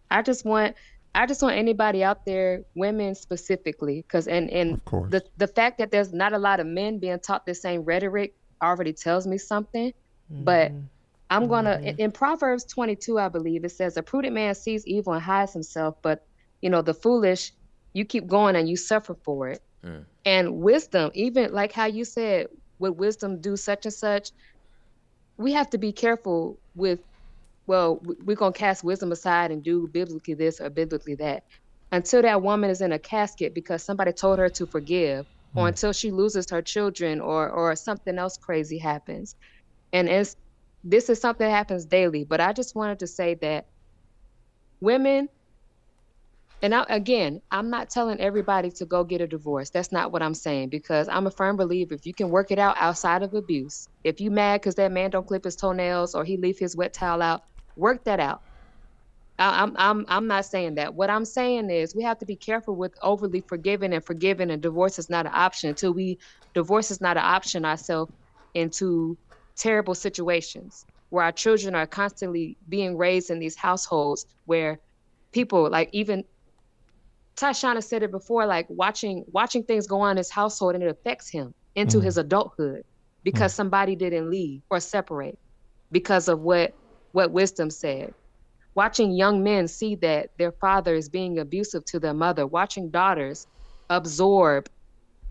I just want anybody out there, women specifically, because and Of course. the fact that there's not a lot of men being taught the same rhetoric already tells me something. But I'm gonna in Proverbs 22, I believe it says, a prudent man sees evil and hides himself, but the foolish, you keep going and you suffer for it. And wisdom, even like how you said, would wisdom do such and such? We have to be careful with, well, we're going to cast wisdom aside and do biblically this or biblically that until that woman is in a casket because somebody told her to forgive, or until she loses her children or something else crazy happens. And this is something that happens daily. But I just wanted to say that women, and I'm not telling everybody to go get a divorce. That's not what I'm saying, because I'm a firm believer if you can work it out outside of abuse, if you mad because that man don't clip his toenails or he leave his wet towel out, work that out. I'm not saying that. What I'm saying is we have to be careful with overly forgiving, and divorce is not an option until divorce is not an option ourselves into terrible situations where our children are constantly being raised in these households where people like even Tashana said it before, like watching things go on in his household and it affects him into his adulthood because somebody didn't leave or separate because of what wisdom said. Watching young men see that their father is being abusive to their mother, watching daughters absorb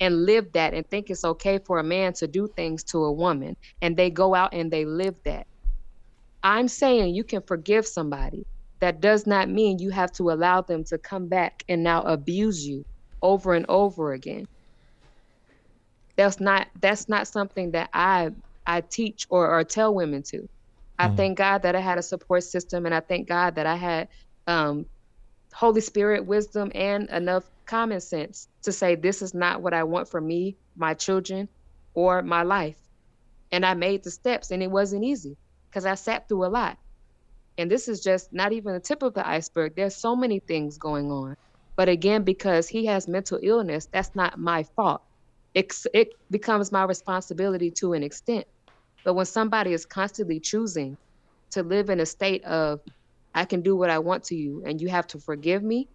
and live that and think it's okay for a man to do things to a woman, and they go out and they live that. I'm saying you can forgive somebody. That does not mean you have to allow them to come back and now abuse you over and over again. That's not something that I teach or tell women to. I thank God that I had a support system, and I thank God that I had Holy Spirit wisdom and enough common sense to say this is not what I want for me, my children, or my life. And I made the steps, and it wasn't easy because I sat through a lot. And this is just not even the tip of the iceberg. There's so many things going on. But again, because he has mental illness, that's not my fault. It becomes my responsibility to an extent. But when somebody is constantly choosing to live in a state of, I can do what I want to you and you have to forgive me,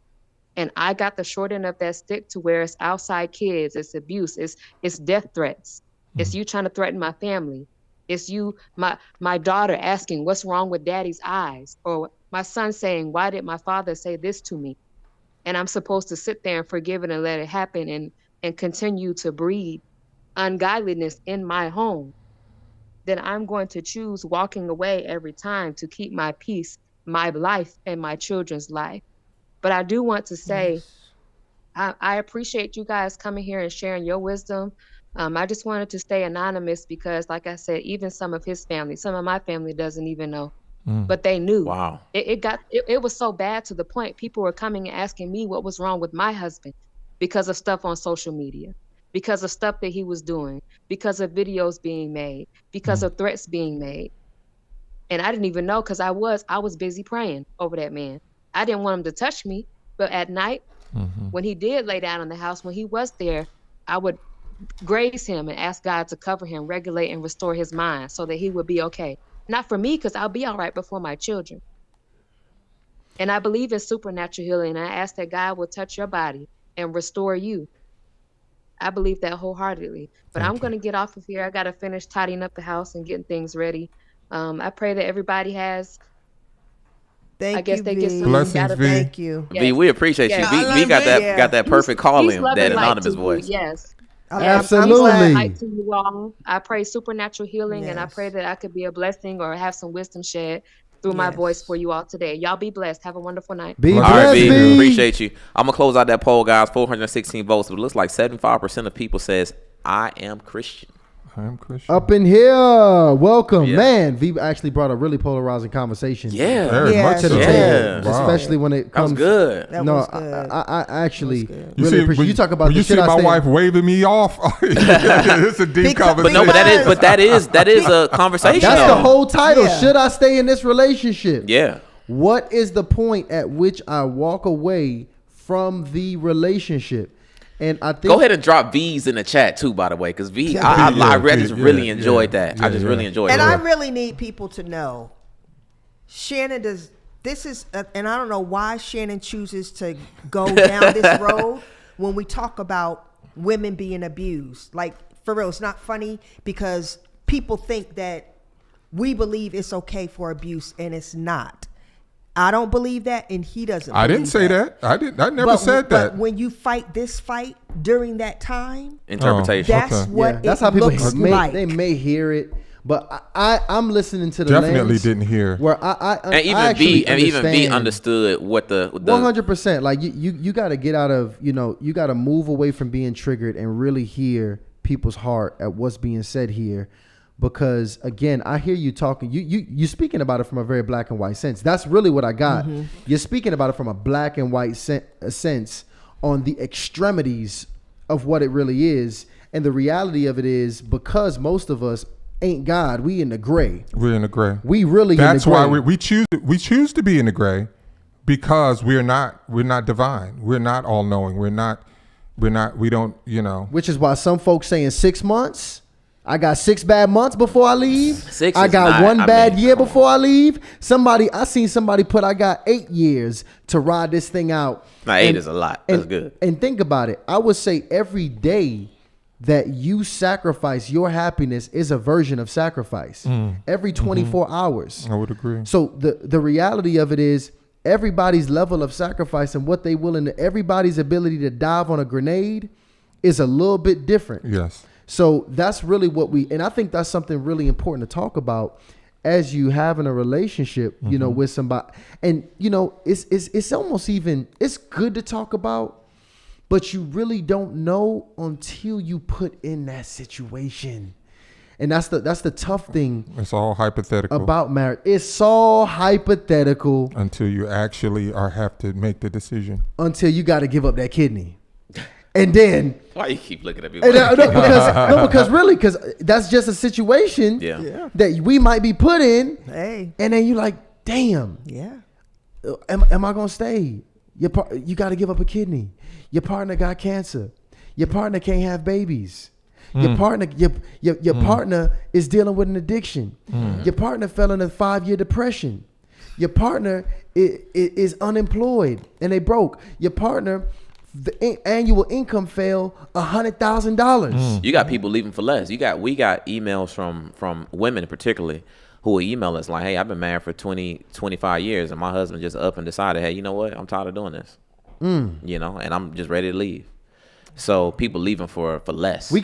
and I got the short end of that stick to where it's outside kids, it's abuse, it's death threats, it's you trying to threaten my family. It's you, my daughter asking, what's wrong with daddy's eyes? Or my son saying, why did my father say this to me? And I'm supposed to sit there and forgive it and let it happen and continue to breed ungodliness in my home. Then I'm going to choose walking away every time to keep my peace, my life, and my children's life. But I do want to say, I appreciate you guys coming here and sharing your wisdom. I just wanted to stay anonymous because, like I said, even some of my family doesn't even know, but they knew. Wow. It was so bad to the point people were coming and asking me what was wrong with my husband because of stuff on social media, because of stuff that he was doing, because of videos being made, because of threats being made. And I didn't even know because I was busy praying over that man. I didn't want him to touch me, but at night, when he did lay down in the house, when he was there, I would graze him and ask God to cover him, regulate and restore his mind so that he would be okay. Not for me, because I'll be all right before my children. And I believe in supernatural healing. And I ask that God will touch your body and restore you. I believe that wholeheartedly. But I'm going to get off of here. I got to finish tidying up the house and getting things ready. I pray that everybody has. Thank guess you, they get V. some Blessings, V. Thank you. Yes. V, we appreciate you. Yes. V got that Yeah. got that perfect calling, Peace, love, that and light anonymous to you. voice. Yes. Absolutely. I'm glad to you all. I pray supernatural healing, and I Yes. pray that I could be a blessing or have some wisdom shared through my Yes. voice for you all today. Y'all be blessed. Have a wonderful night. Be All All right, blessed, V. V. Appreciate you. I'm gonna close out that poll, guys. 416 votes, but it looks like 75% of people says I am Christian. I am Christian. Up in here, welcome, Yeah. man. V actually brought a really polarizing conversation. Yeah, Very Yeah, much to the so. Yeah. table, Wow. especially when it that was comes. good. That No, was good. I actually good. You really see, appreciate. You talk about when the you shit see I my stay- wife waving me off. It's a deep Because- conversation. But no, but that is a conversation. That's the though. whole title. Yeah. Should I stay in this relationship? Yeah. What is the point at which I walk away from the relationship? And I think Go ahead and drop V's in the chat too, by the way, because V, Yeah, I just yeah, really yeah, enjoyed yeah, that. I just yeah. really enjoyed And it. I really need people to know, Shannon does. This is, and I don't know why Shannon chooses to go down this road when we talk about women being abused. Like, for real, it's not funny because people think that we believe it's okay for abuse, and it's not. I don't believe that, and he doesn't. I didn't say believe that. I never said But that. when you fight this fight during that time, Interpretation. that's Okay. what that's it how people looks may, like. they may hear it, but I'm listening to the Definitely lens didn't hear. where I and even I actually V understand. understood what the 100%. Like you got to get out of, you got to move away from being triggered and really hear people's heart at what's being said here. Because again, I hear you talking. You speaking about it from a very black and white sense. That's really what I got. Mm-hmm. You're speaking about it from a black and white sense on the extremities of what it really is. And the reality of it is, because most of us ain't God, we in the gray. We're in the gray. We really That's in the why gray. we choose to be in the gray, because we're not divine. We're not all knowing. We don't. Which is why some folks saying 6 months. I got 6 bad months before I leave. Six I is got not- one I bad mean, year come before I leave. I seen somebody put I got 8 years to ride this thing out. Nah, 8 is a lot. That's good. And think about it. I would say every day that you sacrifice your happiness is a version of sacrifice. Every 24 hours. I would agree. So the reality of it is everybody's level of sacrifice and what they willing to, everybody's ability to dive on a grenade is a little bit different. Yes. So that's really what and I think that's something really important to talk about as you having a relationship, with somebody. And, it's almost even, it's good to talk about, but you really don't know until you put in that situation. And that's the tough thing It's all hypothetical about marriage. It's all hypothetical until you actually have to make the decision. until you got to give up that kidney. And then, Why you keep looking at me? because that's just a situation Yeah. that we might be put in. Hey, And then you like, damn, yeah. am I gonna stay? You got to give up a kidney. Your partner got cancer. Your partner can't have babies. Your partner, your partner is dealing with an addiction. Your partner fell in a 5-year depression. Your partner is unemployed and they broke. Your partner, the annual income fell $100,000. You got people leaving for less. We got emails from women particularly who will email us like, hey, I've been married for 25 years and my husband just up and decided, hey, you know what? I'm tired of doing this. And I'm just ready to leave. So people leaving for less. I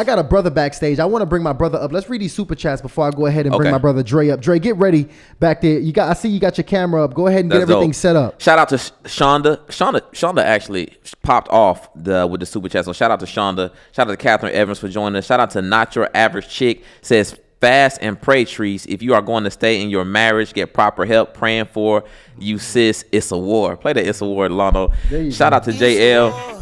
got a brother backstage. I want to bring my brother up. Let's read these super chats before I go ahead and bring Okay. my brother Dre up. Dre, get ready back there. I see you got your camera up. Go ahead and get That's everything dope. set up. Shout out to Shonda. Shonda actually popped off with the super chat. So shout out to Shonda. Shout out to Catherine Evans for joining us. Shout out to Not Your Average Chick. Says fast and pray, Trees. If you are going to stay in your marriage, get proper help. Praying for you, sis. It's a war. Play the It's a War, Lano. Shout out to JL.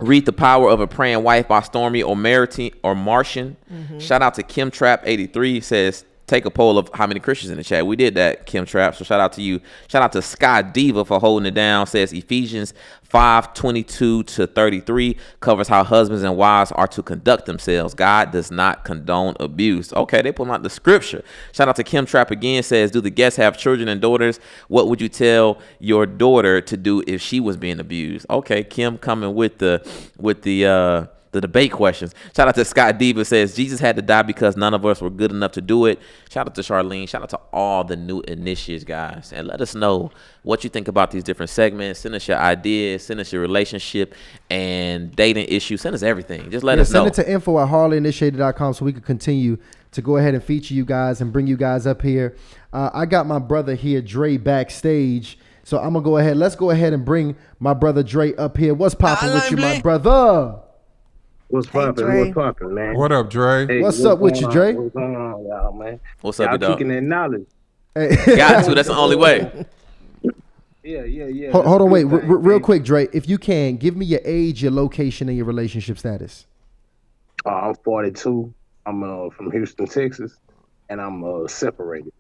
Read The Power of a Praying Wife by Stormy or Martian. Shout out to Kim Trap 83. Says take a poll of how many Christians in the chat. We did that, Kim Trapp. So shout out to you. Shout out to Sky Diva for holding it down. Says Ephesians 5:22-33 covers how husbands and wives are to conduct themselves. God does not condone abuse. Okay, they pulling out the scripture. Shout out to Kim Trapp again. Says, do the guests have children and daughters? What would you tell your daughter to do if she was being abused? Okay, Kim coming with the debate questions. Shout out to Scott Diva. Says Jesus had to die because none of us were good enough to do it. Shout out to Charlene. Shout out to all the new initiates, guys. And let us know what you think about these different segments. Send us your ideas. Send us your relationship and dating issues. Send us everything. Just let us know. Send it to info@harleyinitiated.com so we can continue to go ahead and feature you guys and bring you guys up here. I got my brother here, Dre, backstage. So I'm going to go ahead. Let's go ahead and bring my brother Dre up here. What's popping with you, my brother? What's poppin'? What's poppin', man? What up, Dre? Hey, what's up with you, Dre? What's going on, y'all, man? What's up, y'all dog? kicking that knowledge. Hey. Got to. That's the only way. Yeah. Hold on, wait. Real quick, Dre. If you can, give me your age, your location, and your relationship status. I'm 42. I'm from Houston, Texas, and I'm separated.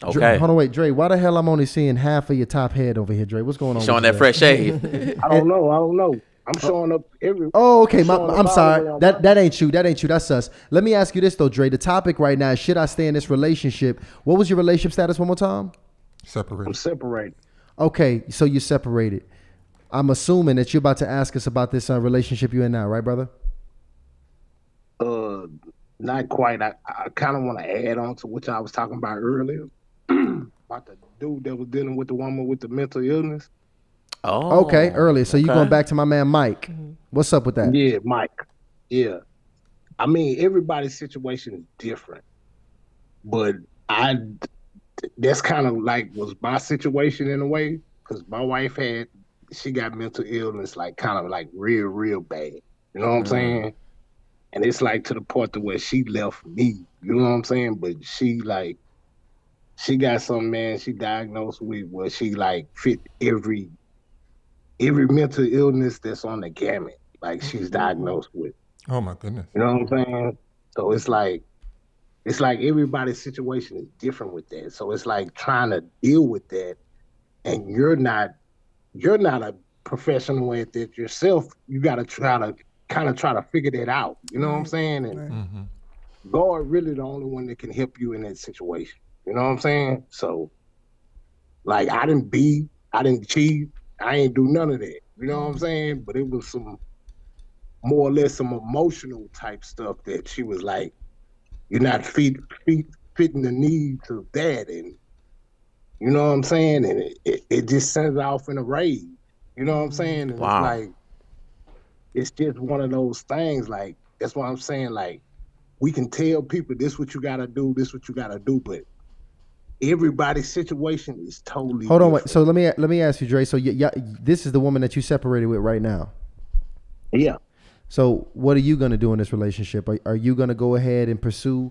Okay. Dre, hold on, wait, Dre. Why the hell I'm only seeing half of your top head over here, Dre? What's going on? Showing with that you, fresh shave. I don't know. I'm showing up every. Oh, okay. showing I'm up sorry. all the way That ain't you. That's us. Let me ask you this though, Dre. The topic right now is, should I stay in this relationship? What was your relationship status one more time? I'm separated. Okay, so you're separated. I'm assuming that you're about to ask us about this relationship you're in now, right, brother? Not quite. I kind of want to add on to what I was talking about earlier about the dude that was dealing with the woman with the mental illness. Oh. Okay, earlier. So you going back to my man Mike. What's up with that? Yeah, Mike. Yeah. I mean, everybody's situation is different. But that's kind of like was my situation in a way, because my wife she got mental illness like kind of like real bad. You know what I'm saying? And it's like to the point to where she left me. You know what I'm saying? But she got some man she diagnosed with where she like fit every mental illness that's on the gamut, like she's diagnosed with. Oh my goodness. You know what I'm saying? So it's like everybody's situation is different with that. So it's like trying to deal with that, and you're not a professional at it yourself. You got to try to figure that out. You know what I'm saying? And God really the only one that can help you in that situation. You know what I'm saying? So like I didn't cheat. I ain't do none of that. You know what I'm saying? But it was some more or less some emotional type stuff that she was like, you're not fitting the needs of that. And you know what I'm saying? And it just sends off in a rage. You know what I'm saying? And wow. It's like, it's just one of those things. Like, that's why I'm saying, like, we can tell people this what you gotta do, but everybody's situation is totally Hold on, different. wait. So let me ask you, Dre. So this is the woman that you separated with right now. Yeah. So what are you gonna do in this relationship? Are you gonna go ahead and pursue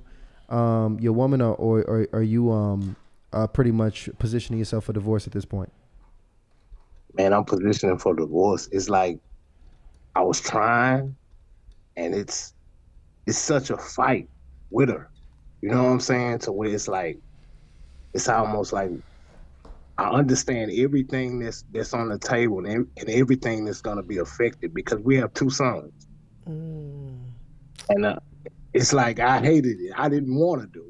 your woman, or are you pretty much positioning yourself for divorce at this point? Man, I'm positioning for divorce. It's like I was trying, and it's such a fight with her. You know what I'm saying? To where it's like, it's almost like I understand everything that's on the table and everything that's gonna be affected because we have two sons. And it's like I hated it. I didn't want to do it.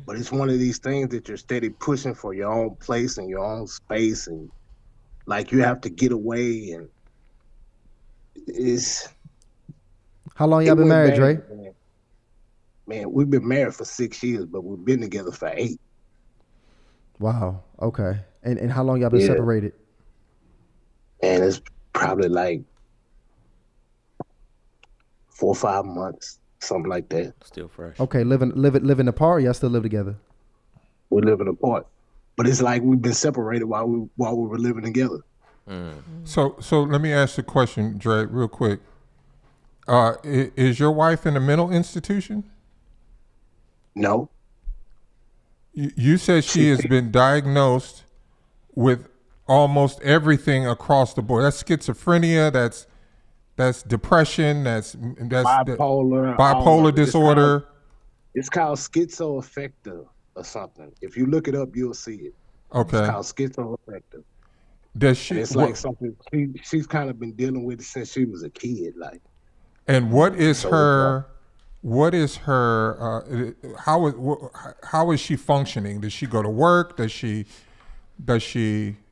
But it's one of these things that you're steady pushing for your own place and your own space, and like you have to get away. And it's How long y'all been married, Dre? Man, we've been married for 6 years, but we've been together for 8. Wow. Okay. And how long y'all been separated? And it's probably like 4 or 5 months, something like that. Still fresh. Okay, living apart. Or y'all still live together? We're living apart, but it's like we've been separated while we were living together. So let me ask the question, Dre, real quick. Is your wife in a mental institution? No. You said she has been diagnosed with almost everything across the board. That's schizophrenia. That's depression. That's bipolar disorder. It's called schizoaffective or something. If you look it up, you'll see it. It's Okay. called schizoaffective. Does And she? it's like something she's kind of been dealing with it since she was a kid. Like, And what is So, her? What is her? How is she functioning? Does she go to work? Does she?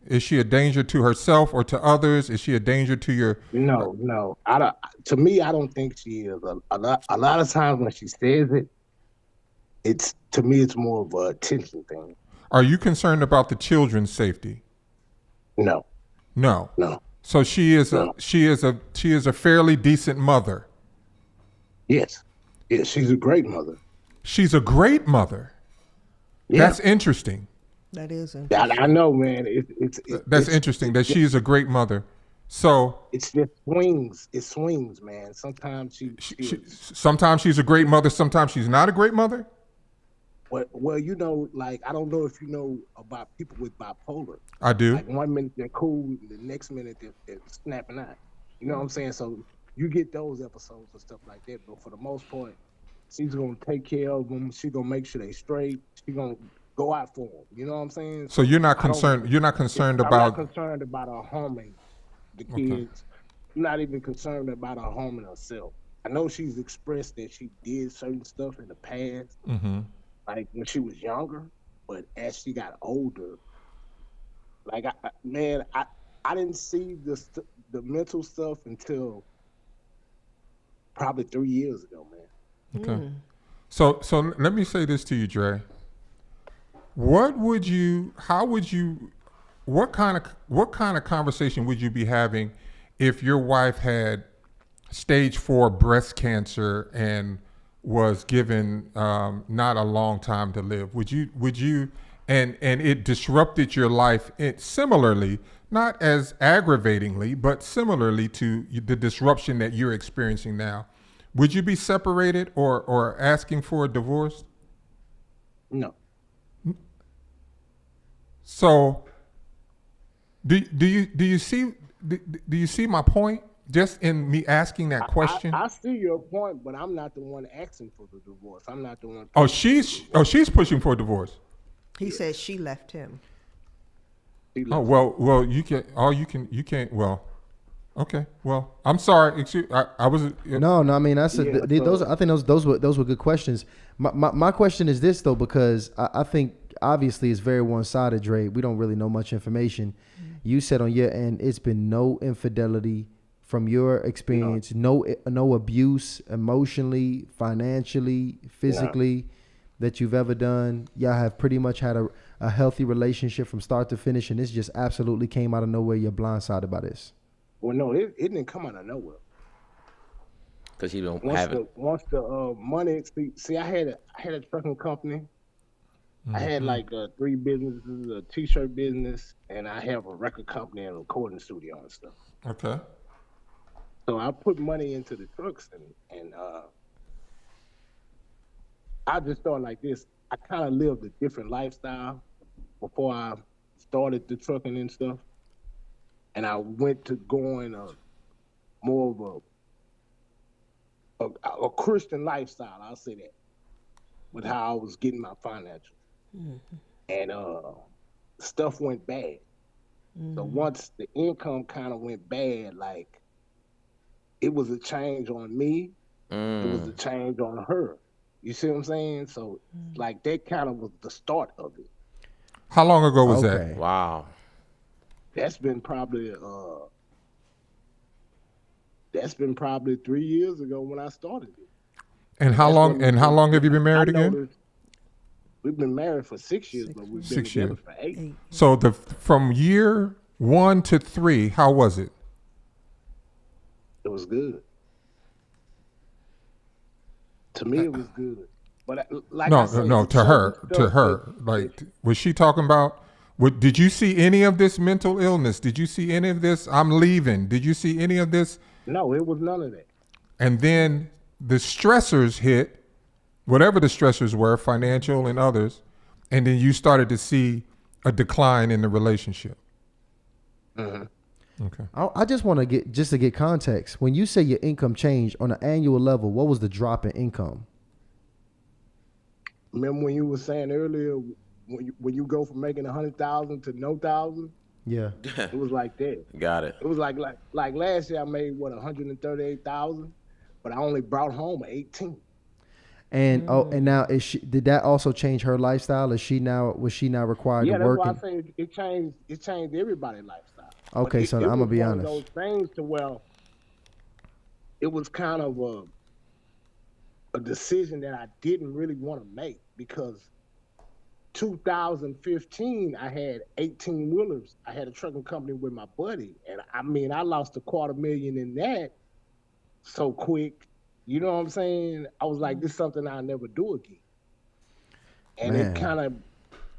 Is she a danger to herself or to others? Is she a danger to your? no. I don't. To me, I don't think she is. A lot of times when she says it, it's to me it's more of a attention thing. Are you concerned about the children's safety? No, No. no, So she is No. she is a fairly decent mother. yes, she's a great mother. She's a great mother. Yeah, That's interesting. That is interesting. I know, man. That's it's interesting that she's a great mother. So It's just swings. It swings, man. Sometimes she sometimes she's a great mother. Sometimes she's not a great mother. well, you know, like I don't know if you know about people with bipolar. I do. Like 1 minute they're cool, the next minute they're snapping out. You know what I'm saying? So you get those episodes and stuff like that. But for the most part, she's gonna take care of them. She's gonna make sure they straight. She's gonna go out for them. You know what I'm saying? So you're not I don't- concerned. You're not concerned I'm about. not concerned about her harming the kids. I'm not even concerned about her harming herself. I know she's expressed that she did certain stuff in the past, Mhm. like when she was younger, but as she got older, like I didn't see the mental stuff until probably 3 years ago, man. Okay. So let me say this to you, Dre. What would you? How would you? What kind of conversation would you be having if your wife had stage 4 breast cancer and was given not a long time to live? Would you and it disrupted your life similarly, not as aggravatingly, but similarly to the disruption that you're experiencing now? Would you be separated or asking for a divorce? No. So do you see my point just in me asking that question? I see your point, but I'm not the one asking for the divorce. I'm not the one. She's pushing for a divorce. He said she left him. Oh well you can't okay, well I'm sorry. I was No, I mean that's Yeah, those. I think those were good questions. My question is this though, because I think obviously it's very one sided, Dre. We don't really know much information. You said on your end it's been no infidelity from your experience, no abuse emotionally, financially, physically that you've ever done. Y'all have pretty much had a healthy relationship from start to finish, and this just absolutely came out of nowhere. You're blindsided by this. Well, no, it didn't come out of nowhere. Because you don't have it. Once the money, see, I had a trucking company. I had like 3 businesses, a t-shirt business, and I have a record company and a recording studio and stuff. Okay. So I put money into the trucks and I just thought like this. I kind of lived a different lifestyle before I started the trucking and stuff. And I went to going more of a Christian lifestyle, I'll say that, with how I was getting my financials. And stuff went bad. So once the income kind of went bad, like it was a change on me. It was a change on her. You see what I'm saying? So like that kind of was the start of it. How long ago was Okay. that? Wow. That's been probably 3 years ago when I started it. And how long have you been married I again? noticed we've been married for 6 years, but we've been 6 together years. for 8. So from year 1 to 3, how was it? It was good. To me, it was good. But like I said, No, it's to her, certain stuff that- Like, was she talking about? Did you see any of this mental illness? Did you see any of this? I'm leaving. Did you see any of this? No, it was none of that. And then the stressors hit, whatever the stressors were, financial and others, and then you started to see a decline in the relationship. Okay. I just want to get context. When you say your income changed on an annual level, what was the drop in income? remember when you were saying earlier when you go from making 100,000 to no thousand? Yeah. It was like that. Got it. It was like last year I made 138,000, but I only brought home 18. And and now did that also change her lifestyle? Was she now required to work? Yeah, that's why I say it changed everybody's lifestyle. Okay, so I'm gonna be honest. Those things to it was kind of a decision that I didn't really want to make, because 2015 I had 18 wheelers. I had a trucking company with my buddy, and I lost $250,000 in that so quick. You know what I'm saying? I was like, this is something I'll never do again. And Man. It kind of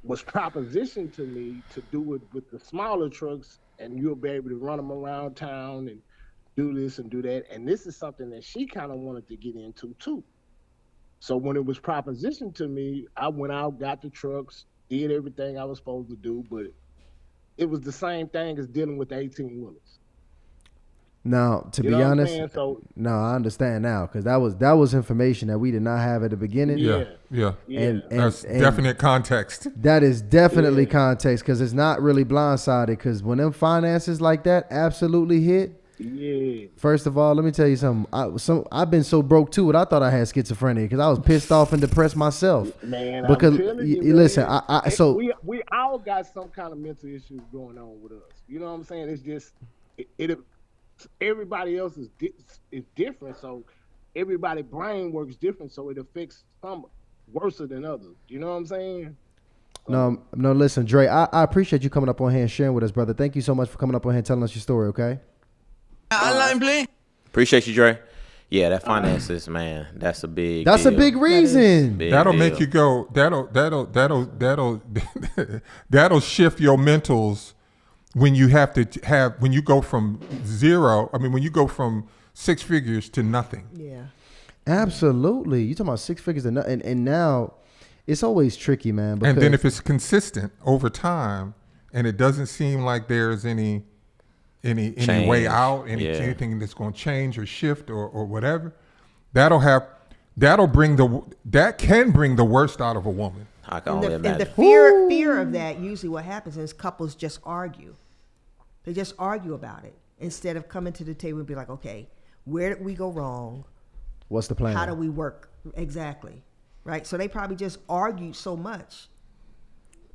was propositioned to me to do it with the smaller trucks, and you'll be able to run them around town and do this and do that. And this is something that she kind of wanted to get into too. So when it was propositioned to me, I went out, got the trucks, did everything I was supposed to do, but it was the same thing as dealing with the 18 wheelers. Now, to be honest, no, I understand now, because that was information that we did not have at the beginning. Yeah. And that's definite context. That is definitely context, because it's not really blindsided. Because when them finances like that absolutely hit, first of all, let me tell you something. I've been so broke too, I thought I had schizophrenia, because I was pissed off and depressed myself. Man, because I'm telling you, listen, we all got some kind of mental issues going on with us. You know what I'm saying? It's just everybody else is different, so everybody's brain works different, so it affects some worse than others. You know what I'm saying? No, listen, Dre, I appreciate you coming up on here and sharing with us, brother. Thank you so much for coming up on here and telling us your story, okay? Appreciate you, Dre. Yeah, that finances, man, that's a big That's deal. a big reason. That'll make you go, that'll shift your mentals when you when you go from when you go from six figures to nothing. Yeah. Absolutely. You talking about six figures and now it's always tricky, man. And then if it's consistent over time and it doesn't seem like there's any way out, anything that's going to change or shift or whatever, that can bring the worst out of a woman. I can only imagine. And the fear of that, usually what happens is couples just argue. They just argue about it instead of coming to the table and be like, okay, where did we go wrong? What's the plan? How do we work? Exactly. Right? So they probably just argued so much.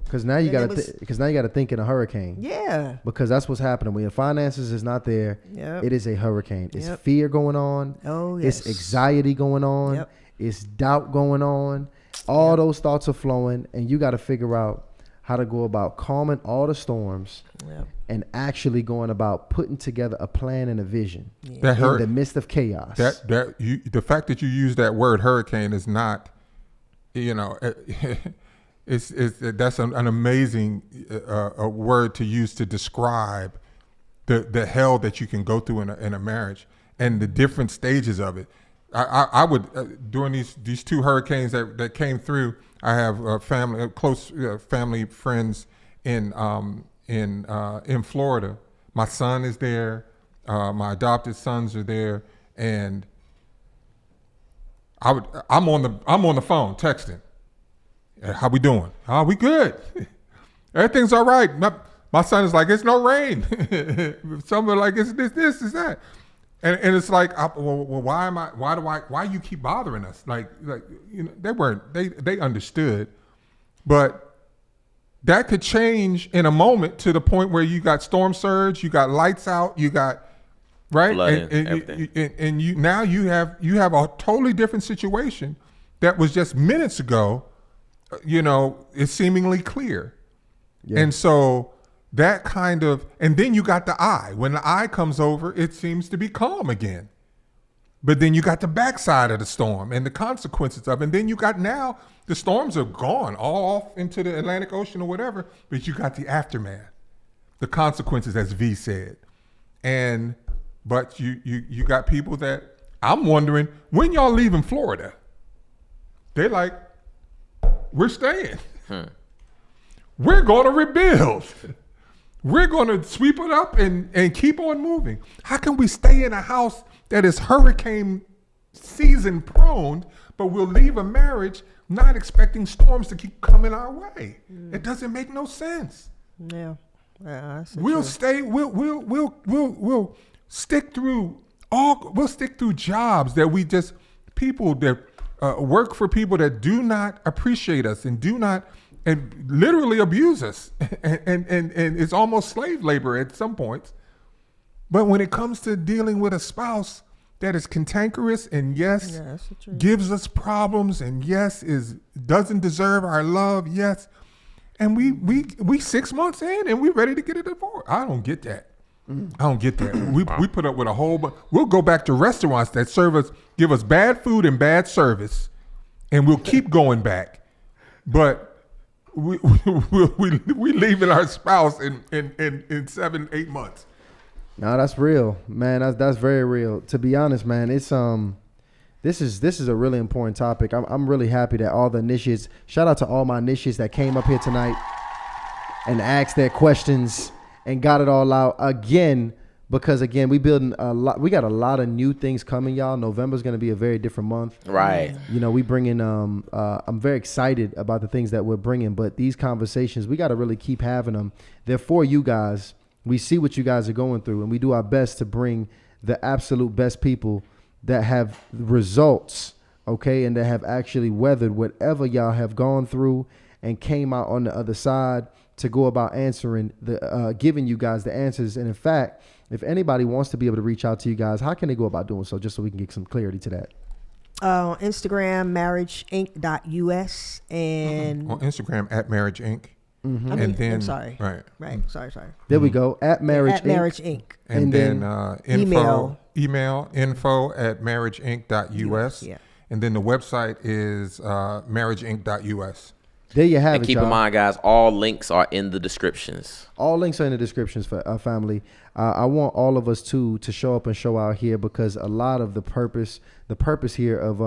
Because now you got to think in a hurricane. Yeah. Because that's what's happening when your finances is not there. Yep. It is a hurricane. It's fear going on. Oh yes. It's anxiety going on. Yep. It's doubt going on. All those thoughts are flowing, and you got to figure out how to go about calming all the storms and actually going about putting together a plan and a vision in the midst of chaos. The fact that you use that word hurricane is not, that's an amazing a word to use to describe the hell that you can go through in a marriage and the different stages of it. I would during these two hurricanes that came through. I have close family friends in Florida. My son is there. My adopted sons are there, and I'm on the phone texting. How we doing? Oh, we good. Everything's all right. My son is like, it's no rain. Someone like, it's this, is that. And it's like, why you keep bothering us? Like they understood, but that could change in a moment to the point where you got storm surge, you got lights out, you got flooding, and you have a totally different situation that was just minutes ago. It's seemingly clear, and so. That kind of, and then you got the eye. When the eye comes over, it seems to be calm again. But then you got the backside of the storm and the consequences of it. And then you got now, the storms are gone, all off into the Atlantic Ocean or whatever, but you got the aftermath, the consequences, as V said. But you got people that, I'm wondering, when y'all leaving Florida? They're like, we're staying. We're going to rebuild. We're going to sweep it up and keep on moving. How can we stay in a house that is hurricane season prone, but we'll leave a marriage not expecting storms to keep coming our way. It doesn't make no sense. Yeah. That's We'll true. stay. We'll stick through all. We'll stick through jobs that we just people that work for people that do not appreciate us and do not and literally abuse us, and it's almost slave labor at some points. But when it comes to dealing with a spouse that is cantankerous and yes, that's the truth. gives us problems and yes doesn't deserve our love, yes. And we 6 months in and we ready to get a divorce. I don't get that. I don't get that. We put up with a whole bunch. We'll go back to restaurants that give us bad food and bad service, and we'll keep going back. But we leaving our spouse in 7-8 months. No, that's real, man. That's very real. To be honest, man, it's this is a really important topic. I'm really happy that all the initiates. Shout out to all my initiates that came up here tonight and asked their questions and got it all out again. Because again, we building a lot. We got a lot of new things coming, y'all. November's going to be a very different month, Right. You know, we bringing. I'm very excited about the things that we're bringing. But these conversations, we got to really keep having them. They're for you guys. We see what you guys are going through, and we do our best to bring the absolute best people that have results, okay, and that have actually weathered whatever y'all have gone through and came out on the other side to go about answering giving you guys the answers. And in fact, if anybody wants to be able to reach out to you guys, how can they go about doing so, just so we can get some clarity to that? On Instagram, marriageinc.us, and On Instagram at Marriage Inc. I'm sorry. Right. Sorry. There we go. At Marriage At Inc. Marriage Inc. And then email info@marriageinc.us. Yeah. And then the website is marriageinc.us. There you have And it, keep y'all. in mind, guys, all links are in the descriptions. All links are in the descriptions for our family. I want all of us to show up and show out here, because a lot of the purpose here of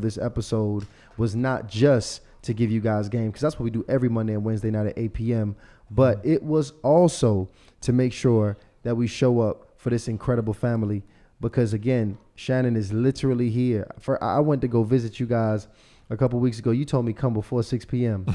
this episode was not just to give you guys game, because that's what we do every Monday and Wednesday night at 8 p.m. But it was also to make sure that we show up for this incredible family, because again, Shannon is literally here. I went to go visit you guys a couple weeks ago. You told me come before 6 p.m.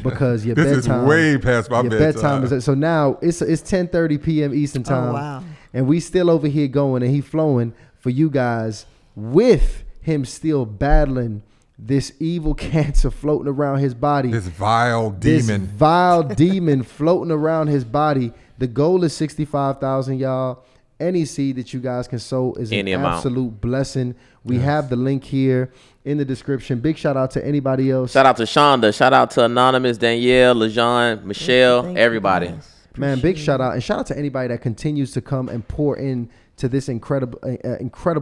because your This bedtime is way past my your bedtime. is so now it's 10:30 p.m. Eastern time. Oh, wow. And we still over here going, and he flowing for you guys, with him still battling this evil cancer floating around his body. This vile This demon. vile demon floating around his body. The goal is 65,000, y'all. Any seed that you guys can sow is Any an amount. absolute blessing. We have the link here in the description. Big shout out to anybody else. Shout out to Shonda. Shout out to Anonymous, Danielle, LaJean, Michelle, Thank you, everybody. guys. Man, big shout out, and shout out to anybody that continues to come and pour in to this incredible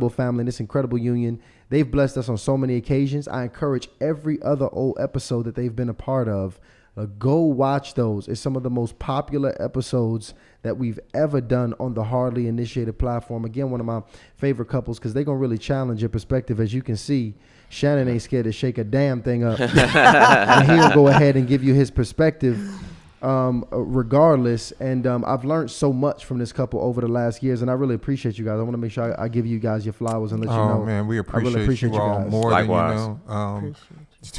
family and this incredible union. They've blessed us on so many occasions. I encourage every other old episode that they've been a part of, go watch those. It's some of the most popular episodes that we've ever done on the Hardly Initiated platform. Again, one of my favorite couples, because they're going to really challenge your perspective. As you can see, Shannon ain't scared to shake a damn thing up. And he'll go ahead and give you his perspective regardless. And I've learned so much from this couple over the last years, and I really appreciate you guys. I want to make sure I give you guys your flowers and let you know. Oh man, we I appreciate, really appreciate you all guys. more Likewise. than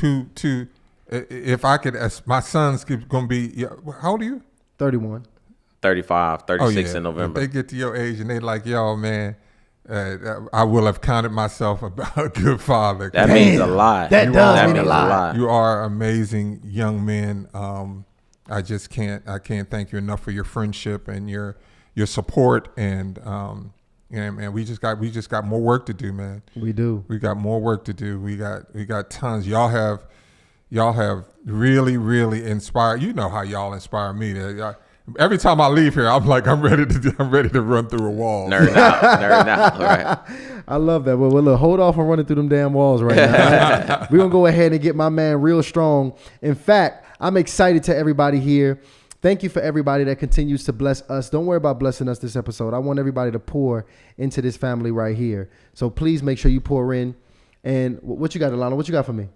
you know. If I could, my son's gonna be. How old are you? 31. 35, 36 in If November. they get to your age and they like, yo, man, I will have counted myself a good father. That means a lot. That does That mean a means lot. You are amazing young men. I can't thank you enough for your friendship and your support, and man, we just got more work to do, man. We do. We got more work to do. We got tons. Y'all have really, really inspired. You know how y'all inspire me. Every time I leave here, I'm like, I'm ready to run through a wall. Nerd out, right? I love that. Well, look, hold off on running through them damn walls right now. We're going to go ahead and get my man real strong. In fact, I'm excited to everybody here. Thank you for everybody that continues to bless us. Don't worry about blessing us this episode. I want everybody to pour into this family right here. So please make sure you pour in. And what you got, Alana? What you got for me?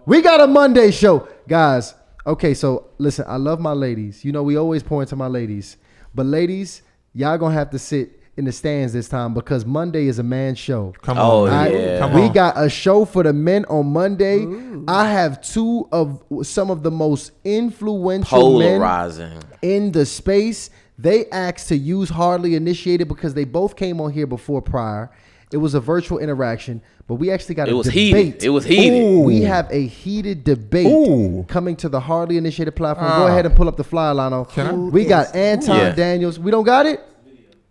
We got a Monday show. Guys, okay, so listen, I love my ladies. You know, we always pour into my ladies. But ladies, y'all going to have to sit in the stands this time because Monday is a man's show. Come on, man. yeah. Come We on. got a show for the men on Monday. I have two of some of the most influential men Polarizing. in the space. They asked to use Hardly Initiated because they both came on here before prior. It was a virtual interaction, but we actually got It a was debate. heated. It was heated. Ooh. We have a heated debate Ooh. coming to the Hardly Initiated platform. Go ahead and pull up the flyer, Lano. Can I? We got Anton Yeah. Daniels. We don't got it?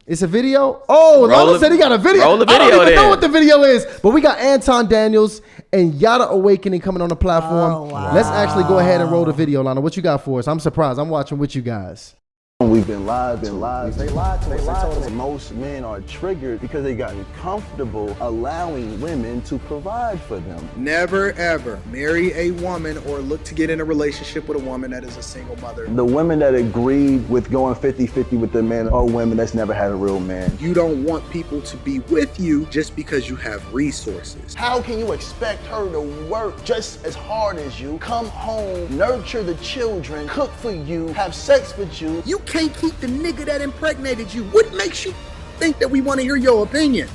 It's a video? Oh, Roll Lano the- said he got a video. roll the I don't video even know then. what the video is, but we got Anton Daniels and Yada Awakening coming on the platform. Oh, wow. Let's actually go ahead and roll the video, Lano. What you got for us? I'm surprised. I'm watching with you guys. We've been lied to. They lied to us. They told us most men are triggered because they gotten comfortable allowing women to provide for them. Never ever marry a woman or look to get in a relationship with a woman that is a single mother. The women that agreed with going 50-50 with the men are women that's never had a real man. You don't want people to be with you just because you have resources. How can you expect her to work just as hard as you, come home, nurture the children, cook for you, have sex with you? You can't keep the nigga that impregnated you. What makes you think that we want to hear your opinion?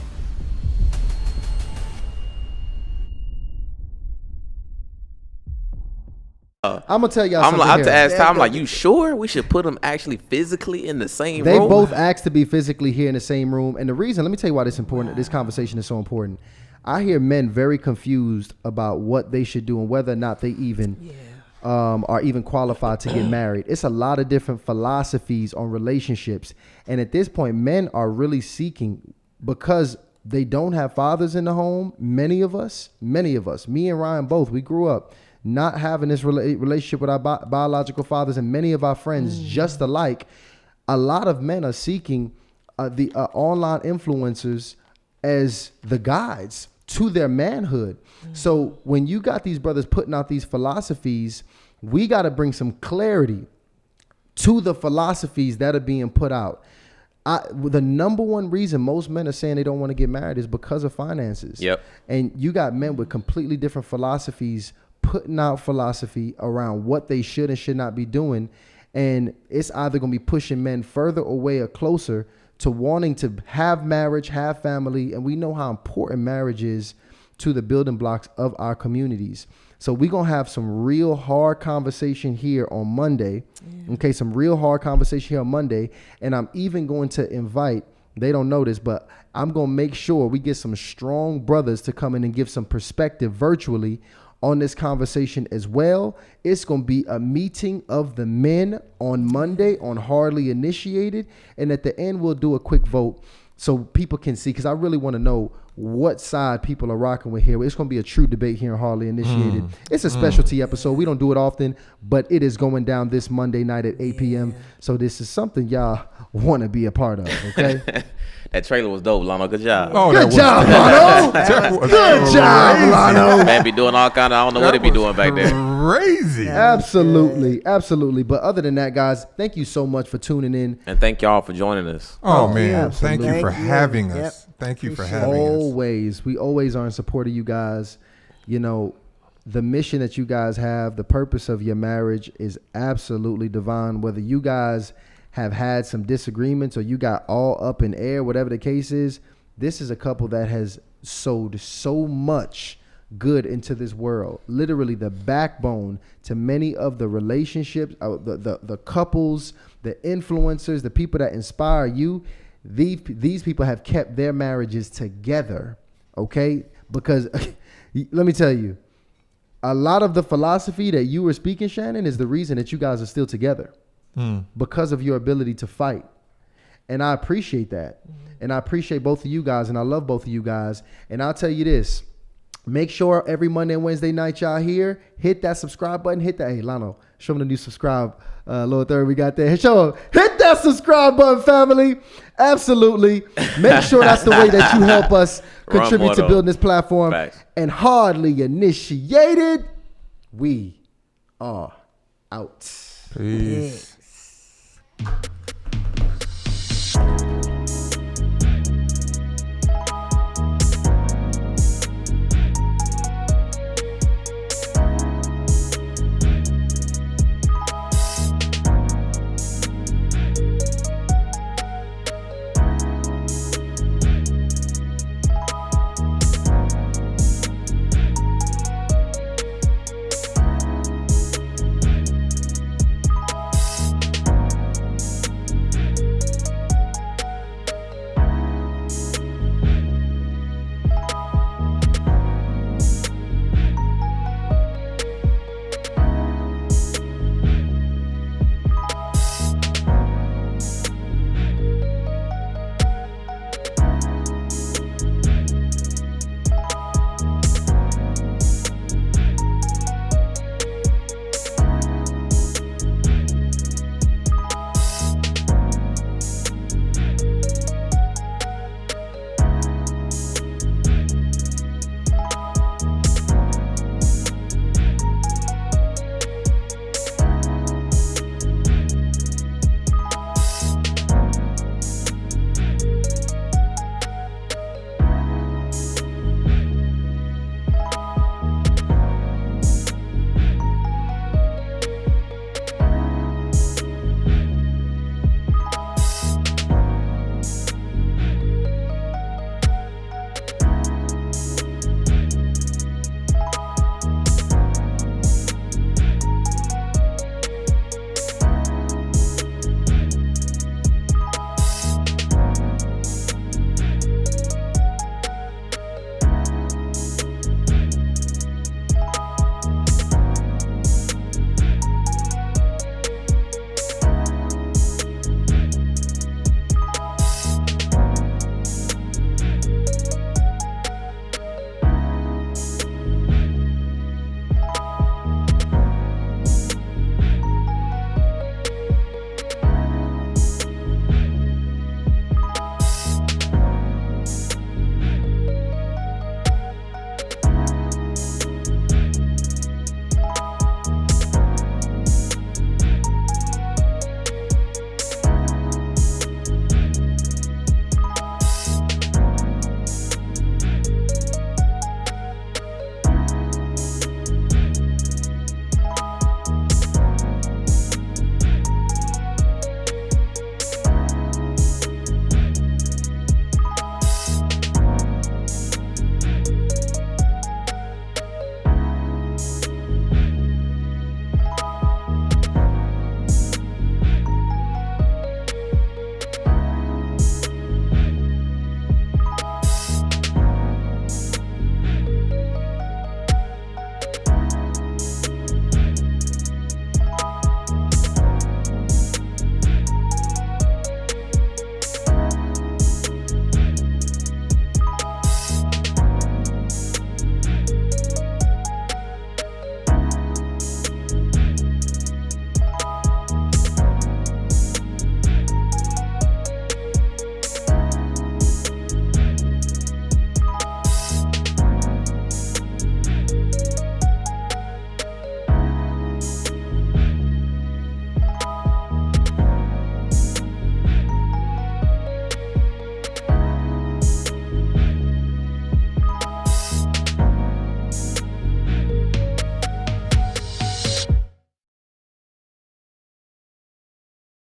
I'm gonna tell y'all I'm something like, here. to ask Tom, like, you sure we should put them actually physically in the same They room? both asked to be physically here in the same room, and the reason, let me tell you why this important. This conversation is so important. I hear men very confused about what they should do and whether or not they even are even qualified to get married. It's a lot of different philosophies on relationships, and at this point, men are really seeking because they don't have fathers in the home. Many of us, me and Ryan both, we grew up not having this relationship with our biological fathers, and many of our friends just alike. A lot of men are seeking the online influencers as the guides to their manhood. So when you got these brothers putting out these philosophies, we got to bring some clarity to the philosophies that are being put out. The number one reason most men are saying they don't want to get married is because of finances. Yep. And you got men with completely different philosophies putting out philosophy around what they should and should not be doing. And it's either going to be pushing men further away or closer to wanting to have marriage, have family. And we know how important marriage is to the building blocks of our communities. So we're going to have some real hard conversation here on Monday. Okay, some real hard conversation here on Monday. And I'm even going to invite, they don't know this, but I'm going to make sure we get some strong brothers to come in and give some perspective virtually on this conversation as well. It's going to be a meeting of the men on Monday on Hardly Initiated. And at the end, we'll do a quick vote so people can see, because I really want to know what side people are rocking with here. It's going to be a true debate here on Hardly Initiated. It's a specialty episode. We don't do it often, but it is going down this Monday night at 8 p.m. So this is something y'all want to be a part of, okay? That trailer was dope, Lano. Good job. Oh, Good that job, Lano. was Good job, Lano. Man be doing all kind of, I don't know what they be doing back there. Crazy. Absolutely, absolutely. But other than that, guys, thank you so much for tuning in. And thank y'all for joining us. Oh, man. yeah, Thank you for absolutely. having Yep. us. Thank you for Appreciate having us. Always, we always are in support of you guys. You know, the mission that you guys have, the purpose of your marriage is absolutely divine. Whether you guys have had some disagreements or you got all up in air, whatever the case is, this is a couple that has sowed so much good into this world. Literally the backbone to many of the relationships, the couples, the influencers, the people that inspire you. These people have kept their marriages together, okay? Because let me tell you, a lot of the philosophy that you were speaking, Shannon, is the reason that you guys are still together. Because of your ability to fight. And I appreciate that. And I appreciate both of you guys, and I love both of you guys. And I'll tell you this, make sure every Monday and Wednesday night y'all here, hit that subscribe button, hit that, hey Lano, show them the new subscribe, lower third we got there. Show them, hit that subscribe button, family. Absolutely. Make sure that's the way that you help us contribute to building this platform. Facts. And Hardly Initiated, we are out. Peace. Yes.